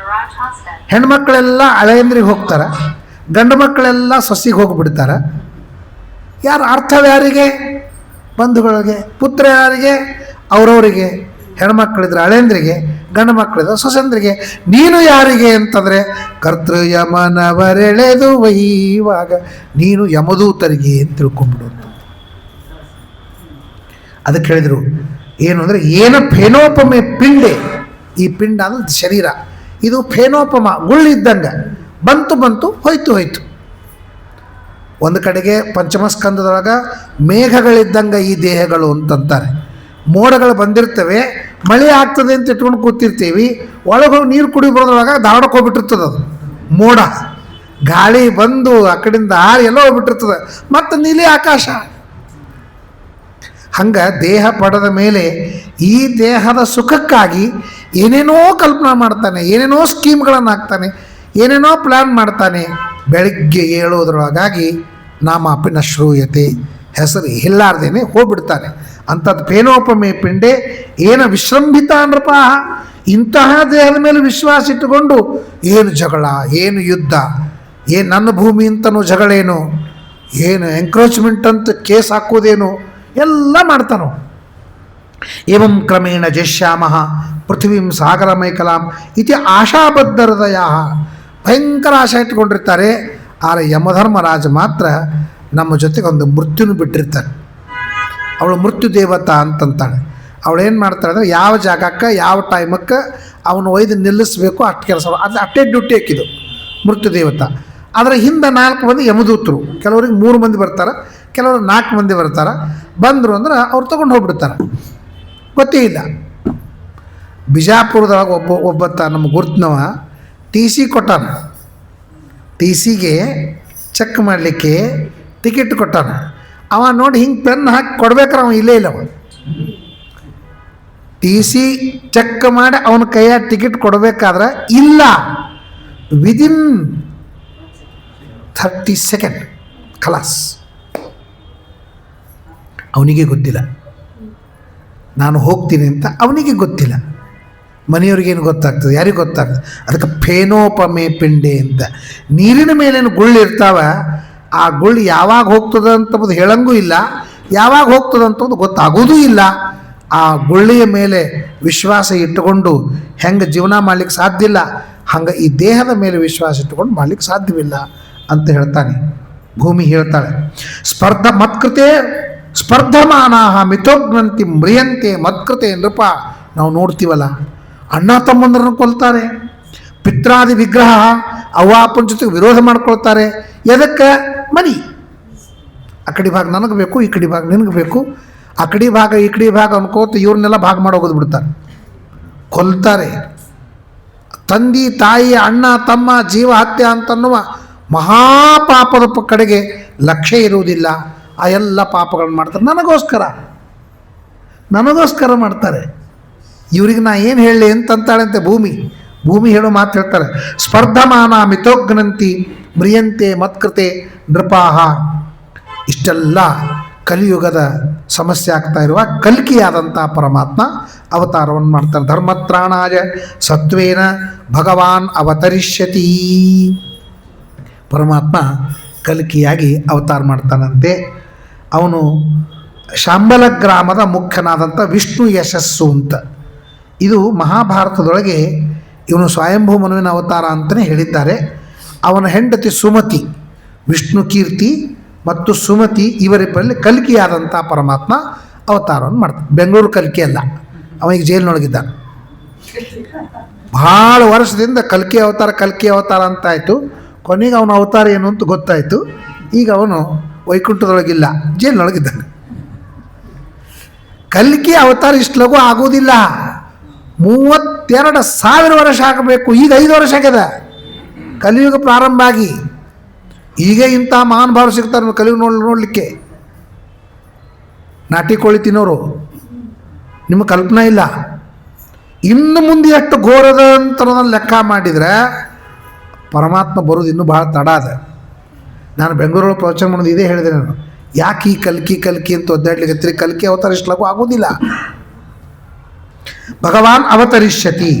ಹೆಣ್ಮಕ್ಳೆಲ್ಲ ಹಳೆಯಂದ್ರಿಗೆ ಹೋಗ್ತಾರೆ, ಗಂಡು ಮಕ್ಕಳೆಲ್ಲ ಸೊಸಿಗೆ ಹೋಗಿಬಿಡ್ತಾರೆ. ಯಾರು ಅರ್ಥವ್ಯಾರಿಗೆ? ಬಂಧುಗಳಿಗೆ. ಪುತ್ರ ಯಾರಿಗೆ? ಅವರವರಿಗೆ. ಹೆಣ್ಮಕ್ಳಿದ್ರೆ ಹಳೆಯಂದ್ರಿಗೆ, ಗಂಡು ಮಕ್ಕಳಿದ್ರೆ ಸೊಸೆಂದ್ರಿಗೆ. ನೀನು ಯಾರಿಗೆ ಅಂತಂದರೆ ಕರ್ತೃಯಮನವರೆಳೆದು ಒಯ್ಯುವಾಗ ನೀನು ಯಮದೂತರಿಗೆ ಅಂತ ತಿಳ್ಕೊಂಡ್ಬಿಡೋದು. ಅದಕ್ಕೆ ಹೇಳಿದರು ಏನು ಅಂದರೆ, ಏನು ಫೇನೋಪಮೆ ಪಿಂಡೆ. ಈ ಪಿಂಡ ಅಂದ್ರೆ ಶರೀರ, ಇದು ಫೇನೋಪಮ ಗುಳ್ಳಿದ್ದಂಗೆ, ಬಂತು ಹೋಯ್ತು. ಒಂದು ಕಡೆಗೆ ಪಂಚಮಸ್ಕಂದದೊಳಗೆ ಮೇಘಗಳಿದ್ದಂಗೆ ಈ ದೇಹಗಳು ಅಂತಂತಾರೆ. ಮೋಡಗಳು ಬಂದಿರ್ತವೆ, ಮಳೆ ಆಗ್ತದೆ ಅಂತ ಇಟ್ಕೊಂಡು ಕೂತಿರ್ತೀವಿ, ಒಳಗೆ ಹೋಗಿ ನೀರು ಕುಡಿ ಬರೋದ್ರೊಳಗೆ ದಾವಡಕ್ಕೆ ಹೋಗ್ಬಿಟ್ಟಿರ್ತದೆ. ಅದು ಮೋಡ ಗಾಳಿ ಬಂದು ಆ ಕಡೆಯಿಂದ ಹಾರಿ ಎಲ್ಲ ಹೋಗ್ಬಿಟ್ಟಿರ್ತದೆ, ಮತ್ತು ನೀಲಿ ಆಕಾಶ. ಹಂಗೆ ದೇಹ ಪಡೆದ ಮೇಲೆ ಈ ದೇಹದ ಸುಖಕ್ಕಾಗಿ ಏನೇನೋ ಕಲ್ಪನಾ ಮಾಡ್ತಾನೆ, ಏನೇನೋ ಸ್ಕೀಮ್ಗಳನ್ನು ಹಾಕ್ತಾನೆ, ಏನೇನೋ ಪ್ಲ್ಯಾನ್ ಮಾಡ್ತಾನೆ. ಬೆಳಗ್ಗೆ ಏಳೋದ್ರೊಳಗಾಗಿ ನಾಮಾಪಿನ ಶ್ರೂಯತೆ, ಹೆಸರು ಇಲ್ಲಾರ್ದೇನೆ ಹೋಗ್ಬಿಡ್ತಾನೆ. ಅಂಥದ್ದು ಫೇನೋಪಮೆ ಪಿಂಡೆ ಏನ ವಿಶ್ರಂಭಿತ ನೃಪಾಹ. ಇಂತಹ ದೇಹದ ಮೇಲೆ ವಿಶ್ವಾಸ ಇಟ್ಟುಕೊಂಡು ಏನು ಜಗಳ, ಏನು ಯುದ್ಧ, ಏನು ನನ್ನ ಭೂಮಿ ಅಂತನೂ ಜಗಳೇನು, ಏನು ಎಂಕ್ರೋಚ್ಮೆಂಟ್ ಅಂತ ಕೇಸ್ ಹಾಕೋದೇನು, ಎಲ್ಲ ಮಾಡ್ತಾನೋ. ಏವಂ ಕ್ರಮೇಣ ಜಶ್ಯಾಮ ಪೃಥ್ವೀಂ ಸಾಗರಮೈಕಲಾಂ ಇತಿ ಆಶಾಬದ್ಧ ಹೃದಯ. ಭಯಂಕರ ಆಶಾ ಇಟ್ಕೊಂಡಿರ್ತಾರೆ. ಆದರೆ ಯಮಧರ್ಮರಾಜ ಮಾತ್ರ ನಮ್ಮ ಜೊತೆಗೆ ಒಂದು ಮೃತ್ಯುನು ಬಿಟ್ಟಿರ್ತಾನೆ. ಅವಳು ಮೃತ್ಯು ದೇವತಾ ಅಂತಂತಾಳೆ. ಅವಳೇನು ಮಾಡ್ತಾಳೆ ಅಂದರೆ, ಯಾವ ಜಾಗಕ್ಕೆ ಯಾವ ಟೈಮಕ್ಕೆ ಅವನು ಒಯ್ದು ನಿಲ್ಲಿಸಬೇಕು ಅಷ್ಟು ಕೆಲಸ, ಅದು ಅಷ್ಟೇ ಡ್ಯೂಟಿ ಹಾಕಿದ್ದು ಮೃತ್ಯು ದೇವತಾ. ಆದರೆ ಹಿಂದೆ 4 ಮಂದಿ ಯಮದೂತರು, ಕೆಲವ್ರಿಗೆ 3 ಮಂದಿ ಬರ್ತಾರೆ, ಕೆಲವರು 4 ಮಂದಿ ಬರ್ತಾರೆ. ಬಂದರು ಅಂದ್ರೆ ಅವ್ರು ತೊಗೊಂಡು ಹೋಗ್ಬಿಡ್ತಾರೆ, ಗೊತ್ತೇ ಇಲ್ಲ. ಬಿಜಾಪುರದೊಳಗೆ ಒಬ್ಬತ್ತ ನಮ್ಮ ಗುರ್ತನವ TC ಕೊಟ್ಟಾನ. TCಗೆ ಚೆಕ್ ಮಾಡಲಿಕ್ಕೆ ಟಿಕೆಟ್ ಕೊಟ್ಟಾನ. ಅವ ನೋಡಿ ಹಿಂಗೆ ಪೆನ್ ಹಾಕಿ ಕೊಡ್ಬೇಕಾರೆ ಅವ ಇಲ್ಲೇ ಇಲ್ಲವ. TC ಚೆಕ್ ಮಾಡಿ ಅವನ ಕೈಯಾಗ ಟಿಕೆಟ್ ಕೊಡಬೇಕಾದ್ರೆ ಇಲ್ಲ, ವಿದಿನ್ 30 ಸೆಕೆಂಡ್ ಖಲಾಸ್. ಅವನಿಗೆ ಗೊತ್ತಿಲ್ಲ ನಾನು ಹೋಗ್ತೀನಿ ಅಂತ, ಅವನಿಗೆ ಗೊತ್ತಿಲ್ಲ. ಮನೆಯವ್ರಿಗೇನು ಗೊತ್ತಾಗ್ತದೆ, ಯಾರಿಗೆ ಗೊತ್ತಾಗ್ತದೆ? ಅದಕ್ಕೆ ಫೇನೋಪಮೆ ಪಿಂಡೆ ಅಂತ. ನೀರಿನ ಮೇಲೇನು ಗುಳ್ಳು ಇರ್ತಾವ, ಆ ಗುಳ್ಳು ಯಾವಾಗ ಹೋಗ್ತದೆ ಅಂತಂಬುದು ಹೇಳಂಗೂ ಇಲ್ಲ, ಯಾವಾಗ ಹೋಗ್ತದೆ ಅಂತಂದು ಗೊತ್ತಾಗೋದೂ ಇಲ್ಲ. ಆ ಗುಳ್ಳೆಯ ಮೇಲೆ ವಿಶ್ವಾಸ ಇಟ್ಟುಕೊಂಡು ಹೆಂಗೆ ಜೀವನ ಮಾಡ್ಲಿಕ್ಕೆ ಸಾಧ್ಯ ಇಲ್ಲ, ಹಂಗೆ ಈ ದೇಹದ ಮೇಲೆ ವಿಶ್ವಾಸ ಇಟ್ಟುಕೊಂಡು ಮಾಡ್ಲಿಕ್ಕೆ ಸಾಧ್ಯವಿಲ್ಲ ಅಂತ ಹೇಳ್ತಾನೆ. ಭೂಮಿ ಹೇಳ್ತಾಳೆ, ಮತ್ಕೃತೆ ಸ್ಪರ್ಧಮಾನಾಹ ಮಿಥೋಗ್ನಂತಿ ಮ್ರಿಯಂತೆ ಮತ್ಕೃತೆ ನೃಪ. ನಾವು ನೋಡ್ತೀವಲ್ಲ, ಅಣ್ಣ ತಮ್ಮಂದ್ರನ್ನು ಕೊಲ್ತಾರೆ, ಪಿತ್ರಾದಿ ವಿಗ್ರಹ ಅವ್ವಾಪನ ಜೊತೆಗೆ ವಿರೋಧ ಮಾಡ್ಕೊಳ್ತಾರೆ. ಎದಕ್ಕೆ? ಮನಿ. ಆ ಕಡೆ ಭಾಗ ನನಗೆ ಬೇಕು, ಈ ಕಡೆ ಭಾಗ ನಿನಗೆ ಬೇಕು, ಆ ಕಡೆ ಭಾಗ ಈ ಕಡೆ ಭಾಗ ಅನ್ಕೋತ ಇವ್ರನ್ನೆಲ್ಲ ಭಾಗ ಮಾಡೋಗೋದು ಬಿಡ್ತಾರೆ, ಕೊಲ್ತಾರೆ. ತಂದೆ ತಾಯಿ ಅಣ್ಣ ತಮ್ಮ ಜೀವ ಹತ್ಯೆ ಅಂತನ್ನುವ ಮಹಾಪಾಪದ ಕಡೆಗೆ ಲಕ್ಷ್ಯ ಇರುವುದಿಲ್ಲ. ಆ ಎಲ್ಲ ಪಾಪಗಳನ್ನು ಮಾಡ್ತಾರೆ ನನಗೋಸ್ಕರ ಮಾಡ್ತಾರೆ. ಇವ್ರಿಗೆ ನಾ ಏನು ಹೇಳಲಿ ಅಂತಂತಾಳಂತೆ ಭೂಮಿ. ಭೂಮಿ ಹೇಳೋ ಮಾತು ಹೇಳ್ತಾರೆ, ಸ್ಪರ್ಧಮಾನ ಮಿಥೋಗ್ನಂತಿ ಮ್ರಿಯಂತೆ ಮತ್ಕೃತೆ ನೃಪಾಹ. ಇಷ್ಟೆಲ್ಲ ಕಲಿಯುಗದ ಸಮಸ್ಯೆ ಆಗ್ತಾ ಇರುವ ಕಲ್ಕಿಯಾದಂಥ ಪರಮಾತ್ಮ ಅವತಾರವನ್ನು ಮಾಡ್ತಾನೆ. ಧರ್ಮತ್ರಾಣಾಯ ಸತ್ವೇನ ಭಗವಾನ್ ಅವತರಿಷ್ಯತಿ. ಪರಮಾತ್ಮ ಕಲ್ಕಿಯಾಗಿ ಅವತಾರ ಮಾಡ್ತಾನಂತೆ. ಅವನು ಶಾಂಬಲ ಗ್ರಾಮದ ಮುಖ್ಯನಾದಂಥ ವಿಷ್ಣು ಯಶಸ್ಸು ಅಂತ. ಇದು ಮಹಾಭಾರತದೊಳಗೆ ಇವನು ಸ್ವಯಂಭೂ ಮನುವಿನ ಅವತಾರ ಅಂತಲೇ ಹೇಳಿದ್ದಾರೆ. ಅವನ ಹೆಂಡತಿ ಸುಮತಿ, ವಿಷ್ಣು ಕೀರ್ತಿ ಮತ್ತು ಸುಮತಿ ಇವರಿಬ್ಬರಲ್ಲಿ ಕಲ್ಕಿಯಾದಂಥ ಪರಮಾತ್ಮ ಅವತಾರವನ್ನು ಮಾಡ್ತಾನೆ. ಬೆಂಗಳೂರು ಕಲ್ಕಿ ಅಲ್ಲ, ಅವನಿಗೆ ಜೈಲಿನೊಳಗಿದ್ದ. ಭಾಳ ವರ್ಷದಿಂದ ಕಲ್ಕಿ ಅವತಾರ ಅಂತಾಯಿತು. ಕೊನೆಗೆ ಅವನ ಅವತಾರ ಏನು ಅಂತ ಗೊತ್ತಾಯಿತು. ಈಗ ಅವನು ವೈಕುಂಠದೊಳಗಿಲ್ಲ, ಜೈಲಿನೊಳಗಿದ್ದಾನೆ. ಕಲ್ಕಿ ಅವತಾರ ಇಷ್ಟು ಲಘು ಆಗೋದಿಲ್ಲ, 32,000 ವರ್ಷ ಆಗಬೇಕು. ಈಗ 5 ವರ್ಷ ಆಗ್ಯದ ಕಲಿಯುಗ ಪ್ರಾರಂಭ ಆಗಿ. ಈಗ ಇಂಥ ಮಹಾನುಭಾವರು ಸಿಗ್ತಾರೆ ಕಲಿಯುಗ ನೋಡಲಿಕ್ಕೆ. ನಾಟಿ ಕೋಳಿ ತಿನ್ನೋರು, ನಿಮಗೆ ಕಲ್ಪನೆ ಇಲ್ಲ. ಇನ್ನು ಮುಂದೆ ಎಷ್ಟು ಘೋರದ ಅಂತ ಲೆಕ್ಕ ಮಾಡಿದರೆ ಪರಮಾತ್ಮ ಬರೋದು ಇನ್ನೂ ಭಾಳ ತಡ ಅದ. ನಾನು ಬೆಂಗಳೂರೊಳಗೆ ಪ್ರವಚನ ಮಾಡೋದು ಇದೇ ಹೇಳಿದೆ. ನಾನು ಯಾಕೆ ಈ ಕಲ್ಕಿ ಅಂತ ಒದ್ದಾಡ್ಲಿಕ್ಕೆ ಕಲ್ಕಿ ಅವತಾರ ಇಷ್ಟು ಲಘು ಆಗೋದಿಲ್ಲ. ಭಗವಾನ್ ಅವತರಿಷ್ಯತಿ.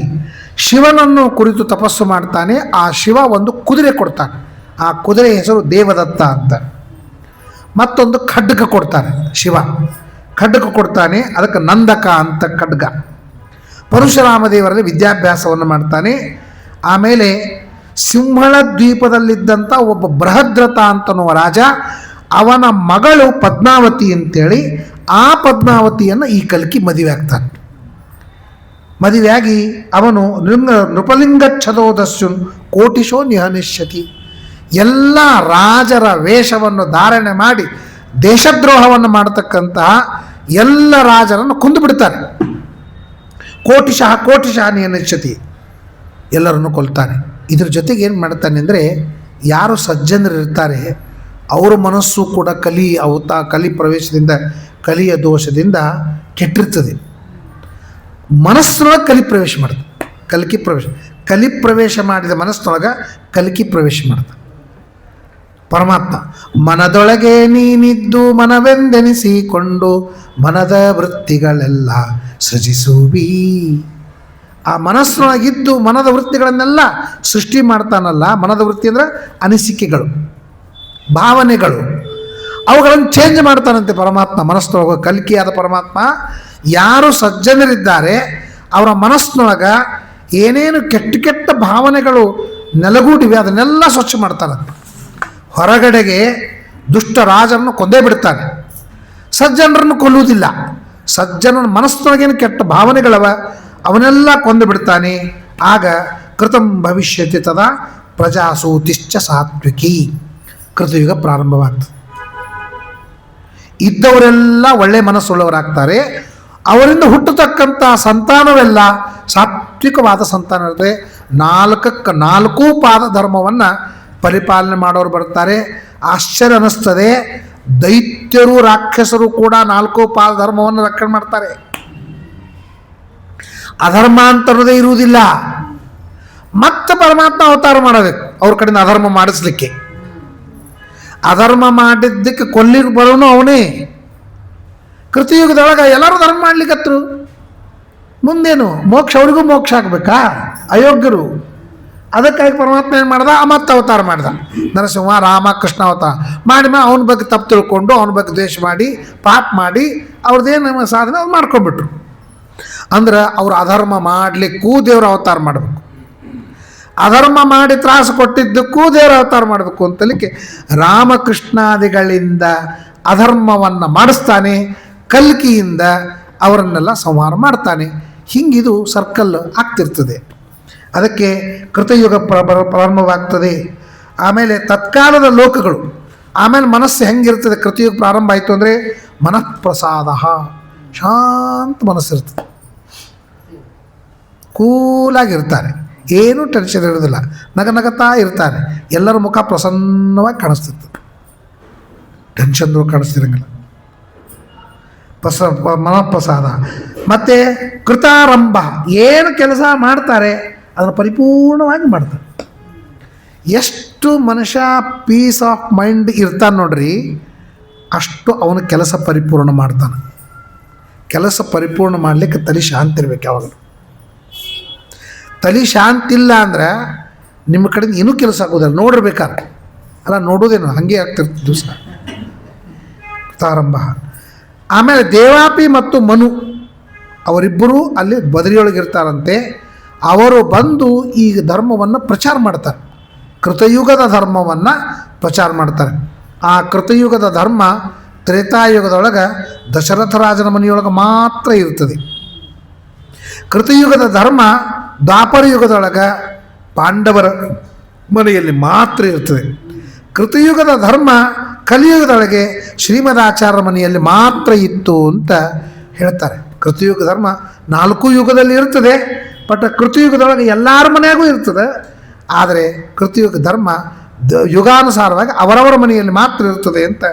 ಶಿವನನ್ನು ಕುರಿತು ತಪಸ್ಸು ಮಾಡ್ತಾನೆ. ಆ ಶಿವ ಒಂದು ಕುದುರೆ ಕೊಡ್ತಾನೆ. ಆ ಕುದುರೆ ಹೆಸರು ದೇವದತ್ತ ಅಂತ. ಮತ್ತೊಂದು ಖಡ್ಗ ಕೊಡ್ತಾನೆ ಶಿವ. ಖಡ್ಗ ಕೊಡ್ತಾನೆ, ಅದಕ್ಕೆ ನಂದಕ ಅಂತ ಖಡ್ಗ. ಪರಶುರಾಮ ದೇವರಲ್ಲಿ ವಿದ್ಯಾಭ್ಯಾಸವನ್ನು ಮಾಡ್ತಾನೆ. ಆಮೇಲೆ ಸಿಂಹಳ ದ್ವೀಪದಲ್ಲಿದ್ದಂಥ ಒಬ್ಬ ಬೃಹದ್ರಥ ಅಂತನ್ನುವ ರಾಜ, ಅವನ ಮಗಳು ಪದ್ಮಾವತಿ ಅಂತೇಳಿ, ಆ ಪದ್ಮಾವತಿಯನ್ನು ಈ ಕಲ್ಕಿ ಮದುವೆ ಆಗ್ತಾನೆ. ಮದುವೆಯಾಗಿ ಅವನು ನೃಪಲಿಂಗಚ್ಛದೋದಸ್ಯು ಕೋಟಿಶೋ ನಿಹನಿಷ್ಯತಿ. ಎಲ್ಲ ರಾಜರ ವೇಷವನ್ನು ಧಾರಣೆ ಮಾಡಿ ದೇಶದ್ರೋಹವನ್ನು ಮಾಡತಕ್ಕಂತಹ ಎಲ್ಲ ರಾಜರನ್ನು ಕೊಂದು ಬಿಡ್ತಾನೆ. ಕೋಟಿಶಃ ನಿಹನಿಷ್ಯತಿ, ಎಲ್ಲರನ್ನು ಕೊಲ್ತಾನೆ. ಇದ್ರ ಜೊತೆಗೆ ಏನು ಮಾಡ್ತಾನೆ ಅಂದರೆ, ಯಾರು ಸಜ್ಜನರು ಇರ್ತಾರೆ ಅವರ ಮನಸ್ಸು ಕೂಡ ಕಲಿ ಪ್ರವೇಶದಿಂದ, ಕಲಿಯ ದೋಷದಿಂದ ಕೆಟ್ಟಿರ್ತದೆ. ಮನಸ್ಸಿನೊಳಗೆ ಕಲಿ ಪ್ರವೇಶ ಮಾಡಿದ ಮನಸ್ಸಿನೊಳಗೆ ಕಲಿಕೆ ಪ್ರವೇಶ ಮಾಡ್ತಾನೆ ಪರಮಾತ್ಮ. ಮನದೊಳಗೆ ನೀನಿದ್ದು ಮನವೆಂದೆನಿಸಿಕೊಂಡು ಮನದ ವೃತ್ತಿಗಳೆಲ್ಲ ಸೃಜಿಸುವಿ. ಆ ಮನಸ್ಸಿನೊಳಗಿದ್ದು ಮನದ ವೃತ್ತಿಗಳನ್ನೆಲ್ಲ ಸೃಷ್ಟಿ ಮಾಡ್ತಾನಲ್ಲ. ಮನದ ವೃತ್ತಿ ಅಂದರೆ ಅನಿಸಿಕೆಗಳು, ಭಾವನೆಗಳು, ಅವುಗಳನ್ನು ಚೇಂಜ್ ಮಾಡ್ತಾನಂತೆ ಪರಮಾತ್ಮ ಮನಸ್ಸಿನೊಳಗೆ. ಕಲ್ಕಿಯಾದ ಪರಮಾತ್ಮ ಯಾರು ಸಜ್ಜನರಿದ್ದಾರೆ ಅವರ ಮನಸ್ಸಿನೊಳಗೆ ಏನೇನು ಕೆಟ್ಟ ಭಾವನೆಗಳು ನೆಲಗೂಡಿವೆ ಅದನ್ನೆಲ್ಲ ಸ್ವಚ್ಛ ಮಾಡ್ತಾನಂತೆ. ಹೊರಗಡೆಗೆ ದುಷ್ಟ ರಾಜರನ್ನು ಕೊಂದೇ ಬಿಡ್ತಾನೆ, ಸಜ್ಜನರನ್ನು ಕೊಲ್ಲುವುದಿಲ್ಲ. ಸಜ್ಜನರ ಮನಸ್ಸಿನೊಳಗೇನು ಕೆಟ್ಟ ಭಾವನೆಗಳವ ಅವನ್ನೆಲ್ಲ ಕೊಂದು ಬಿಡ್ತಾನೆ. ಆಗ ಕೃತಂ ಭವಿಷ್ಯತಿ ತದಾ ಪ್ರಜಾಸೂತಿಶ್ಚ ಸಾತ್ವಿಕಿ. ಕೃತಯುಗ ಪ್ರಾರಂಭವಾಗ್ತದೆ. ಇದ್ದವರೆಲ್ಲ ಒಳ್ಳೆ ಮನಸ್ಸುಳ್ಳವರಾಗ್ತಾರೆ. ಅವರಿಂದ ಹುಟ್ಟತಕ್ಕಂಥ ಸಂತಾನವೆಲ್ಲ ಸಾತ್ವಿಕವಾದ ಸಂತಾನ ಇರುತ್ತೆ. 4 ಪಾದ ಧರ್ಮವನ್ನು ಪರಿಪಾಲನೆ ಮಾಡೋರು ಬರ್ತಾರೆ. ಆಶ್ಚರ್ಯ ಅನ್ನಿಸ್ತದೆ, ದೈತ್ಯರು ರಾಕ್ಷಸರು ಕೂಡ 4 ಪಾದ ಧರ್ಮವನ್ನು ರಕ್ಷಣೆ ಮಾಡ್ತಾರೆ. ಅಧರ್ಮ ಅಂತ ಅನ್ನೋದೇ ಇರುವುದಿಲ್ಲ. ಮತ್ತೆ ಪರಮಾತ್ಮ ಅವತಾರ ಮಾಡಬೇಕು ಅವ್ರ ಕಡೆಯಿಂದ ಅಧರ್ಮ ಮಾಡಿಸ್ಲಿಕ್ಕೆ. ಅಧರ್ಮ ಮಾಡಿದ್ದಕ್ಕೆ ಕೊಲ್ಲಿಗೆ ಬರೋನು ಅವನೇ. ಕೃತಯುಗದೊಳಗೆ ಎಲ್ಲರೂ ಧರ್ಮ ಮಾಡ್ಲಿಕ್ಕತ್ರು. ಮುಂದೇನು ಮೋಕ್ಷ, ಅವ್ರಿಗೂ ಮೋಕ್ಷ ಆಗಬೇಕಾ? ಅಯೋಗ್ಯರು. ಅದಕ್ಕಾಗಿ ಪರಮಾತ್ಮ ಏನು ಮಾಡ್ದ? ಮತ್ತೆ ಅವತಾರ ಮಾಡ್ದ. ನರಸಿಂಹ ರಾಮ ಕೃಷ್ಣ ಅವತಾರ ಮಾಡಿ ಅವನ ಬಗ್ಗೆ ತಪ್ಪು ತಿಳ್ಕೊಂಡು ಅವನ ಬಗ್ಗೆ ದ್ವೇಷ ಮಾಡಿ ಪಾಪ ಮಾಡಿ ಅವ್ರದ್ದೇನು ಸಾಧನೆ ಅವ್ರು ಮಾಡ್ಕೊಂಡ್ಬಿಟ್ರು. ಅಂದ್ರೆ ಅವರು ಅಧರ್ಮ ಮಾಡಲಿಕ್ಕೂ ದೇವರ ಅವತಾರ ಮಾಡಬೇಕು, ಅಧರ್ಮ ಮಾಡಿ ತ್ರಾಸು ಕೊಟ್ಟಿದ್ದಕ್ಕೂ ದೇವರ ಅವತಾರ ಮಾಡಬೇಕು ಅಂತಲಿಕ್ಕೆ ರಾಮಕೃಷ್ಣಾದಿಗಳಿಂದ ಅಧರ್ಮವನ್ನು ಮಾಡಿಸ್ತಾನೆ, ಕಲ್ಕಿಯಿಂದ ಅವರನ್ನೆಲ್ಲ ಸಂಹಾರ ಮಾಡ್ತಾನೆ. ಹಿಂಗಿದು ಸರ್ಕಲ್ ಆಗ್ತಿರ್ತದೆ. ಅದಕ್ಕೆ ಕೃತಯುಗ ಪ್ರಾರಂಭವಾಗ್ತದೆ. ಆಮೇಲೆ ತತ್ಕಾಲದ ಲೋಕಗಳು, ಆಮೇಲೆ ಮನಸ್ಸು ಹೆಂಗಿರ್ತದೆ, ಕೃತಯುಗ ಪ್ರಾರಂಭ ಆಯಿತು ಅಂದರೆ ಮನಃಪ್ರಸಾದ, ಶಾಂತ ಮನಸ್ಸಿರ್ತದೆ, ಕೂಲಾಗಿರ್ತಾರೆ, ಏನೂ ಟೆನ್ಷನ್ ಇರೋದಿಲ್ಲ, ನಗನಗತಾ ಇರ್ತಾರೆ, ಎಲ್ಲರ ಮುಖ ಪ್ರಸನ್ನವಾಗಿ ಕಾಣಿಸ್ತಿರ್ತದೆ, ಟೆನ್ಷನ್ಗಳು ಕಾಣಿಸ್ತಿರಂಗಿಲ್ಲ. ಮನಃಪ್ರಸಾದ. ಮತ್ತು ಕೃತಾರಂಭ, ಏನು ಕೆಲಸ ಮಾಡ್ತಾರೆ ಅದನ್ನು ಪರಿಪೂರ್ಣವಾಗಿ ಮಾಡ್ತಾರೆ. ಎಷ್ಟು ಮನುಷ್ಯ ಪೀಸ್ ಆಫ್ ಮೈಂಡ್ ಇರ್ತಾನೆ ನೋಡ್ರಿ, ಅಷ್ಟು ಅವನ ಕೆಲಸ ಪರಿಪೂರ್ಣ ಮಾಡ್ತಾನೆ. ಕೆಲಸ ಪರಿಪೂರ್ಣ ಮಾಡಲಿಕ್ಕೆ ತಲೆ ಶಾಂತಿ ಇರ್ಬೇಕು. ಯಾವಾಗಲೂ ತಲೆ ಶಾಂತಿ ಇಲ್ಲ ಅಂದ್ರೆ ನಿಮ್ಮ ಕಡೆಯಿಂದ ಏನೂ ಕೆಲಸ ಆಗೋದಿಲ್ಲ. ನೋಡಿರ್ಬೇಕಾದ್ರೆ ಅಲ್ಲ, ನೋಡೋದೇನು ಹಾಗೆ ಆಗ್ತಿರ್ತದೆ ದಿವಸ. ಪ್ರಾರಂಭ. ಆಮೇಲೆ ದೇವಾಪಿ ಮತ್ತು ಮನು ಅವರಿಬ್ಬರೂ ಅಲ್ಲಿ ಬದರಿಯೊಳಗಿರ್ತಾರಂತೆ. ಅವರು ಬಂದು ಈ ಧರ್ಮವನ್ನು ಪ್ರಚಾರ ಮಾಡ್ತಾರೆ, ಕೃತಯುಗದ ಧರ್ಮವನ್ನು ಪ್ರಚಾರ ಮಾಡ್ತಾರೆ. ಆ ಕೃತಯುಗದ ಧರ್ಮ ತ್ರೇತಾಯುಗದೊಳಗೆ ದಶರಥ ರಾಜನ ಮನೆಯೊಳಗೆ ಮಾತ್ರ ಇರ್ತದೆ. ಕೃತಯುಗದ ಧರ್ಮ ದ್ವಾಪರ ಯುಗದೊಳಗೆ ಪಾಂಡವರ ಮನೆಯಲ್ಲಿ ಮಾತ್ರ ಇರ್ತದೆ. ಕೃತಯುಗದ ಧರ್ಮ ಕಲಿಯುಗದೊಳಗೆ ಶ್ರೀಮದಾಚಾರ್ಯರ ಮನೆಯಲ್ಲಿ ಮಾತ್ರ ಇತ್ತು ಅಂತ ಹೇಳ್ತಾರೆ. ಕೃತಯುಗ ಧರ್ಮ 4 ಯುಗದಲ್ಲಿ ಇರ್ತದೆ, ಬಟ್ ಕೃತಯುಗದೊಳಗೆ ಎಲ್ಲರ ಮನೆಯಾಗೂ ಇರ್ತದೆ. ಆದರೆ ಕೃತಯುಗ ಧರ್ಮ ಯುಗಾನುಸಾರವಾಗಿ ಅವರವರ ಮನೆಯಲ್ಲಿ ಮಾತ್ರ ಇರ್ತದೆ ಅಂತ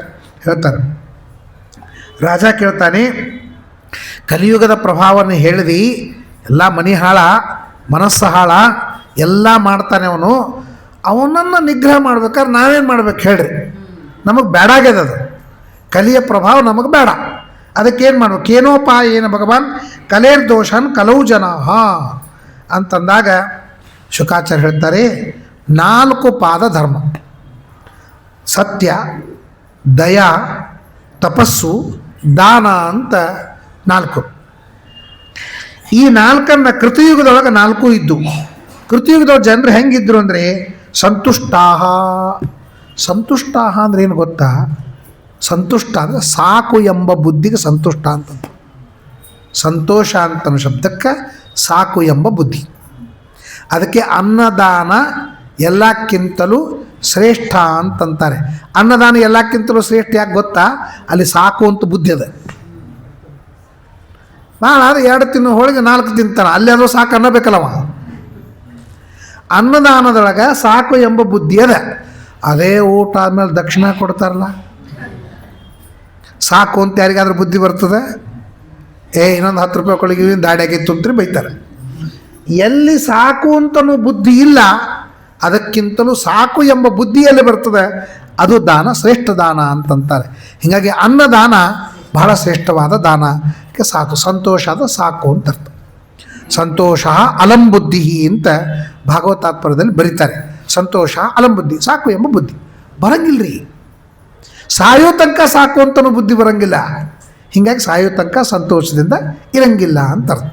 ಹೇಳ್ತಾರೆ. ರಾಜ ಕೇಳ್ತಾನೆ, ಕಲಿಯುಗದ ಪ್ರಭಾವವನ್ನು ಹೇಳಿದಿ, ಎಲ್ಲ ಮನೆ ಹಾಳ, ಮನಸ್ಸು ಹಾಳ, ಎಲ್ಲ ಮಾಡ್ತಾನೆ ಅವನು. ಅವನನ್ನು ನಿಗ್ರಹ ಮಾಡ್ಬೇಕಾದ್ರೆ ನಾವೇನು ಮಾಡ್ಬೇಕು ಹೇಳ್ರಿ? ನಮಗೆ ಬೇಡಾಗ್ಯದ ಅದು, ಕಲಿಯ ಪ್ರಭಾವ ನಮಗೆ ಬೇಡ. ಅದಕ್ಕೇನು ಮಾಡ್ಬೇಕು? ಏನೋಪಾಯ ಏನು ಭಗವಾನ್ ಕಲೇರ್ ದೋಷನ್ ಕಲವು ಜನ ಅಂತಂದಾಗ ಶುಕಾಚಾರ್ಯ ಹೇಳ್ತಾರೆ, 4 ಪಾದ ಧರ್ಮ: ಸತ್ಯ, ದಯ, ತಪಸ್ಸು, ದಾನ ಅಂತ 4. ಈ 4 ಕೃತಯುಗದೊಳಗೆ 4 ಇದ್ದು. ಕೃತಯುಗದೊಳಗೆ ಜನರು ಹೆಂಗಿದ್ರು ಅಂದರೆ ಸಂತುಷ್ಟಾಹ. ಸಂತುಷ್ಟಾಹ ಅಂದ್ರೆ ಏನು ಗೊತ್ತಾ? ಸಂತುಷ್ಟ ಅಂದರೆ ಸಾಕು ಎಂಬ ಬುದ್ಧಿಗೆ ಸಂತುಷ್ಟ ಅಂತ. ಸಂತೋಷ ಅಂತನ ಶಬ್ದಕ್ಕೆ ಸಾಕು ಎಂಬ ಬುದ್ಧಿ. ಅದಕ್ಕೆ ಅನ್ನದಾನ ಎಲ್ಲಕ್ಕಿಂತಲೂ ಶ್ರೇಷ್ಠ ಅಂತಂತಾರೆ. ಅನ್ನದಾನ ಎಲ್ಲಕ್ಕಿಂತಲೂ ಶ್ರೇಷ್ಠ ಯಾಕೆ ಗೊತ್ತಾ? ಅಲ್ಲಿ ಸಾಕು ಅಂತ ಬುದ್ಧಿ ಅದ. ಭಾಳ ಅದು 2 ತಿನ್ನೋ ಹೋಳಿಗೆ 4 ತಿಂತಾನೆ, ಅಲ್ಲಿ ಅದು ಸಾಕು ಅನ್ನಬೇಕಲ್ಲವ. ಅನ್ನದಾನದೊಳಗೆ ಸಾಕು ಎಂಬ ಬುದ್ಧಿ ಅದ. ಅದೇ ಊಟ ಆದಮೇಲೆ ದಕ್ಷಿಣ ಕೊಡ್ತಾರಲ್ಲ, ಸಾಕು ಅಂತ ಯಾರಿಗಾದ್ರೂ ಬುದ್ಧಿ ಬರ್ತದೆ? ಇನ್ನೊಂದು 10 ರೂಪಾಯಿ ಕೊಳಿಗೆ ದಾಡಿ ಆಗಿತ್ತು ಅಂತ್ರಿ ಬೈತಾರೆ. ಎಲ್ಲಿ ಸಾಕು ಅಂತನೂ ಬುದ್ಧಿ ಇಲ್ಲ, ಅದಕ್ಕಿಂತಲೂ ಸಾಕು ಎಂಬ ಬುದ್ಧಿಯಲ್ಲಿ ಬರ್ತದೆ, ಅದು ದಾನ, ಶ್ರೇಷ್ಠ ದಾನ ಅಂತಂತಾರೆ. ಹೀಗಾಗಿ ಅನ್ನದಾನ ಬಹಳ ಶ್ರೇಷ್ಠವಾದ ದಾನ. ಸಾಕು, ಸಂತೋಷ ಆದ ಸಾಕು ಅಂತ ಅರ್ಥ. ಸಂತೋಷ ಅಲಂ ಬುದ್ಧಿ ಅಂತ ಭಾಗವತಾತ್ಪರ್ಯದಲ್ಲಿ ಬರೀತಾರೆ. ಸಂತೋಷ ಅಲಂ ಬುದ್ಧಿ, ಸಾಕು ಎಂಬ ಬುದ್ಧಿ ಬರಂಗಿಲ್ರಿ. ಸಾಯೋ ತನಕ ಸಾಕು ಅಂತನೂ ಬುದ್ಧಿ ಬರಂಗಿಲ್ಲ. ಹೀಗಾಗಿ ಸಾಯೋ ತನಕ ಸಂತೋಷದಿಂದ ಇರಂಗಿಲ್ಲ ಅಂತ ಅರ್ಥ.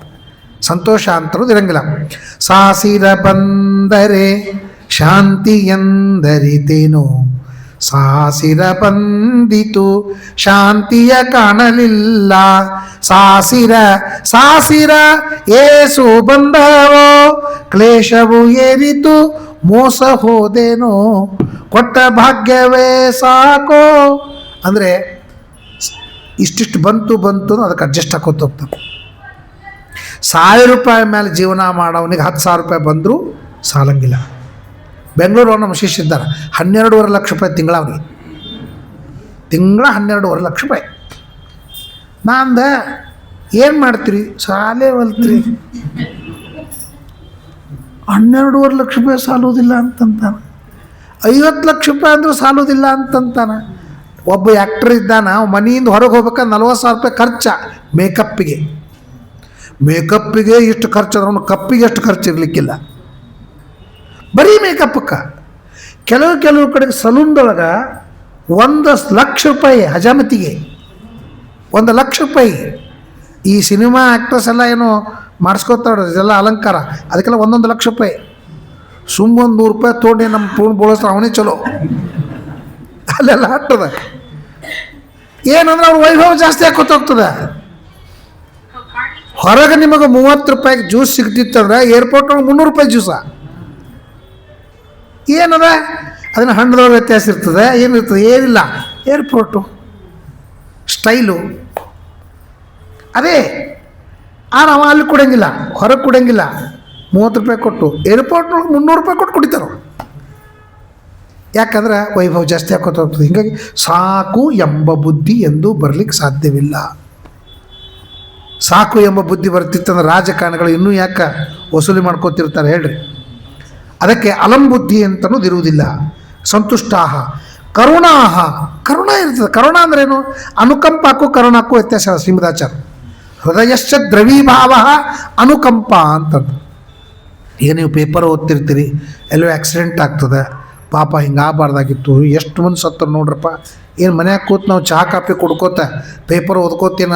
ಸಂತೋಷ ಅಂತನೂ ಇರಂಗಿಲ್ಲ. ಸಾಸಿರ ಬಂದರೆ ಶಾಂತಿ ಎಂದರಿತೇನೋ, ಸಾಸಿರ ಬಂದಿತು ಶಾಂತಿಯ ಕಾಣಲಿಲ್ಲ. ಸಾಸಿರ ಏಸು ಬಂದವೋ, ಕ್ಲೇಶವು ಏರಿತು ಮೋಸ ಹೋದೇನೋ, ಕೊಟ್ಟ ಭಾಗ್ಯವೇ ಸಾಕೋ. ಅಂದರೆ ಇಷ್ಟಿಷ್ಟು ಬಂತು ಅದಕ್ಕೆ ಅಡ್ಜಸ್ಟ್ ಹಾಕೋತ ಹೋಗ್ತಾರೆ. 1000 ರೂಪಾಯಿ ಮೇಲೆ ಜೀವನ ಮಾಡೋವನಿಗೆ 10,000 ರೂಪಾಯಿ ಬಂದರೂ ಸಾಲಂಗಿಲ್ಲ. ಬೆಂಗಳೂರು ನಮ್ಮ ಶಿಷ್ಯ ಇದ್ದಾರೆ, 12.5 ಲಕ್ಷ ರೂಪಾಯಿ ತಿಂಗಳ ಅವನಿಗೆ, ತಿಂಗಳ 12.5 ಲಕ್ಷ ರೂಪಾಯಿ. ನಾಂದೆ ಏನು ಮಾಡ್ತೀರಿ? ಸಾಲೇ ಹೊಲ್ತ್ರಿ. 12.5 ಲಕ್ಷ ರೂಪಾಯಿ ಸಾಲೋದಿಲ್ಲ ಅಂತಂತಾನೆ. 50 ಲಕ್ಷ ರೂಪಾಯಿ ಅಂದರೂ ಸಾಲೋದಿಲ್ಲ ಅಂತಂತಾನೆ. ಒಬ್ಬ ಆ್ಯಕ್ಟ್ರ್ ಇದ್ದಾನ, ಮನೆಯಿಂದ ಹೊರಗೆ ಹೋಗ್ಬೇಕಾದ್ರೆ 40,000 ರೂಪಾಯಿ ಖರ್ಚ ಮೇಕಪ್ಪಿಗೆ ಇಷ್ಟು ಖರ್ಚು. ಅವನು ಕಪ್ಪಿಗೆ ಎಷ್ಟು ಖರ್ಚು ಇರಲಿಕ್ಕಿಲ್ಲ, ಬರೀ ಮೇಕಪ್ಪಕ್ಕೆ. ಕೆಲವು ಕಡೆಗೆ ಸಲೂನ್ದೊಳಗೆ 1 ಲಕ್ಷ ರೂಪಾಯಿ ಹಜಾಮತಿಗೆ, 1 ಲಕ್ಷ ರೂಪಾಯಿ. ಈ ಸಿನಿಮಾ ಆ್ಯಕ್ಟ್ರೆಸ್ ಎಲ್ಲ ಏನು ಮಾಡಿಸ್ಕೊತಾರ ಇದೆಲ್ಲ ಅಲಂಕಾರ, ಅದಕ್ಕೆಲ್ಲ 1 ಲಕ್ಷ ರೂಪಾಯಿ. ಸುಮ್ಮೊಂದು 100 ರೂಪಾಯಿ ತೊಗೊಂಡು ನಮ್ಮ ಪೂರ್ಣ ಬೋಳಿಸ್ತಾರೆ, ಅವನೇ ಚಲೋ. ಅಲ್ಲೆಲ್ಲ ಹಟ್ಟದ ಏನಂದ್ರೆ ಅವ್ರ ವೈಭವ ಜಾಸ್ತಿ ಹಾಕೋತ ಹೋಗ್ತದೆ. ಹೊರಗೆ ನಿಮಗೆ 30 ರೂಪಾಯಿಗೆ ಜ್ಯೂಸ್ ಸಿಗ್ತಿತ್ತಂದ್ರೆ ಏರ್ಪೋರ್ಟ್ನೊಳಗೆ 300 ರೂಪಾಯಿ ಜ್ಯೂಸ. ಏನದ ಅದನ್ನು ಹಣ್ಣದೊಳಗೆ ವ್ಯತ್ಯಾಸ ಇರ್ತದೆ, ಏನಿರ್ತದೆ, ಏನಿಲ್ಲ. ಏರ್ಪೋರ್ಟು ಸ್ಟೈಲು ಅದೇ. ನಾವು ಅಲ್ಲಿ ಕೊಡೋಂಗಿಲ್ಲ, ಹೊರಗೆ ಕೊಡೋಂಗಿಲ್ಲ. 30 ರೂಪಾಯಿ ಕೊಟ್ಟು ಏರ್ಪೋರ್ಟ್ನೊಳಗೆ 300 ರೂಪಾಯಿ ಕೊಟ್ಟು ಕುಡಿತಾರೆ. ಯಾಕಂದ್ರೆ ವೈಭವ ಜಾಸ್ತಿ ಹಾಕೋತ ಹೋಗ್ತದೆ. ಹೀಗಾಗಿ ಸಾಕು ಎಂಬ ಬುದ್ಧಿ ಎಂದೂ ಬರಲಿಕ್ಕೆ ಸಾಧ್ಯವಿಲ್ಲ. ಸಾಕು ಎಂಬ ಬುದ್ಧಿ ಬರ್ತಿತ್ತಂದ್ರೆ ರಾಜಕಾರಣಿಗಳು ಇನ್ನೂ ಯಾಕೆ ವಸೂಲಿ ಮಾಡ್ಕೋತಿರ್ತಾರೆ ಹೇಳ್ರಿ. ಅದಕ್ಕೆ ಅಲಂ ಬುದ್ಧಿ ಅಂತನೋದು ಇರುವುದಿಲ್ಲ. ಸಂತುಷ್ಟಾಹ ಕರುಣಾಹ, ಕರುಣ ಇರ್ತದೆ. ಕರುಣ ಅಂದ್ರೇನು? ಅನುಕಂಪಕ್ಕೂ ಕರುಣಕ್ಕೂ ವ್ಯತ್ಯಾಸ. ಶ್ರೀಮದಾಚಾರ್ಯ ಹೃದಯಶ್ಚ ದ್ರವೀಭಾವ ಅನುಕಂಪ ಅಂತಂದು. ಈಗ ನೀವು ಪೇಪರ್ ಓದ್ತಿರ್ತೀರಿ, ಎಲ್ಲೋ ಆಕ್ಸಿಡೆಂಟ್ ಆಗ್ತದೆ, ಪಾಪ ಹಿಂಗೆ ಆಗಬಾರ್ದಾಗಿತ್ತು, ಎಷ್ಟು ಮಂದಿ ಸತ್ತರು ನೋಡ್ರಪ್ಪ. ಏನು ಮನ್ಯಾಗ ಕೂತು ನಾವು ಚಹಾ ಕಾಫಿ ಕುಡ್ಕೋತ ಪೇಪರ್ ಓದ್ಕೋತಿನ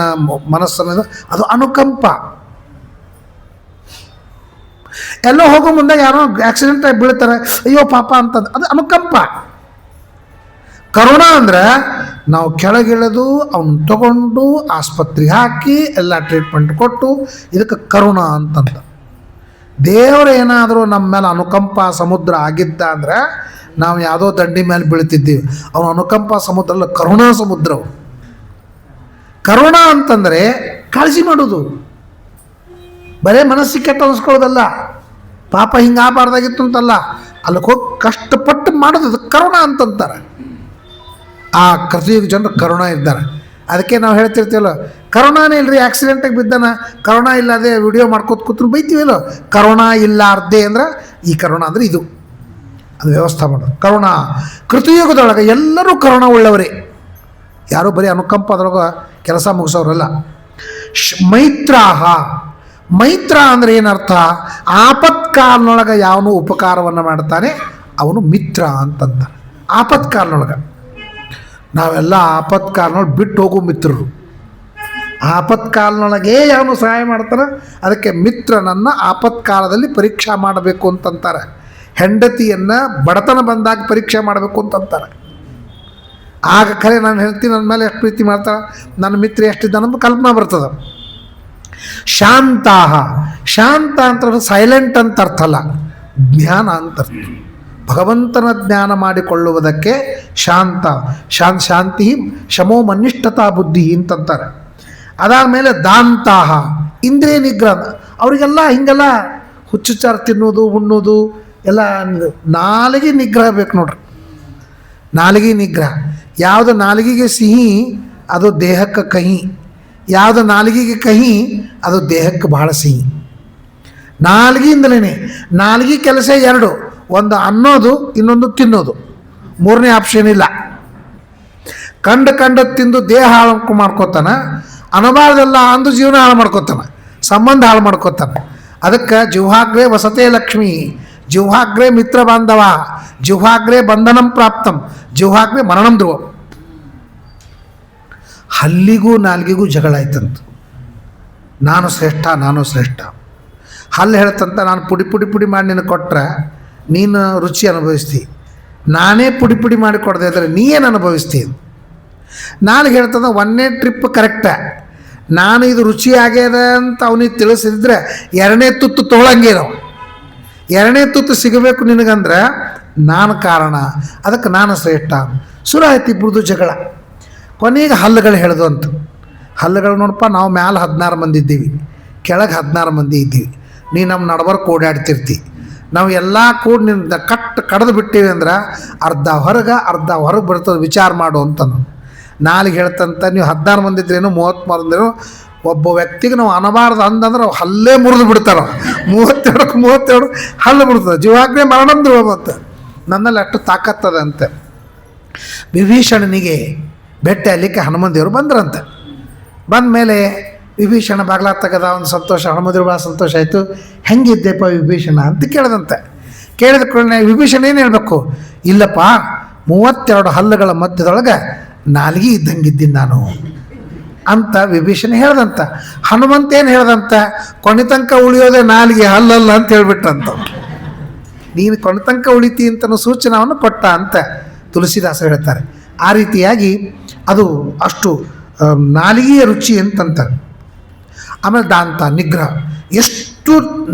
ಮನಸ್ಸನ್ನು, ಅದು ಅನುಕಂಪ. ಎಲ್ಲೋ ಹೋಗೋ ಮುಂದೆ ಯಾರೋ ಆಕ್ಸಿಡೆಂಟ್ ಆಗಿ ಬೀಳ್ತಾರೆ, ಅಯ್ಯೋ ಪಾಪ ಅಂತಂದು, ಅದು ಅನುಕಂಪ. ಕರುಣ ಅಂದ್ರೆ ನಾವು ಕೆಳಗಿಳಿದು ಅವನು ತಗೊಂಡು ಆಸ್ಪತ್ರೆಗೆ ಹಾಕಿ ಎಲ್ಲ ಟ್ರೀಟ್ಮೆಂಟ್ ಕೊಟ್ಟು, ಇದಕ್ಕೆ ಕರುಣ ಅಂತಂತ. ದೇವರು ಏನಾದರೂ ನಮ್ಮ ಮೇಲೆ ಅನುಕಂಪ ಸಮುದ್ರ ಆಗಿದ್ದ ಅಂದ್ರೆ ನಾವು ಯಾವುದೋ ದಂಡಿ ಮೇಲೆ ಬೀಳ್ತಿದ್ದೀವಿ. ಅವನು ಅನುಕಂಪ ಸಮುದ್ರ ಅಲ್ಲ, ಕರುಣಾ ಸಮುದ್ರವು. ಕರುಣ ಅಂತಂದರೆ ಕಾಳಜಿ ಮಾಡೋದು, ಬರೇ ಮನಸ್ಸಿಗೆ ಕೆಟ್ಟ ಅನಿಸ್ಕೊಳ್ಳೋದಲ್ಲ. ಪಾಪ ಹಿಂಗೆ ಆಗಬಾರ್ದಾಗಿತ್ತು ಅಂತಲ್ಲ, ಅಲ್ಲಿಗೆ ಹೋಗಿ ಕಷ್ಟಪಟ್ಟು ಮಾಡೋದು, ಅದು ಕರುಣ ಅಂತಂತಾರೆ. ಆ ಕಲಿಯುಗ ಜನರು ಕರುಣ ಇದ್ದಾರೆ. ಅದಕ್ಕೆ ನಾವು ಹೇಳ್ತಿರ್ತೀವಲ್ಲ, ಕರುಣಾನೇ ಇಲ್ಲರಿ, ಆಕ್ಸಿಡೆಂಟಿಗೆ ಬಿದ್ದಾನ, ಕರುಣ ಇಲ್ಲ, ಅದೇ ವಿಡಿಯೋ ಮಾಡ್ಕೋತ ಕೂತ್ರು ಬೈತೀವಲ್ಲ. ಕರುಣ ಇಲ್ಲ ಅರ್ಧೆ ಅಂದ್ರೆ ಈ ಕರುಣ ಅಂದರೆ ಇದು, ಅದು ವ್ಯವಸ್ಥೆ ಮಾಡೋದು. ಕರುಣ ಕೃತಯುಗದೊಳಗೆ ಎಲ್ಲರೂ ಕರುಣ ಉಳ್ಳವರೇ, ಯಾರೂ ಬರೀ ಅನುಕಂಪ ಅದ್ರೊಳಗೆ ಕೆಲಸ ಮುಗಿಸೋರಲ್ಲ. ಮೈತ್ರಾಹ, ಮೈತ್ರ ಅಂದರೆ ಏನರ್ಥ? ಆಪತ್ಕಾಲನೊಳಗೆ ಯಾವನು ಉಪಕಾರವನ್ನು ಮಾಡ್ತಾನೆ ಅವನು ಮಿತ್ರ ಅಂತಂದ. ಆಪತ್ಕಾಲನೊಳಗೆ ನಾವೆಲ್ಲ ಆಪತ್ಕಾಲನೊಳಗೆ ಬಿಟ್ಟು ಹೋಗೋ ಮಿತ್ರರು. ಆಪತ್ಕಾಲನೊಳಗೆ ಯಾವನು ಸಹಾಯ ಮಾಡ್ತಾನೆ ಅದಕ್ಕೆ ಮಿತ್ರನನ್ನು ಆಪತ್ಕಾಲದಲ್ಲಿ ಪರೀಕ್ಷಾ ಮಾಡಬೇಕು ಅಂತಂತಾರೆ. ಹೆಂಡತಿಯನ್ನು ಬಡತನ ಬಂದಾಗ ಪರೀಕ್ಷೆ ಮಾಡಬೇಕು ಅಂತಂತಾರೆ. ಆಗ ಖರೆ ನಾನು ಹೇಳ್ತೀನಿ, ನನ್ನ ಮೇಲೆ ಎಷ್ಟು ಪ್ರೀತಿ ಮಾಡ್ತಾಳೆ, ನನ್ನ ಮಿತ್ರ ಎಷ್ಟಿದ್ದಾನೆ ಅಂತ ಕಲ್ಪನಾ ಬರ್ತದೆ. ಶಾಂತಾಹ, ಶಾಂತ ಅಂತ ಸೈಲೆಂಟ್ ಅಂತ ಅರ್ಥ ಅಲ್ಲ, ಜ್ಞಾನ ಅಂತ ಅರ್ಥ. ಭಗವಂತನ ಜ್ಞಾನ ಮಾಡಿಕೊಳ್ಳುವುದಕ್ಕೆ ಶಾಂತ, ಶಾಂತಿ ಶಮೋ ಮನಿಷ್ಠತಾ ಬುದ್ಧಿ ಅಂತಂತಾರೆ. ಅದಾದಮೇಲೆ ದಾಂತಾಹ, ಇಂದ್ರಿಯ ನಿಗ್ರಹ. ಅವರಿಗೆಲ್ಲ ಹಿಂಗೆಲ್ಲ ಹುಚ್ಚುಚ್ಚಾರ ತಿನ್ನೋದು ಉಣ್ಣೋದು ಎಲ್ಲ ನಾಲಿಗೆ ನಿಗ್ರಹ ಬೇಕು ನೋಡ್ರಿ. ನಾಲಿಗೆ ನಿಗ್ರಹ. ಯಾವುದು ನಾಲಿಗೆಗೆ ಸಿಹಿ ಅದು ದೇಹಕ್ಕೆ ಕಹಿ, ಯಾವುದು ನಾಲಿಗೆಗೆ ಕಹಿ ಅದು ದೇಹಕ್ಕೆ ಬಹಳ ಸಿಹಿ. ನಾಲಿಗೆಯಿಂದಲೇ. ನಾಲಿಗೆ ಕೆಲಸ ಎರಡು, ಒಂದು ಅನ್ನೋದು, ಇನ್ನೊಂದು ತಿನ್ನೋದು. ಮೂರನೇ ಆಪ್ಷನ್ ಇಲ್ಲ. ಕಂಡು ತಿಂದು ದೇಹ ಹಾಳು ಮಾಡ್ಕೋತಾನೆ, ಅನಬಾರ್ದೆಲ್ಲ ಅಂದು ಜೀವನ ಹಾಳು ಮಾಡ್ಕೋತಾನೆ, ಸಂಬಂಧ ಹಾಳು ಮಾಡ್ಕೋತಾನೆ. ಅದಕ್ಕೆ ಜಿಹ್ವಾಗ್ರೇ ವಸತೆ ಲಕ್ಷ್ಮಿ, ಜಿಹ್ವಾಗ್ರೇ ಮಿತ್ರ ಬಾಂಧವ, ಜಿಹ್ವಾಗ್ರೇ ಬಂಧನಂ ಪ್ರಾಪ್ತಂ, ಜಿಹ್ವಾಗ್ರೇ ಮರಣಂ ಧ್ರುವ. ಹಲ್ಲಿಗೂ ನಾಲ್ಗಿಗೂ ಜಗಳ ಆಯ್ತಂತ. ನಾನು ಶ್ರೇಷ್ಠ, ನಾನು ಶ್ರೇಷ್ಠ. ಹಲ್ಲು ಹೇಳ್ತಂತ, ನಾನು ಪುಡಿ ಪುಡಿ ಪುಡಿ ಮಾಡಿ ನಿನಗೆ ಕೊಟ್ಟರೆ ನೀನು ರುಚಿ ಅನುಭವಿಸ್ತಿ, ನಾನೇ ಪುಡಿ ಪುಡಿ ಮಾಡಿ ಕೊಡದೆ ಇದ್ದರೆ ನೀ ಏನು ಅನುಭವಿಸ್ತೀನಿ. ನಾಲ್ಗೆ ಹೇಳ್ತಂದ, ಒಂದನೇ ಟ್ರಿಪ್ ಕರೆಕ್ಟ, ನಾನು ಇದು ರುಚಿ ಆಗ್ಯದ ಅಂತ ಅವನಿಗೆ ತಿಳಿಸಿದ್ರೆ ಎರಡನೇ ತುತ್ತು ತೊಗೊಳಂಗೆ ನಾವು. ಎರಡನೇ ತುತ್ತು ಸಿಗಬೇಕು ನಿನಗಂದ್ರೆ ನಾನು ಕಾರಣ, ಅದಕ್ಕೆ ನಾನು ಶ್ರೇಷ್ಠ. ಶುರು ಆಯ್ತು ಇಬ್ಬರದು ಜಗಳ. ಕೊನೆಗೆ ಹಲ್ಲುಗಳು ಹೇಳ್ದು ಅಂತ. ಹಲ್ಲುಗಳು ನೋಡಪ್ಪ, ನಾವು ಮ್ಯಾಲೆ 16 ಮಂದಿ ಇದ್ದೀವಿ, ಕೆಳಗೆ 16 ಮಂದಿ ಇದ್ದೀವಿ. ನೀ ನಮ್ಮ ನಡಬರ್ಕ್ ಓಡಾಡ್ತಿರ್ತಿ, ನಾವು ಎಲ್ಲ ಕೂಡಿ ನಿಂದ ಕಡ್ದು ಬಿಟ್ಟಿವಿ ಅಂದ್ರೆ ಅರ್ಧ ಹೊರಗೆ ಬರ್ತದೆ, ವಿಚಾರ ಮಾಡು ಅಂತಂದು. ನಾಲಿಗೆ ಹೇಳ್ತಂತ, ನೀವು 16 ಮಂದಿ ಇದ್ರೇನು 30 ಮಂದಿದ್ರು, ಒಬ್ಬ ವ್ಯಕ್ತಿಗೆ ನಾವು ಅನ್ನಬಾರ್ದು ಅಂದಂದ್ರೆ ಹಲ್ಲೇ ಮುರಿದು ಬಿಡ್ತಾರೆ. 32 ಹಲ್ಲು ಬಿಡ್ತದೆ. ಜೀವಾಗ್ರೇ ಮರಣಂದ್ರು ಮತ್ತು ನನ್ನಲ್ಲಿ ಅಷ್ಟು ತಾಕತ್ತದ ಅಂತೆ. ವಿಭೀಷಣನಿಗೆ ಭೇಟಿ ಅಲ್ಲಿಕ್ಕೆ ಹನುಮಂದೇವರು ಬಂದ್ರಂತೆ. ಬಂದ ಮೇಲೆ ವಿಭೀಷಣ ಬಾಗ್ಲ ತೆಗೆದ, ಒಂದು ಸಂತೋಷ, ಹನುಮಂದೇವರು ಭಾಳ ಸಂತೋಷ ಆಯಿತು. ಹೆಂಗಿದ್ದೆಪ್ಪ ವಿಭೀಷಣ ಅಂತ ಕೇಳಿದಂತೆ. ಕೇಳಿದ ಕೂಡಲೇ ವಿಭೀಷಣ ಏನು ಹೇಳಬೇಕು? ಇಲ್ಲಪ್ಪ, 32 ಹಲ್ಲುಗಳ ಮಧ್ಯದೊಳಗೆ ನಾಲ್ಗೆ ಇದ್ದಂಗಿದ್ದೀನಿ ನಾನು. ಅಂತ ವಿಭೀಷಣ ಹೇಳ್ದಂತ. ಹನುಮಂತ ಏನು ಹೇಳ್ದಂತ, ಕೊನೆತನಕ ಉಳಿಯೋದೇ ನಾಲಿಗೆ ಹಲ್ಲಲ್ಲ ಅಂತ ಹೇಳ್ಬಿಟ್ಟಂತ. ನೀನು ಕೊನೆತನಕ ಉಳಿತಿ ಅಂತ ಸೂಚನವನ್ನು ಕೊಟ್ಟ ಅಂತ ತುಳಸಿದಾಸರು ಹೇಳ್ತಾರೆ. ಆ ರೀತಿಯಾಗಿ ಅದು ಅಷ್ಟು ನಾಲಿಗೆಯ ರುಚಿ ಅಂತಂತಾರೆ. ಆಮೇಲೆ ದಾಂತ ನಿಗ್ರಹ, ಎಷ್ಟು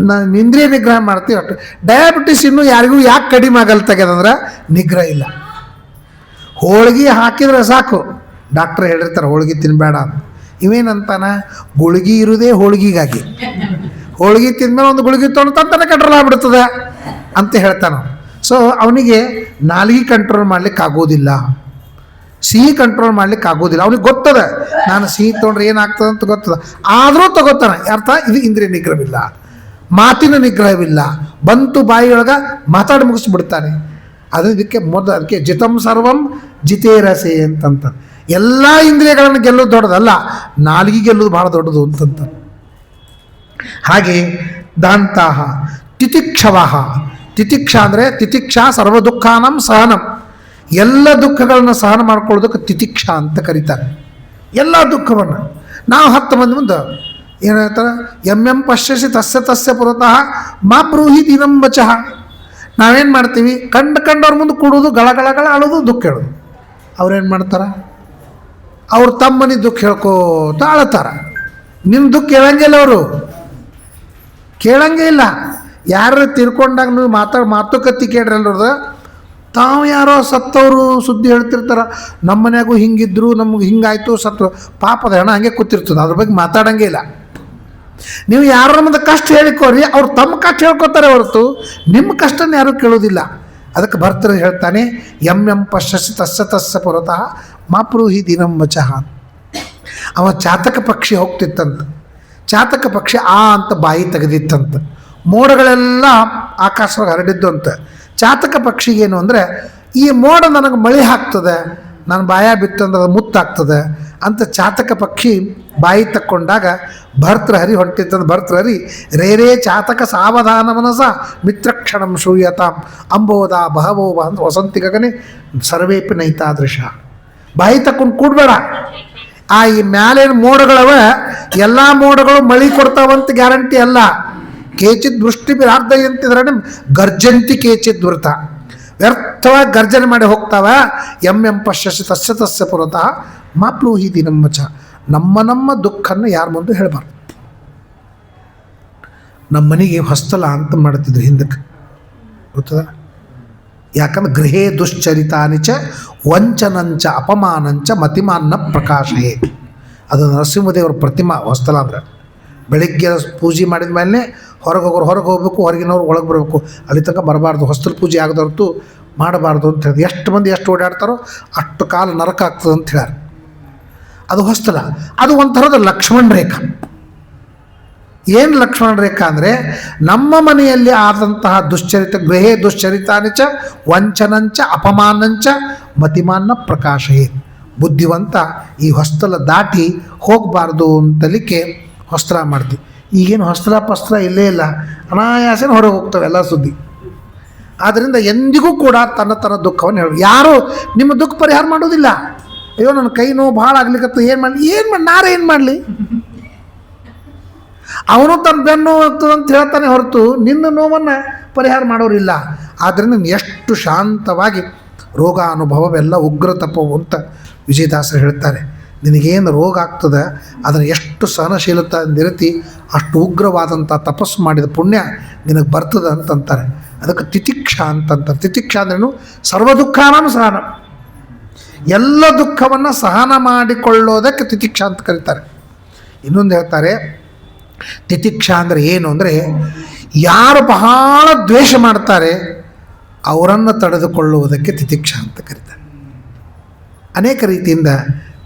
ಇಂದ್ರಿಯ ನಿಗ್ರಹ ಮಾಡ್ತೀವಿ ಅಷ್ಟು. ಡಯಾಬಿಟಿಸ್ ಇನ್ನೂ ಯಾರಿಗೂ ಯಾಕೆ ಕಡಿಮೆ ಆಗಲ್ಲ ತೆಗೆದಂದ್ರೆ ನಿಗ್ರಹ ಇಲ್ಲ. ಹೋಳಿಗೆ ಹಾಕಿದ್ರೆ ಸಾಕು, ಡಾಕ್ಟ್ರ್ ಹೇಳಿರ್ತಾರೆ ಹೋಳಿಗೆ ತಿನ್ನಬೇಡ ಅಂತ. ಇವೇನಂತಾನ, ಗುಳಿಗೆ ಇರೋದೇ ಹೋಳಿಗೆಗಾಗಿ, ಹೋಳಿಗೆ ತಿಂದ್ಮೇಲೆ ಒಂದು ಗುಳಿಗೆ ತೊಗೊಂಡು ಕಂಟ್ರೋಲ್ ಆಗ್ಬಿಡ್ತದೆ ಅಂತ ಹೇಳ್ತಾನೆ. ಸೊ ಅವನಿಗೆ ನಾಲಿಗೆ ಕಂಟ್ರೋಲ್ ಮಾಡ್ಲಿಕ್ಕೆ ಆಗೋದಿಲ್ಲ, ಸಿಹಿ ಕಂಟ್ರೋಲ್ ಮಾಡ್ಲಿಕ್ಕೆ ಆಗೋದಿಲ್ಲ. ಅವ್ನಿಗೆ ಗೊತ್ತದ ನಾನು ಸಿಹಿ ತೊಗೊಂಡ್ರೆ ಏನಾಗ್ತದೆ ಅಂತ ಗೊತ್ತದ, ಆದರೂ ತಗೋತಾನೆ. ಅರ್ಥ ಇದು ಇಂದ್ರಿಯ ನಿಗ್ರಹವಿಲ್ಲ, ಮಾತಿನ ನಿಗ್ರಹವಿಲ್ಲ. ಬಂತು ಬಾಯಿಯೊಳಗೆ ಮಾತಾಡಿ ಮುಗಿಸ್ಬಿಡ್ತಾನೆ. ಅದಕ್ಕೆ ಅದಕ್ಕೆ ಜಿತಂ ಸರ್ವಂ ಜಿತೇರಸೆ ಅಂತಂತ. ಎಲ್ಲ ಇಂದ್ರಿಯಗಳನ್ನು ಗೆಲ್ಲೋದು ದೊಡ್ಡದಲ್ಲ, ನಾಲಿಗೆ ಗೆಲ್ಲೋದು ಭಾಳ ದೊಡ್ಡದು ಅಂತಂತ. ಹಾಗೆ ದಾಂತಾಹ ತಿತಿಕ್ಷವಃ, ತಿತಿಕ್ಷ ಅಂದರೆ ತಿತಿಕ್ಷಾ ಸರ್ವ ದುಃಖಾನಂ ಸಹನಂ, ಎಲ್ಲ ದುಃಖಗಳನ್ನು ಸಹನ ಮಾಡ್ಕೊಳ್ಳೋದಕ್ಕೆ ತಿತಿಕ್ಷ ಅಂತ ಕರೀತಾರೆ. ಎಲ್ಲ ದುಃಖವನ್ನು ನಾವು 10 ಮಂದಿ ಮುಂದೆ ಏನು ಹೇಳ್ತಾರೆ, ಎಂ ಪಶ್ಯಸಿ ತಸ್ಯ ತಸ್ಯ ಪುರತಃ ಮಾ ಬ್ರೂಹಿ ದಿನಂ ವಚಃ. ನಾವೇನು ಮಾಡ್ತೀವಿ, ಕಂಡವ್ರ ಮುಂದೆ ಕೂಡೋದು, ಗಳಗಳಗಳ ಅಳೋದು, ದುಃಖ ಹೇಳೋದು. ಅವ್ರೇನು ಮಾಡ್ತಾರೆ, ಅವ್ರು ತಮ್ಮನಿ ದುಃಖ ಹೇಳ್ಕೋತ ಅಳತಾರ. ನಿನ್ನ ದುಃಖ ಕೇಳಂಗಿಲ್ಲ, ಅವರು ಕೇಳಂಗೇ ಇಲ್ಲ. ಯಾರು ತಿರ್ಕೊಂಡಾಗ ನೀವು ಮಾತುಕತೆ ಕೇಳ್ರಲ್ರದ, ತಾವು ಯಾರೋ ಸತ್ತವರು ಸುದ್ದಿ ಹೇಳ್ತಿರ್ತಾರೆ, ನಮ್ಮ ಮನ್ಯಾಗೂ ಹಿಂಗಿದ್ರು, ನಮ್ಗೆ ಹಿಂಗಾಯ್ತು ಸತ್ತು, ಪಾಪದ ಹಣ ಹಂಗೆ ಕೂತಿರ್ತದೆ, ಅದ್ರ ಬಗ್ಗೆ ಮಾತಾಡಂಗೇ ಇಲ್ಲ. ನೀವು ಯಾರ ನಮ್ಮದು ಕಷ್ಟ ಹೇಳಿಕೋರಿ, ಅವ್ರು ತಮ್ಮ ಕಷ್ಟ ಹೇಳ್ಕೊತಾರೆ ಹೊರತು ನಿಮ್ಮ ಕಷ್ಟನ ಯಾರೂ ಕೇಳೋದಿಲ್ಲ. ಅದಕ್ಕೆ ಭರ್ತರು ಹೇಳ್ತಾನೆ, ಎಂ ಪಶ್ಯಸಿ ತಸ್ಯ ತಸ್ಯ ಪುರತಃ ಮಾಪ್ರೂಹಿ ದಿನಂ ವಚಃ. ಅವ ಚಾತಕ ಪಕ್ಷಿ ಹೋಗ್ತಿತ್ತಂತ, ಚಾತಕ ಪಕ್ಷಿ ಆ ಅಂತ ಬಾಯಿ ತೆಗೆದಿತ್ತಂತ, ಮೋಡಗಳೆಲ್ಲ ಆಕಾಶವಾಗಿ ಹರಡಿದ್ದು ಅಂತ. ಚಾತಕ ಪಕ್ಷಿಗೇನು ಅಂದರೆ, ಈ ಮೋಡ ನನಗೆ ಮಳೆ ಹಾಕ್ತದೆ, ನಾನು ಬಾಯ ಬಿತ್ತಂದ್ರೆ ಅದು ಮುತ್ತಾಗ್ತದೆ ಅಂತ ಚಾತಕ ಪಕ್ಷಿ ಬಾಯಿ ತಕ್ಕೊಂಡಾಗ ಭರ್ತೃಹರಿ ಹೊಂಟಿತ್ತಂದ. ಭರ್ತೃಹರಿ ರೇ ಚಾತಕ ಸಾವಧಾನ ಮನಸ ಮಿತ್ರಕ್ಷಣಂ ಶೂಯತಾಂ ಅಂಬೋದ ಬಹವೋಬ ಅಂದ್ರೆ ವಸಂತಿ ಗಗನೆ ಸರ್ವೇಪಿ ನೈತಾದೃಶ. ಬಾಯಿ ತಕ್ಕೊಂಡು ಕೂಡಬೇಡ. ಈ ಮ್ಯಾಲೇನು ಮೋಡಗಳವ, ಎಲ್ಲ ಮೋಡಗಳು ಮಳೆ ಕೊಡ್ತಾವಂತ ಗ್ಯಾರಂಟಿ ಅಲ್ಲ. ಕೇಚಿತ್ ವೃಷ್ಟಿ ಪ್ರಾರ್ಧಯಂತಿದ್ರೆ ಗರ್ಜಂತಿ ಕೇಚಿತ್ ವೃತ, ವ್ಯರ್ಥವಾಗಿ ಗರ್ಜನೆ ಮಾಡಿ ಹೋಗ್ತಾವ. ಎಂ ಪಶ್ಯಸಿ ತಸ್ಯ ತಸ್ಯ ಪುರತಃ ಮಾಪ್ಲೂಹಿ ದಿನಂ ವಚಃ. ನಮ್ಮ ದುಃಖನ್ನು ಯಾರ ಮುಂದೆ ಹೇಳಬಾರ್ದು. ನಮ್ಮ ಮನೆಗೆ ಹೊಸ್ತಲ ಅಂತ ಮಾಡ್ತಿದ್ರು ಹಿಂದಕ್ಕೆ, ಗೊತ್ತದ? ಯಾಕಂದ್ರೆ ಗೃಹೇ ದುಶ್ಚರಿತಾನಿಚ ವಂಚನಂಚ ಅಪಮಾನಂಚ ಮತಿಮಾನ್ನ ಪ್ರಕಾಶಯೇ. ಅದು ನರಸಿಂಹದೇವರ ಪ್ರತಿಮಾ ಹೊಸ್ತಲ ಅಂದ್ರೆ. ಬೆಳಿಗ್ಗೆ ಪೂಜೆ ಮಾಡಿದ ಮೇಲೆ ಹೊರಗೆ ಹೋಗಬೇಕು, ಹೊರಗಿನವ್ರು ಒಳಗೆ ಬರಬೇಕು, ಅಲ್ಲಿ ತನಕ ಬರಬಾರ್ದು. ಹೊಸ್ತಲ ಪೂಜೆ ಆಗದೊರ್ತು ಮಾಡಬಾರ್ದು ಅಂತ ಹೇಳಿದ್ರು. ಎಷ್ಟು ಮಂದಿ ಎಷ್ಟು ಓಡಾಡ್ತಾರೋ ಅಷ್ಟು ಕಾಲ ನರಕ ಆಗ್ತದೆ ಅಂತ ಹೇಳ್ಯಾರ. ಅದು ಹೊಸ್ತಲ. ಅದು ಒಂಥರದ ಲಕ್ಷ್ಮಣ ರೇಖಾ. ಏನು ಲಕ್ಷ್ಮಣ ರೇಖಾ ಅಂದರೆ, ನಮ್ಮ ಮನೆಯಲ್ಲಿ ಆದಂತಹ ದುಶ್ಚರಿತ, ಗೃಹೇ ದುಶ್ಚರಿತಾನಿಚ ವಂಚನಂಚ ಅಪಮಾನಂಚ ಮತಿಮಾನ್ನ ಪ್ರಕಾಶಯೇ. ಬುದ್ಧಿವಂತ ಈ ಹೊಸ್ತಲ ದಾಟಿ ಹೋಗಬಾರ್ದು ಅಂತಲಿಕ್ಕೆ ಹೊಸ್ತಲ ಮಾಡ್ತೀವಿ. ಈಗೇನು ಹೊಸ್ತಲ ಪಸ್ತ್ರ ಇಲ್ಲೇ ಇಲ್ಲ, ಅನಾಯಾಸನ ಹೊರಗೆ ಹೋಗ್ತವೆ ಎಲ್ಲ ಸುದ್ದಿ. ಆದ್ದರಿಂದ ಎಂದಿಗೂ ಕೂಡ ತನ್ನ ದುಃಖವನ್ನು ಹೇಳಿ ಯಾರು ನಿಮ್ಮ ದುಃಖ ಪರಿಹಾರ ಮಾಡೋದಿಲ್ಲ. ಅಯ್ಯೋ ನನ್ನ ಕೈ ನೋವು ಭಾಳ ಆಗ್ಲಿಕ್ಕತ್ತು, ಏನು ಮಾಡಿ ನಾರೇ ಏನು ಮಾಡಲಿ, ಅವನು ತನ್ನ ಬೆನ್ನು ಹೋಗ್ತದೆ ಅಂತ ಹೇಳ್ತಾನೆ ಹೊರತು ನಿನ್ನ ನೋವನ್ನು ಪರಿಹಾರ ಮಾಡೋರಿಲ್ಲ. ಆದ್ದರಿಂದ ಎಷ್ಟು ಶಾಂತವಾಗಿ ರೋಗ ಅನುಭವವೆಲ್ಲ ಉಗ್ರ ತಪ್ಪವು ಅಂತ ವಿಜಯದಾಸರು ಹೇಳ್ತಾರೆ. ನಿನಗೇನು ರೋಗ ಆಗ್ತದೆ ಅದನ್ನು ಎಷ್ಟು ಸಹನಶೀಲತೆಯಿಂದಿರತಿ ಅಷ್ಟು ಉಗ್ರವಾದಂಥ ತಪಸ್ಸು ಮಾಡಿದ ಪುಣ್ಯ ನಿನಗೆ ಬರ್ತದೆ ಅಂತಂತಾರೆ. ಅದಕ್ಕೆ ತಿತಿಕ್ಷ ಅಂತಂತಾರೆ. ತಿತಿಕ್ಷ ಅಂದ್ರೇನು, ಸರ್ವ ದುಃಖಾನಂ ಸಹನ, ಎಲ್ಲ ದುಃಖವನ್ನು ಸಹನ ಮಾಡಿಕೊಳ್ಳೋದಕ್ಕೆ ತಿತಿಕ್ಷ ಅಂತ ಕರೀತಾರೆ. ಇನ್ನೊಂದು ಹೇಳ್ತಾರೆ, ತಿತಿಕ್ಷ ಅಂದರೆ ಏನು ಅಂದರೆ, ಯಾರು ಬಹಳ ದ್ವೇಷ ಮಾಡ್ತಾರೆ ಅವರನ್ನು ತಡೆದುಕೊಳ್ಳುವುದಕ್ಕೆ ತಿತಿಕ್ಷ ಅಂತ ಕರೀತಾರೆ. ಅನೇಕ ರೀತಿಯಿಂದ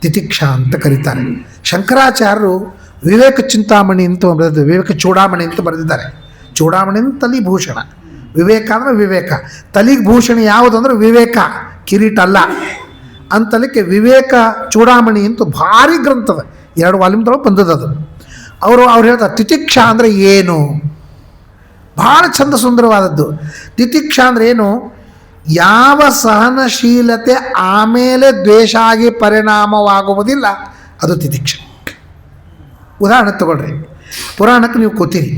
ತಿತಿಕ್ಷ ಅಂತ ಕರೀತಾರೆ. ಶಂಕರಾಚಾರ್ಯರು ವಿವೇಕ ಚಿಂತಾಮಣಿ ಅಂತ ಬರೆದಿದ್ದಾರೆ, ವಿವೇಕ ಚೂಡಾಮಣಿ ಅಂತ ಬರೆದಿದ್ದಾರೆ. ಚೂಡಾಮಣಿ ಅಂತ ತಲೆ ಭೂಷಣ, ವಿವೇಕ ಅಂದರೆ ವಿವೇಕ, ತಲೆಗೆ ಭೂಷಣ ಯಾವುದು ಅಂದರೆ ವಿವೇಕ, ಕಿರೀಟ ಅಲ್ಲ ಅಂತಲಿಕ್ಕೆ ವಿವೇಕ ಚೂಡಾಮಣಿ ಅಂತ ಭಾರಿ ಗ್ರಂಥದ, 2 ವಾಲ್ಯೂಮ್ದೊಳಗೆ ಬಂದದ್ದು. ಅವ್ರು ಹೇಳ್ತಾರೆ ತಿತಿಕ್ಷ ಅಂದರೆ ಏನು, ಭಾಳ ಚಂದ ಸುಂದರವಾದದ್ದು. ತಿತಿಕ್ಷ ಅಂದರೆ ಏನು, ಯಾವ ಸಹನಶೀಲತೆ ಆಮೇಲೆ ದ್ವೇಷ ಆಗಿ ಪರಿಣಾಮವಾಗುವುದಿಲ್ಲ ಅದು ತಿತಿಕ್ಷ. ಉದಾಹರಣೆ ತಗೊಳ್ರಿ, ಪುರಾಣಕ್ಕೆ ನೀವು ಕೂತೀರಿ,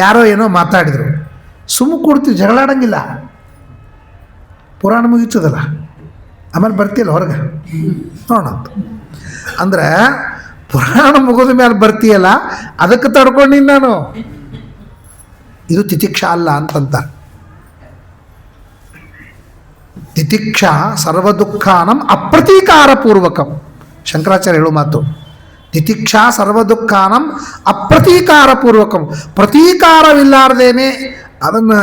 ಯಾರೋ ಏನೋ ಮಾತಾಡಿದರು, ಸುಮ್ಮ ಕೊಡ್ತೀವಿ, ಜಗಳಾಡಂಗಿಲ್ಲ, ಪುರಾಣ ಮುಗೀತದಲ್ಲ, ಆಮೇಲೆ ಬರ್ತೀಯಲ್ಲ ಹೊರಗೆ ನೋಡೋಣ ಅಂದ್ರೆ ಪುರಾಣ ಮುಗಿದ ಮೇಲೆ ಬರ್ತೀಯಲ್ಲ, ಅದಕ್ಕೆ ತಡ್ಕೊಂಡಿನಿ ನಾನು. ಇದು ತಿತಿಕ್ಷಾ ಅಲ್ಲ ಅಂತಂತ. ತಿತಿಕ್ಷಾ ಸರ್ವದುಃಖಾನಂ ಅಪ್ರತೀಕಾರಪೂರ್ವಕಂ, ಶಂಕರಾಚಾರ್ಯ ಹೇಳೋ ಮಾತು. ತಿತಿಕ್ಷಾ ಸರ್ವದುಃಖಾನಂ ಅಪ್ರತೀಕಾರಪೂರ್ವಕಂ, ಪ್ರತೀಕಾರವಿಲ್ಲಾರ್ದೇನೆ ಅದನ್ನು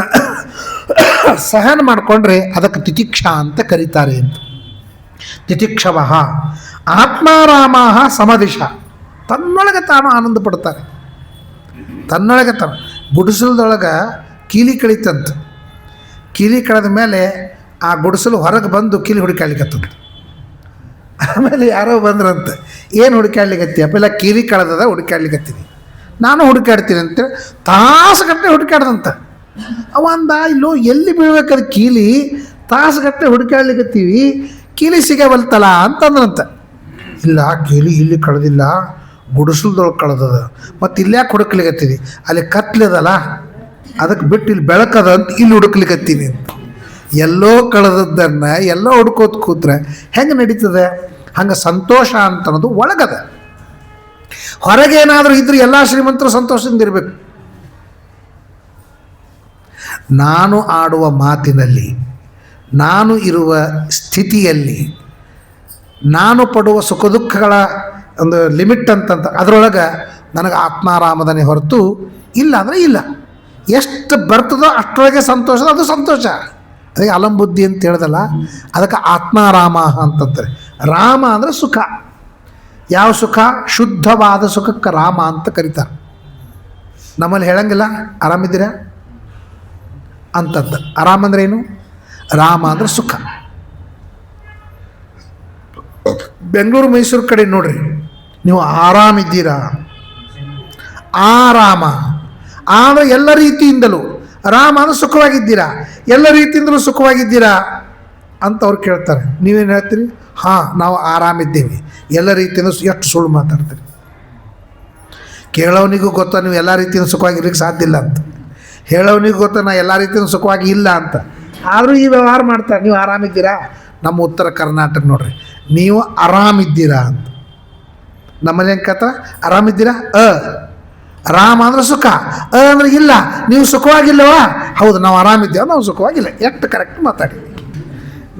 ಸಹನ ಮಾಡಿಕೊಂಡ್ರೆ ಅದಕ್ಕೆ ತಿತಿಕ್ಷಾ ಅಂತ ಕರೀತಾರೆ ಅಂತ. ತಿತಿಕ್ಷವ ಆತ್ಮಾರಾಮ ಸಮದಿಶ, ತನ್ನೊಳಗೆ ತಾನು ಆನಂದ ಪಡ್ತಾರೆ. ತನ್ನೊಳಗೆ ತಾನು ಗುಡಿಸಲದೊಳಗೆ ಕೀಲಿ ಕಳೀತಂತ, ಕೀಲಿ ಕಳೆದ ಮೇಲೆ ಆ ಗುಡಿಸಲು ಹೊರಗೆ ಬಂದು ಕೀಲಿ ಹುಡುಕಾಡ್ಲಿಕ್ಕತ್ತಂತ. ಆಮೇಲೆ ಯಾರೋ ಬಂದ್ರಂತೆ, ಏನು ಹುಡುಕಾಡ್ಲಿಕ್ಕತ್ತೀಯಪ್ಪ? ಇಲ್ಲ ಕೀಲಿ ಕಳೆದದ ಹುಡುಕಾಡ್ಲಿಕ್ಕತ್ತೀನಿ. ನಾನು ಹುಡುಕಾಡ್ತೀನಿ ಅಂತೇಳಿ ತಾಸುಗಟ್ಟಲೆ ಹುಡುಕಾಡ್ದಂತ. ಅವಂದ ಇಲ್ಲೋ ಎಲ್ಲಿ ಬೀಳ್ಬೇಕದು ಕೀಲಿ, ತಾಸುಗಟ್ಟಲೆ ಹುಡುಕಾಡ್ಲಿಕ್ಕತ್ತೀವಿ, ಕೀಲಿ ಸಿಗಬಲ್ತಲ್ಲ ಅಂತಂದ್ರಂತ. ಇಲ್ಲ ಕೀಲಿ ಇಲ್ಲಿ ಕಳೆದಿಲ್ಲ, ಗುಡಿಸಲ್ದೊಳಗೆ ಕಳೆದದ, ಮತ್ತು ಇಲ್ಲ್ಯಾಕೆ ಹುಡುಕ್ಲಿಕ್ಕತ್ತೀನಿ? ಅಲ್ಲಿ ಕತ್ಲಿದಲ್ಲ, ಅದಕ್ಕೆ ಬಿಟ್ಟು ಇಲ್ಲಿ ಬೆಳಕದ ಅಂತ ಇಲ್ಲಿ ಹುಡುಕ್ಲಿಕ್ಕತ್ತೀನಿ ಅಂತ. ಎಲ್ಲೋ ಕಳೆದದ್ದನ್ನು ಎಲ್ಲೋ ಹುಡ್ಕೋತ ಕೂತ್ರೆ ಹೆಂಗೆ ನಡೀತದೆ? ಹಂಗೆ ಸಂತೋಷ ಅಂತ ಅನ್ನೋದು ಒಳಗದ. ಹೊರಗೇನಾದರೂ ಇದ್ರೆ ಎಲ್ಲ ಶ್ರೀಮಂತರು ಸಂತೋಷದಿಂದ ಇರಬೇಕು. ನಾನು ಆಡುವ ಮಾತಿನಲ್ಲಿ, ನಾನು ಇರುವ ಸ್ಥಿತಿಯಲ್ಲಿ, ನಾನು ಪಡುವ ಸುಖ ದುಃಖಗಳ ಒಂದು ಲಿಮಿಟ್ ಅಂತಂತ ಅದರೊಳಗೆ ನನಗೆ ಆತ್ಮಾರಾಮದನೇ ಹೊರತು ಇಲ್ಲ ಅಂದರೆ ಇಲ್ಲ. ಎಷ್ಟು ಬರ್ತದೋ ಅಷ್ಟರೊಳಗೆ ಸಂತೋಷದ ಅದು ಸಂತೋಷ. ಅದಕ್ಕೆ ಅಲಂಬುದ್ಧಿ ಅಂತ ಹೇಳ್ದಲ್ಲ, ಅದಕ್ಕೆ ಆತ್ಮಾರಾಮ ಅಂತಂತಾರೆ. ರಾಮ ಅಂದರೆ ಸುಖ. ಯಾವ ಸುಖ? ಶುದ್ಧವಾದ ಸುಖಕ್ಕೆ ರಾಮ ಅಂತ ಕರೀತಾರೆ. ನಮ್ಮಲ್ಲಿ ಹೇಳಂಗಿಲ್ಲ ಆರಾಮಿದ್ದೀರಾ ಅಂತಂದು. ಆರಾಮ ಅಂದ್ರೆ ಏನು? ರಾಮ ಅಂದರೆ ಸುಖ. ಬೆಂಗಳೂರು ಮೈಸೂರು ಕಡೆ ನೋಡ್ರಿ, ನೀವು ಆರಾಮಿದ್ದೀರಾ? ಆರಾಮ ಅಂದರೆ ಎಲ್ಲ ರೀತಿಯಿಂದಲೂ, ರಾಮ ಅಂದರೆ ಸುಖವಾಗಿದ್ದೀರಾ, ಎಲ್ಲ ರೀತಿಯಿಂದಲೂ ಸುಖವಾಗಿದ್ದೀರಾ ಅಂತ ಅವ್ರು ಕೇಳ್ತಾರೆ. ನೀವೇನು ಹೇಳ್ತೀರಿ? ಹಾಂ, ನಾವು ಆರಾಮಿದ್ದೇವೆ, ಎಲ್ಲ ರೀತಿಯಿಂದ. ಎಷ್ಟು ಸುಳ್ಳು ಮಾತಾಡ್ತೀರಿ? ಕೇಳೋನಿಗೂ ಗೊತ್ತಾ ನೀವು ಎಲ್ಲ ರೀತಿಯಿಂದ ಸುಖವಾಗಿರ್ಲಿಕ್ಕೆ ಸಾಧ್ಯ ಇಲ್ಲ ಅಂತ. ಹೇಳೋನಿಗೂ ಗೊತ್ತಾ ನಾ ಎಲ್ಲ ರೀತಿಯಿಂದ ಸುಖವಾಗಿ ಇಲ್ಲ ಅಂತ. ಆದರೂ ಈ ವ್ಯವಹಾರ ಮಾಡ್ತಾರೆ. ನೀವು ಆರಾಮಿದ್ದೀರಾ? ನಮ್ಮ ಉತ್ತರ ಕರ್ನಾಟಕ ನೋಡ್ರಿ, ನೀವು ಆರಾಮಿದ್ದೀರಾ ಅಂತ. ನಮ್ಮಲ್ಲಿ ಹೆಂಗೆ ಕಥ? ಆರಾಮಿದ್ದೀರಾ? ರಾಮ ಅಂದ್ರೆ ಸುಖ, ಅಂದರೆ ಇಲ್ಲ, ನೀವು ಸುಖವಾಗಿಲ್ಲವಾ? ಹೌದು, ನಾವು ಆರಾಮಿದ್ದೇವೆ, ನಾವು ಸುಖವಾಗಿಲ್ಲ. ಎಷ್ಟು ಕರೆಕ್ಟ್ ಮಾತಾಡಿದ್ವಿ.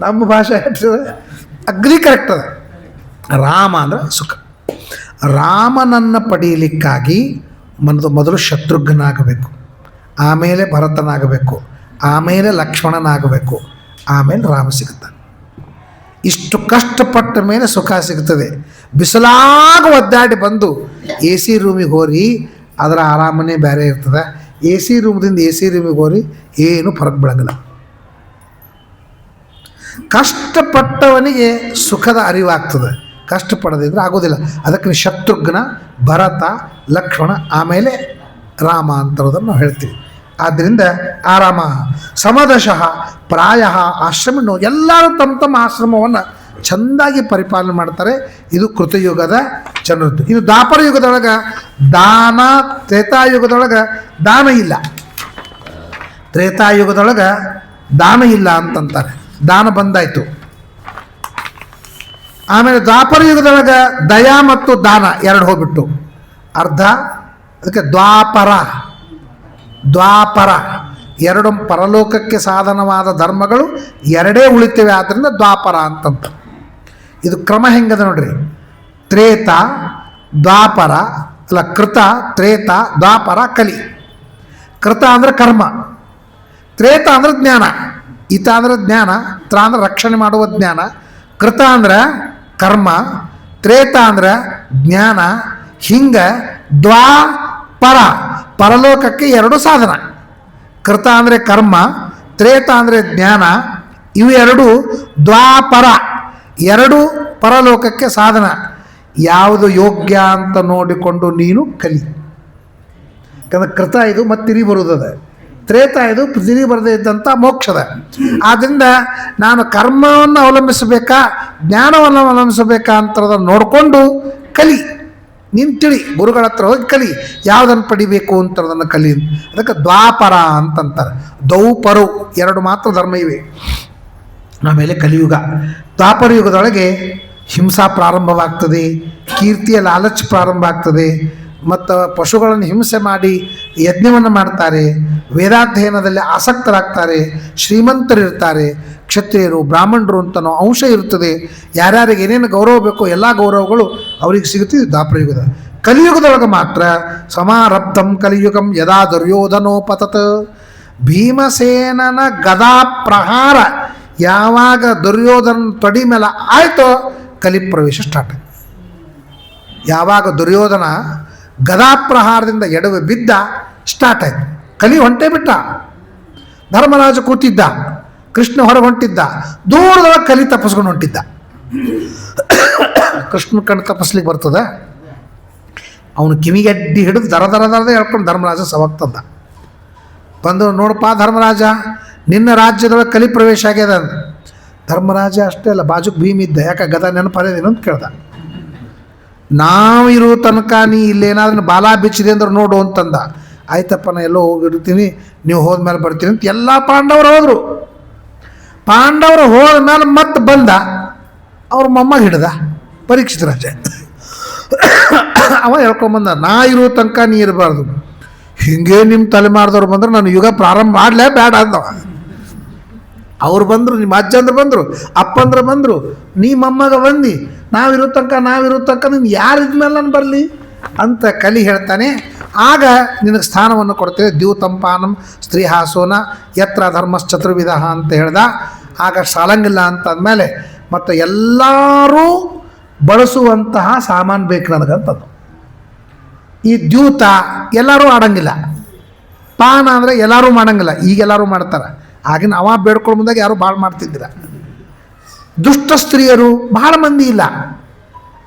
ನಮ್ಮ ಭಾಷೆ ಅಗ್ರಿ ಕರೆಕ್ಟ್ ಅದ. ರಾಮ ಅಂದರೆ ಸುಖ. ರಾಮನನ್ನು ಪಡೀಲಿಕ್ಕಾಗಿ ಮೊದಲು ಶತ್ರುಘ್ನಾಗಬೇಕು, ಆಮೇಲೆ ಭರತನಾಗಬೇಕು, ಆಮೇಲೆ ಲಕ್ಷ್ಮಣನಾಗಬೇಕು, ಆಮೇಲೆ ರಾಮ ಸಿಗುತ್ತಾನೆ. ಇಷ್ಟು ಕಷ್ಟಪಟ್ಟ ಮೇಲೆ ಸುಖ ಸಿಗ್ತದೆ. ಬಿಸಿಲಾಗ ಒದ್ದಾಡಿ ಬಂದು ಎ ಸಿ ರೂಮಿಗೆ ಹೋರಿ, ಅದರ ಆರಾಮನೇ ಬೇರೆ ಇರ್ತದೆ. ಎ ಸಿ ರೂಮ್ದಿಂದ ಎ ಸಿ ರೂಮಿಗೆ ಹೋರಿ, ಏನು ಫರಕ್ ಬೀಳಂಗಿಲ್ಲ. ಕಷ್ಟಪಟ್ಟವನಿಗೆ ಸುಖದ ಅರಿವಾಗ್ತದೆ, ಕಷ್ಟಪಡದಿದ್ರೆ ಆಗೋದಿಲ್ಲ. ಅದಕ್ಕೆ ಶತ್ರುಘ್ನ, ಭರತ, ಲಕ್ಷ್ಮಣ, ಆಮೇಲೆ ರಾಮ ಅಂತಿರೋದನ್ನು ನಾವು ಹೇಳ್ತೀವಿ. ಆದ್ದರಿಂದ ಆರಾಮ ಸಮದಶಃ ಪ್ರಾಯ ಆಶ್ರಮನು, ಎಲ್ಲರೂ ತಮ್ಮ ತಮ್ಮ ಆಶ್ರಮವನ್ನು ಚೆಂದಾಗಿ ಪರಿಪಾಲನೆ ಮಾಡ್ತಾರೆ. ಇದು ಕೃತಯುಗದ ಜನರದ್ದು. ಇದು ದ್ವಾಪರ ಯುಗದೊಳಗೆ ದಾನ, ತ್ರೇತಾಯುಗದೊಳಗೆ ದಾನ ಇಲ್ಲ, ತ್ರೇತಾಯುಗದೊಳಗೆ ದಾನ ಇಲ್ಲ ಅಂತಂತಾರೆ. ದಾನ ಬಂದಾಯಿತು. ಆಮೇಲೆ ದ್ವಾಪರ ಯುಗದೊಳಗೆ ದಯಾ ಮತ್ತು ದಾನ ಎರಡು ಹೋಗ್ಬಿಟ್ಟು ಅರ್ಧ. ಅದಕ್ಕೆ ದ್ವಾಪರ ಎರಡು ಪರಲೋಕಕ್ಕೆ ಸಾಧನವಾದ ಧರ್ಮಗಳು ಎರಡೇ ಉಳಿತೇವೆ, ಆದ್ದರಿಂದ ದ್ವಾಪರ ಅಂತಂತ. ಇದು ಕ್ರಮ ಹೆಂಗದ ನೋಡ್ರಿ. ತ್ರೇತ, ದ್ವಾಪರ, ಅಲ್ಲ ಕೃತ, ತ್ರೇತ, ದ್ವಾಪರ, ಕಲಿ. ಕೃತ ಅಂದರೆ ಕರ್ಮ, ತ್ರೇತ ಅಂದರೆ ಜ್ಞಾನ, ಈತ ಅಂದರೆ ಜ್ಞಾನ, ತ್ರ ಅಂದರೆ ರಕ್ಷಣೆ ಮಾಡುವ ಜ್ಞಾನ, ಕೃತ ಅಂದರೆ ಕರ್ಮ, ತ್ರೇತ ಅಂದರೆ ಜ್ಞಾನ. ಹಿಂಗೆ ದ್ವಾಪರ ಪರಲೋಕಕ್ಕೆ ಎರಡು ಸಾಧನ. ಕೃತ ಅಂದರೆ ಕರ್ಮ, ತ್ರೇತ ಅಂದರೆ ಜ್ಞಾನ. ಇವು ಎರಡು ದ್ವಾಪರ, ಎರಡು ಪರಲೋಕಕ್ಕೆ ಸಾಧನ. ಯಾವುದು ಯೋಗ್ಯ ಅಂತ ನೋಡಿಕೊಂಡು ನೀನು ಕಲಿ. ಯಾಕಂದ್ರೆ ಕೃತ ಇದು ಮತ್ತೆ ತಿರಿ ಬರುತ್ತದೆ, ತ್ರೇತ ಇದು ತಿರಿ ಬರದೇ ಇದ್ದಂಥ ಮೋಕ್ಷದ. ಆದ್ದರಿಂದ ನಾನು ಕರ್ಮವನ್ನು ಅವಲಂಬಿಸಬೇಕಾ ಜ್ಞಾನವನ್ನು ಅವಲಂಬಿಸಬೇಕಾ ಅಂತದನ್ನು ನೋಡಿಕೊಂಡು ಕಲಿ. ನೀನು ತಿಳಿ, ಗುರುಗಳ ಹತ್ರ ಹೋಗಿ ಕಲಿ, ಯಾವುದನ್ನು ಪಡಿಬೇಕು ಅಂತದನ್ನು ಕಲಿ. ಅದಕ್ಕೆ ದ್ವಾಪರ ಅಂತಂತಾರೆ. ದೌಪರು ಎರಡು ಮಾತ್ರ ಧರ್ಮ ಇವೆ. ಆಮೇಲೆ ಕಲಿಯುಗ. ದ್ವಾಪರ ಯುಗದೊಳಗೆ ಹಿಂಸಾ ಪ್ರಾರಂಭವಾಗ್ತದೆ, ಕೀರ್ತಿಯ ಲಾಲಚ್ ಪ್ರಾರಂಭ ಆಗ್ತದೆ, ಮತ್ತು ಪಶುಗಳನ್ನು ಹಿಂಸೆ ಮಾಡಿ ಯಜ್ಞವನ್ನು ಮಾಡ್ತಾರೆ, ವೇದಾಧ್ಯಯನದಲ್ಲಿ ಆಸಕ್ತರಾಗ್ತಾರೆ, ಶ್ರೀಮಂತರಿರ್ತಾರೆ, ಕ್ಷತ್ರಿಯರು ಬ್ರಾಹ್ಮಣರು ಅಂತನೋ ಅಂಶ ಇರ್ತದೆ. ಯಾರ್ಯಾರಿಗೆ ಏನೇನು ಗೌರವ ಬೇಕೋ ಎಲ್ಲ ಗೌರವಗಳು ಅವ್ರಿಗೆ ಸಿಗುತ್ತಿದೆ ದ್ವಾಪರಯುಗದ. ಕಲಿಯುಗದೊಳಗೆ ಮಾತ್ರ ಸಮಾರಬ್ಧಂ ಕಲಿಯುಗಂ ಯದಾ ದುರ್ಯೋಧನೋಪತತ್. ಭೀಮಸೇನನ ಗದಾ ಪ್ರಹಾರ ಯಾವಾಗ ದುರ್ಯೋಧನ ತೊಡಿ ಮೇಲೆ ಆಯಿತೋ ಕಲಿ ಪ್ರವೇಶ ಸ್ಟಾರ್ಟ್. ಯಾವಾಗ ದುರ್ಯೋಧನ ಗದಾಪ್ರಹಾರದಿಂದ ಎಡವೆ ಬಿದ್ದ ಸ್ಟಾರ್ಟ್ ಆಯಿತು, ಕಲಿ ಹೊಂಟೇ ಬಿಟ್ಟ. ಧರ್ಮರಾಜ ಕೂತಿದ್ದ, ಕೃಷ್ಣ ಹೊರಗೆ ಹೊಂಟಿದ್ದ, ದೂರದೊಳಗೆ ಕಲಿ ತಪ್ಪಿಸ್ಕೊಂಡು ಹೊಂಟಿದ್ದ. ಕೃಷ್ಣ ಕಣ್ಣು ತಪ್ಪಿಸ್ಲಿಕ್ಕೆ ಬರ್ತದ? ಅವನು ಕಿವಿಗೆಡ್ಡಿ ಹಿಡಿದು ದರ ಹೇಳ್ಕೊಂಡು ಧರ್ಮರಾಜ ಸವಾಗ ತಂದ. ಬಂದು, ನೋಡಪ್ಪ ಧರ್ಮರಾಜ, ನಿನ್ನ ರಾಜ್ಯದೊಳಗೆ ಕಲಿ ಪ್ರವೇಶ ಆಗ್ಯದ ಅಂದ. ಧರ್ಮರಾಜ ಅಷ್ಟೇ ಅಲ್ಲ, ಬಾಜುಕ್ ಭೀಮಿದ್ದ. ಯಾಕೆ ಗದ ನೆನಪದೇನು ಅಂತ ಕೇಳ್ದ. ನಾವಿರೋ ತನಕ ನೀ ಇಲ್ಲೇನಾದ್ರೂ ಬಾಲ ಬಿಚ್ಚಿದೆ ಅಂದ್ರೆ ನೋಡು ಅಂತಂದ. ಆಯ್ತಪ್ಪ, ನಾ ಎಲ್ಲೋ ಹೋಗಿರ್ತೀನಿ, ನೀವು ಹೋದ್ಮೇಲೆ ಬರ್ತೀನಿ ಅಂತ ಎಲ್ಲ ಪಾಂಡವರು ಹೋದರು. ಪಾಂಡವರು ಹೋದ ಮೇಲೆ ಮತ್ತೆ ಬಂದ, ಅವ್ರ ಮೊಮ್ಮ ಹಿಡ್ದ ಪರೀಕ್ಷಿತ ರಾಜ. ಅವ ಹೇಳ್ಕೊಂಬಂದ, ನಾ ಇರೋ ತನಕ ನೀ ಇರಬಾರ್ದು, ಹಿಂಗೆ ನಿಮ್ಮ ತಲೆಮಾರಿದವ್ರು ಬಂದ್ರೆ ನಾನು ಯುಗ ಪ್ರಾರಂಭ ಮಾಡಲೇ ಬೇಡ ಅಂದವ. ಅವ್ರು ಬಂದರು, ನಿಮ್ಮ ಅಜ್ಜಂದ್ರೆ ಬಂದರು, ಅಪ್ಪಂದ್ರೆ ಬಂದರು, ನೀ ಮೊಮ್ಮಗ ಬಂದು ನಾವಿರೋ ತನಕ ನೀನು ಯಾರಿದ್ಮೇಲೆ ನಾನು ಬರಲಿ ಅಂತ ಕಲಿ ಹೇಳ್ತಾನೆ. ಆಗ ನಿನಗೆ ಸ್ಥಾನವನ್ನು ಕೊಡ್ತೇವೆ. ದ್ಯೂತಂಪಾನಂ ಸ್ತ್ರೀ ಹಾಸೋನ ಯತ್ರ ಧರ್ಮಶ್ಚತುರ್ವಿಧ ಅಂತ ಹೇಳ್ದ. ಆಗ ಸಾಲಂಗಿಲ್ಲ ಅಂತಂದಮೇಲೆ ಮತ್ತು ಎಲ್ಲರೂ ಬಳಸುವಂತಹ ಸಾಮಾನು ಬೇಕು ನನಗಂತದ್ದು. ಈ ದ್ಯೂತ ಎಲ್ಲರೂ ಆಡಂಗಿಲ್ಲ, ಪಾನ ಅಂದರೆ ಎಲ್ಲರೂ ಮಾಡಂಗಿಲ್ಲ, ಈಗೆಲ್ಲರೂ ಮಾಡ್ತಾರೆ. ಆಗಿನ ಅವ ಬೇಡ್ಕೊಂಡು ಬಂದಾಗ ಯಾರು ಭಾಳ ಮಾಡ್ತಿದ್ದಿಲ್ಲ. ದುಷ್ಟ ಸ್ತ್ರೀಯರು ಬಹಳ ಮಂದಿ ಇಲ್ಲ.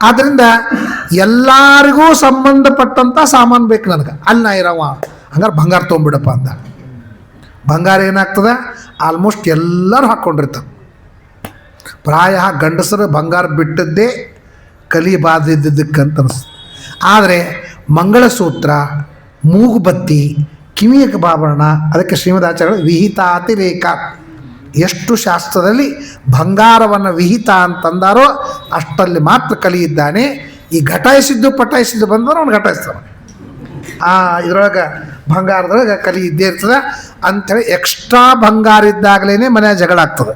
ಆದ್ದರಿಂದ ಎಲ್ಲರಿಗೂ ಸಂಬಂಧಪಟ್ಟಂಥ ಸಾಮಾನು ಬೇಕು ನನಗೆ. ಅಲ್ಲಿ ನಾ ಇರವ, ಹಂಗಾರೆ ಬಂಗಾರ ತೊಗೊಂಬಿಡಪ್ಪ ಅಂದ. ಬಂಗಾರ ಏನಾಗ್ತದೆ, ಆಲ್ಮೋಸ್ಟ್ ಎಲ್ಲರೂ ಹಾಕ್ಕೊಂಡಿರ್ತಾರೆ. ಪ್ರಾಯ ಗಂಡಸರು ಬಂಗಾರ ಬಿಟ್ಟದ್ದೇ ಕಲಿ ಬಾದಿದ್ದಕ್ಕಂತ ಅನಿಸ್ತು. ಆದರೆ ಮಂಗಳಸೂತ್ರ, ಮೂಗುಬತ್ತಿ, ಕಿವಿಯ ಆಭರಣ, ಅದಕ್ಕೆ ಶ್ರೀಮದಾಚಾರ್ಯರು ವಿಹಿತಾತಿರೇಕ, ಎಷ್ಟು ಶಾಸ್ತ್ರದಲ್ಲಿ ಬಂಗಾರವನ್ನು ವಿಹಿತ ಅಂತಂದಾರೋ ಅಷ್ಟಲ್ಲಿ ಮಾತ್ರ ಕಲಿಯಿದ್ದಾನೆ. ಈ ಘಟಾಯಿಸಿದ್ದು ಪಟಾಯಿಸಿದ್ದು ಬಂದರೆ ಅವ್ನು ಘಟಾಯಿಸ್ತಾನೆ. ಇದ್ರೊಳಗೆ ಬಂಗಾರದೊಳಗೆ ಕಲಿ ಇದ್ದೇ ಇರ್ತದೆ ಅಂಥೇಳಿ ಎಕ್ಸ್ಟ್ರಾ ಬಂಗಾರ ಇದ್ದಾಗಲೇ ಮನೆಯ ಜಗಳ ಆಗ್ತದೆ.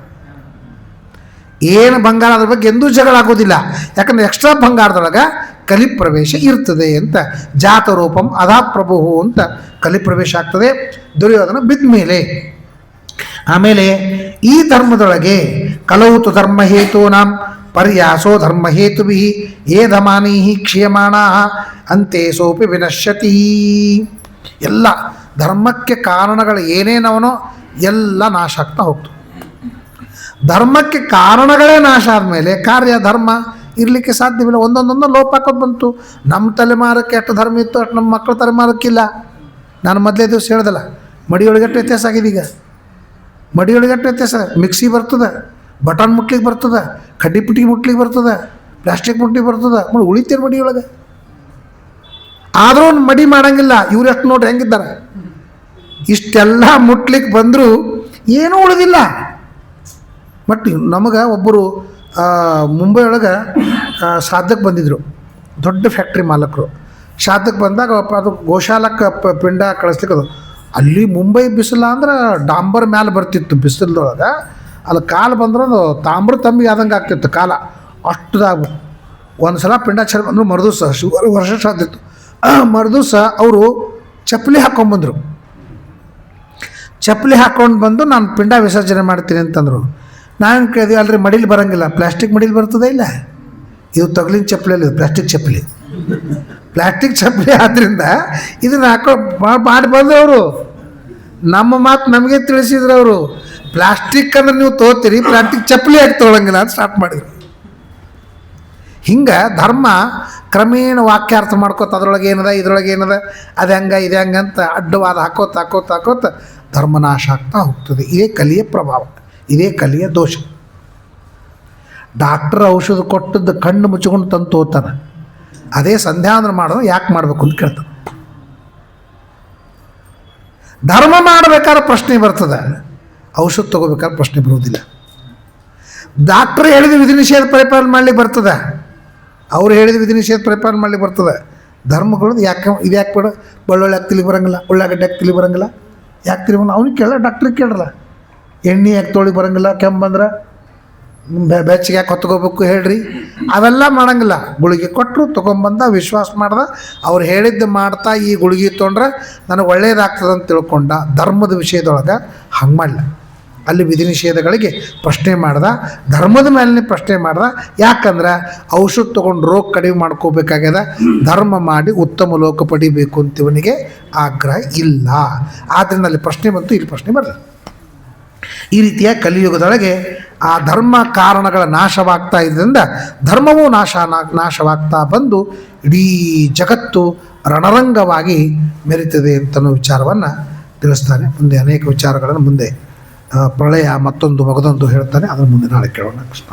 ಏನು ಬಂಗಾರ ಅದ್ರ ಬಗ್ಗೆ ಎಂದೂ ಜಗಳ ಆಗೋದಿಲ್ಲ, ಯಾಕಂದರೆ ಎಕ್ಸ್ಟ್ರಾ ಬಂಗಾರದೊಳಗೆ ಕಲಿ ಪ್ರವೇಶ ಇರ್ತದೆ ಅಂತ. ಜಾತರೂಪಂ ಅಧಾಪ್ರಭು ಅಂತ ಕಲಿ ಪ್ರವೇಶ ಆಗ್ತದೆ ದುರ್ಯೋಧನ ಬಿದ್ದ ಮೇಲೆ. ಆಮೇಲೆ ಈ ಧರ್ಮದೊಳಗೆ ಕಲೌತು ಧರ್ಮಹೇತೂನಾಂ ಪರ್ಯಾಸೋ ಧರ್ಮಹೇತುಭಿ ಏಧಮಾನೀ ಕ್ಷೀಯಮಾಣಾ ಅಂತೆ ಸೋಪಿ ವಿನಶ್ಯತಿ. ಎಲ್ಲ ಧರ್ಮಕ್ಕೆ ಕಾರಣಗಳು ಏನೇನವನೋ ಎಲ್ಲ ನಾಶ ಆಗ್ತಾ ಹೋಗ್ತು. ಧರ್ಮಕ್ಕೆ ಕಾರಣಗಳೇ ನಾಶ ಆದಮೇಲೆ ಕಾರ್ಯ ಧರ್ಮ ಇರಲಿಕ್ಕೆ ಸಾಧ್ಯವಿಲ್ಲ. ಒಂದೊಂದೊಂದು ಲೋಪ ಹಾಕೋದು ಬಂತು. ನಮ್ಮ ತಲೆಮಾರಕ್ಕೆ ಎಷ್ಟು ಧರ್ಮ ಇತ್ತು ಅಷ್ಟು ನಮ್ಮ ಮಕ್ಕಳ ತಲೆಮಾರಕ್ಕಿಲ್ಲ. ನಾನು ಮೊದಲೇ ದಿವಸ ಹೇಳ್ದಲ್ಲ, ಮಡಿಯೊಳಗಟ್ಟು ವ್ಯತ್ಯಾಸ ಆಗಿದೆ. ಈಗ ಮಡಿಯೊಳಗಟ್ಟು ವ್ಯತ್ಯಾಸ, ಮಿಕ್ಸಿ ಬರ್ತದೆ, ಬಟನ್ ಮುಟ್ಲಿಕ್ಕೆ ಬರ್ತದೆ, ಕಡ್ಡಿ ಪಿಟ್ಟಿ ಮುಟ್ಲಿಕ್ಕೆ ಬರ್ತದೆ, ಪ್ಲಾಸ್ಟಿಕ್ ಮುಟ್ಲಿಕ್ಕೆ ಬರ್ತದೆ, ಉಳಿತೀರಿ ಮಡಿಯೊಳಗೆ. ಆದರೂ ಮಡಿ ಮಾಡಂಗಿಲ್ಲ. ಇವ್ರು ಎಷ್ಟು ನೋಡ್ರಿ ಹೆಂಗಿದ್ದಾರೆ. ಇಷ್ಟೆಲ್ಲ ಮುಟ್ಲಿಕ್ಕೆ ಬಂದರೂ ಏನೂ ಉಳಿದಿಲ್ಲ. ಬಟ್ ನಮಗೆ ಒಬ್ಬರು ಮುಂಬೈ ಒಳಗೆ ಶ್ರಾದ್ದಕ್ಕೆ ಬಂದಿದ್ದರು, ದೊಡ್ಡ ಫ್ಯಾಕ್ಟ್ರಿ ಮಾಲಕರು. ಶ್ರಾದ್ದಕ್ಕೆ ಬಂದಾಗ ಅದು ಗೋಶಾಲಕ್ಕೆ ಪಿಂಡ ಕಳಿಸ್ಲಿಕ್ಕೆ ಅದು ಅಲ್ಲಿ ಮುಂಬೈ ಬಿಸಿಲ ಅಂದ್ರೆ ಡಾಂಬರ್ ಮ್ಯಾಲೆ ಬರ್ತಿತ್ತು ಬಿಸಿಲದೊಳಗೆ. ಅಲ್ಲಿ ಕಾಲು ಬಂದ್ರೆ ಅದು ತಾಮ್ರ ತಂಬಿಗೆ ಆದಂಗೆ ಆಗ್ತಿತ್ತು ಕಾಲ ಅಷ್ಟುದಾಗ. ಒಂದು ಸಲ ಪಿಂಡ ಚರ್ ಬಂದರು ಮರುದಿವ್ಸ ವರ್ಷ ಶ್ರಾದ್ದ ಇತ್ತು. ಮರುದಿವ್ಸ ಅವರು ಚಪ್ಪಲಿ ಹಾಕ್ಕೊಂಡ್ಬಂದರು. ಚಪ್ಪಲಿ ಹಾಕ್ಕೊಂಡು ಬಂದು ನಾನು ಪಿಂಡ ವಿಸರ್ಜನೆ ಮಾಡ್ತೀನಿ ಅಂತಂದರು. ನಾನು ಕೇಳಿದ್ವಿ, ಅಲ್ರಿ ಮಡಿಲಿ ಬರೋಂಗಿಲ್ಲ, ಪ್ಲಾಸ್ಟಿಕ್ ಮಡಿಲಿ ಬರ್ತದೆ ಇಲ್ಲ, ಇದು ತಗಲಿನ ಚಪ್ಪಲಿಯಲ್ಲಿ ಪ್ಲಾಸ್ಟಿಕ್ ಚಪ್ಪಲಿ. ಪ್ಲಾಸ್ಟಿಕ್ ಚಪ್ಪಲಿ ಆದ್ದರಿಂದ ಇದನ್ನು ಮಾಡಿ ಬಂದರು ಅವರು. ನಮ್ಮ ಮಾತು ನಮಗೆ ತಿಳಿಸಿದ್ರು ಅವರು. ಪ್ಲಾಸ್ಟಿಕ್ ಅಂದ್ರೆ ನೀವು ತೊಗೋತೀರಿ, ಪ್ಲಾಸ್ಟಿಕ್ ಚಪ್ಪಲಿ ಹಾಕಿ ತೊಗೊಳಂಗಿಲ್ಲ ಅಂತ ಸ್ಟಾರ್ಟ್ ಮಾಡಿದ್ರು. ಹಿಂಗೆ ಧರ್ಮ ಕ್ರಮೇಣ ವಾಕ್ಯಾರ್ಥ ಮಾಡ್ಕೋತ ಅದರೊಳಗೆ ಏನದ ಇದ್ರೊಳಗೆ ಏನದ ಅದು ಹೆಂಗೆ ಇದು ಹೆಂಗೆ ಅಂತ ಅಡ್ಡವಾದ ಹಾಕೋತ ಧರ್ಮನಾಶ ಆಗ್ತಾ ಹೋಗ್ತದೆ. ಇದೇ ಕಲಿಯ ಪ್ರಭಾವ, ಇದೇ ಕಲಿಯ ದೋಷ. ಡಾಕ್ಟ್ರ್ ಔಷಧ ಕೊಟ್ಟದ್ದು ಕಣ್ಣು ಮುಚ್ಕೊಂಡು ತಂದು ತೋತಾನೆ. ಅದೇ ಸಂಧ್ಯಾವಂದನ ಮಾಡೋದು ಯಾಕೆ ಮಾಡಬೇಕು ಅಂತ ಕೇಳ್ತಾನೆ. ಧರ್ಮ ಮಾಡಬೇಕಾದ್ರೆ ಪ್ರಶ್ನೆ ಬರ್ತದೆ, ಔಷಧ ತೊಗೋಬೇಕಾದ್ರೆ ಪ್ರಶ್ನೆ ಬರುವುದಿಲ್ಲ. ಡಾಕ್ಟ್ರ್ ಹೇಳಿದ ವಿಧಿ ನಿಷೇಧ ಪರಿಪಾಲನೆ ಮಾಡ್ಲಿಕ್ಕೆ ಬರ್ತದೆ, ಅವ್ರು ಹೇಳಿದ ವಿಧಿ ನಿಷೇಧ ಪರಿಪಾಲನೆ ಮಾಡ್ಲಿಕ್ಕೆ ಬರ್ತದೆ. ಧರ್ಮಗಳು ಯಾಕೆ ಇದು ಯಾಕೆ ಬೇಡ, ಬೆಳ್ಳುಳ್ಳಿ ಯಾಕೆ ತಿಳಿ ಬರೋಂಗಿಲ್ಲ, ಉಳ್ಳಾಗಡ್ಡೆ ಯಾಕೆ ತಿಳಿ ಬರೋಂಗಿಲ್ಲ, ಯಾಕೆ ತಿಳಿ ಬರೋಂಗಿಲ್ಲ ಅವ್ನಿಗೆ ಕೇಳ, ಡಾಕ್ಟ್ರಿಗೆ ಕೇಳಲ್ಲ. ಎಣ್ಣೆ ಯಾಕೆ ತೊಳಿ ಬರೋಂಗಿಲ್ಲ, ಕೆಮ್ಮು ಬಂದ್ರೆ ಬೆಚ್ಚಗೆ ಯಾಕೆ ಹೊತ್ಕೋಬೇಕು ಹೇಳ್ರಿ, ಅವೆಲ್ಲ ಮಾಡೋಂಗಿಲ್ಲ. ಗುಳಿಗೆ ಕೊಟ್ಟರು ತೊಗೊಂಬಂದ, ವಿಶ್ವಾಸ ಮಾಡ್ದೆ, ಅವ್ರು ಹೇಳಿದ್ದು ಮಾಡ್ತಾ ಈ ಗುಳಿಗೆ ತೊಗೊಂಡ್ರೆ ನನಗೆ ಒಳ್ಳೇದಾಗ್ತದೆ ಅಂತ ತಿಳ್ಕೊಂಡ. ಧರ್ಮದ ವಿಷಯದೊಳಗೆ ಹಂಗೆ ಮಾಡಲ್ಲ. ಅಲ್ಲಿ ವಿಧಿ ನಿಷೇಧಗಳಿಗೆ ಪ್ರಶ್ನೆ ಮಾಡ್ದ, ಧರ್ಮದ ಮೇಲೆ ಪ್ರಶ್ನೆ ಮಾಡ್ದ. ಯಾಕಂದ್ರೆ ಔಷಧ ತೊಗೊಂಡು ರೋಗ ಕಡಿಮೆ ಮಾಡ್ಕೋಬೇಕಾಗ್ಯದ, ಧರ್ಮ ಮಾಡಿ ಉತ್ತಮ ಲೋಕ ಪಡಿಬೇಕು ಅಂತ ಇವನಿಗೆ ಆಗ್ರಹ ಇಲ್ಲ. ಆದ್ದರಿಂದ ಅಲ್ಲಿ ಪ್ರಶ್ನೆ ಬಂತು, ಇಲ್ಲಿ ಪ್ರಶ್ನೆ ಬರಲ್ಲ. ಈ ರೀತಿಯ ಕಲಿಯುಗದೊಳಗೆ ಆ ಧರ್ಮ ಕಾರಣಗಳ ನಾಶವಾಗ್ತಾ ಇದ್ದರಿಂದ ಧರ್ಮವೂ ನಾಶವಾಗ್ತಾ ಬಂದು ಇಡೀ ಜಗತ್ತು ರಣರಂಗವಾಗಿ ಮೆರೀತದೆ ಅಂತನೋ ವಿಚಾರವನ್ನು ತಿಳಿಸ್ತಾನೆ. ಮುಂದೆ ಅನೇಕ ವಿಚಾರಗಳನ್ನು ಮುಂದೆ ಪ್ರಳಯ ಮತ್ತೊಂದು ಮಗದೊಂದು ಹೇಳ್ತಾನೆ. ಅದನ್ನು ಮುಂದೆ ನಾಳೆ ಕೇಳೋಣ. ಕೃಷ್ಣ.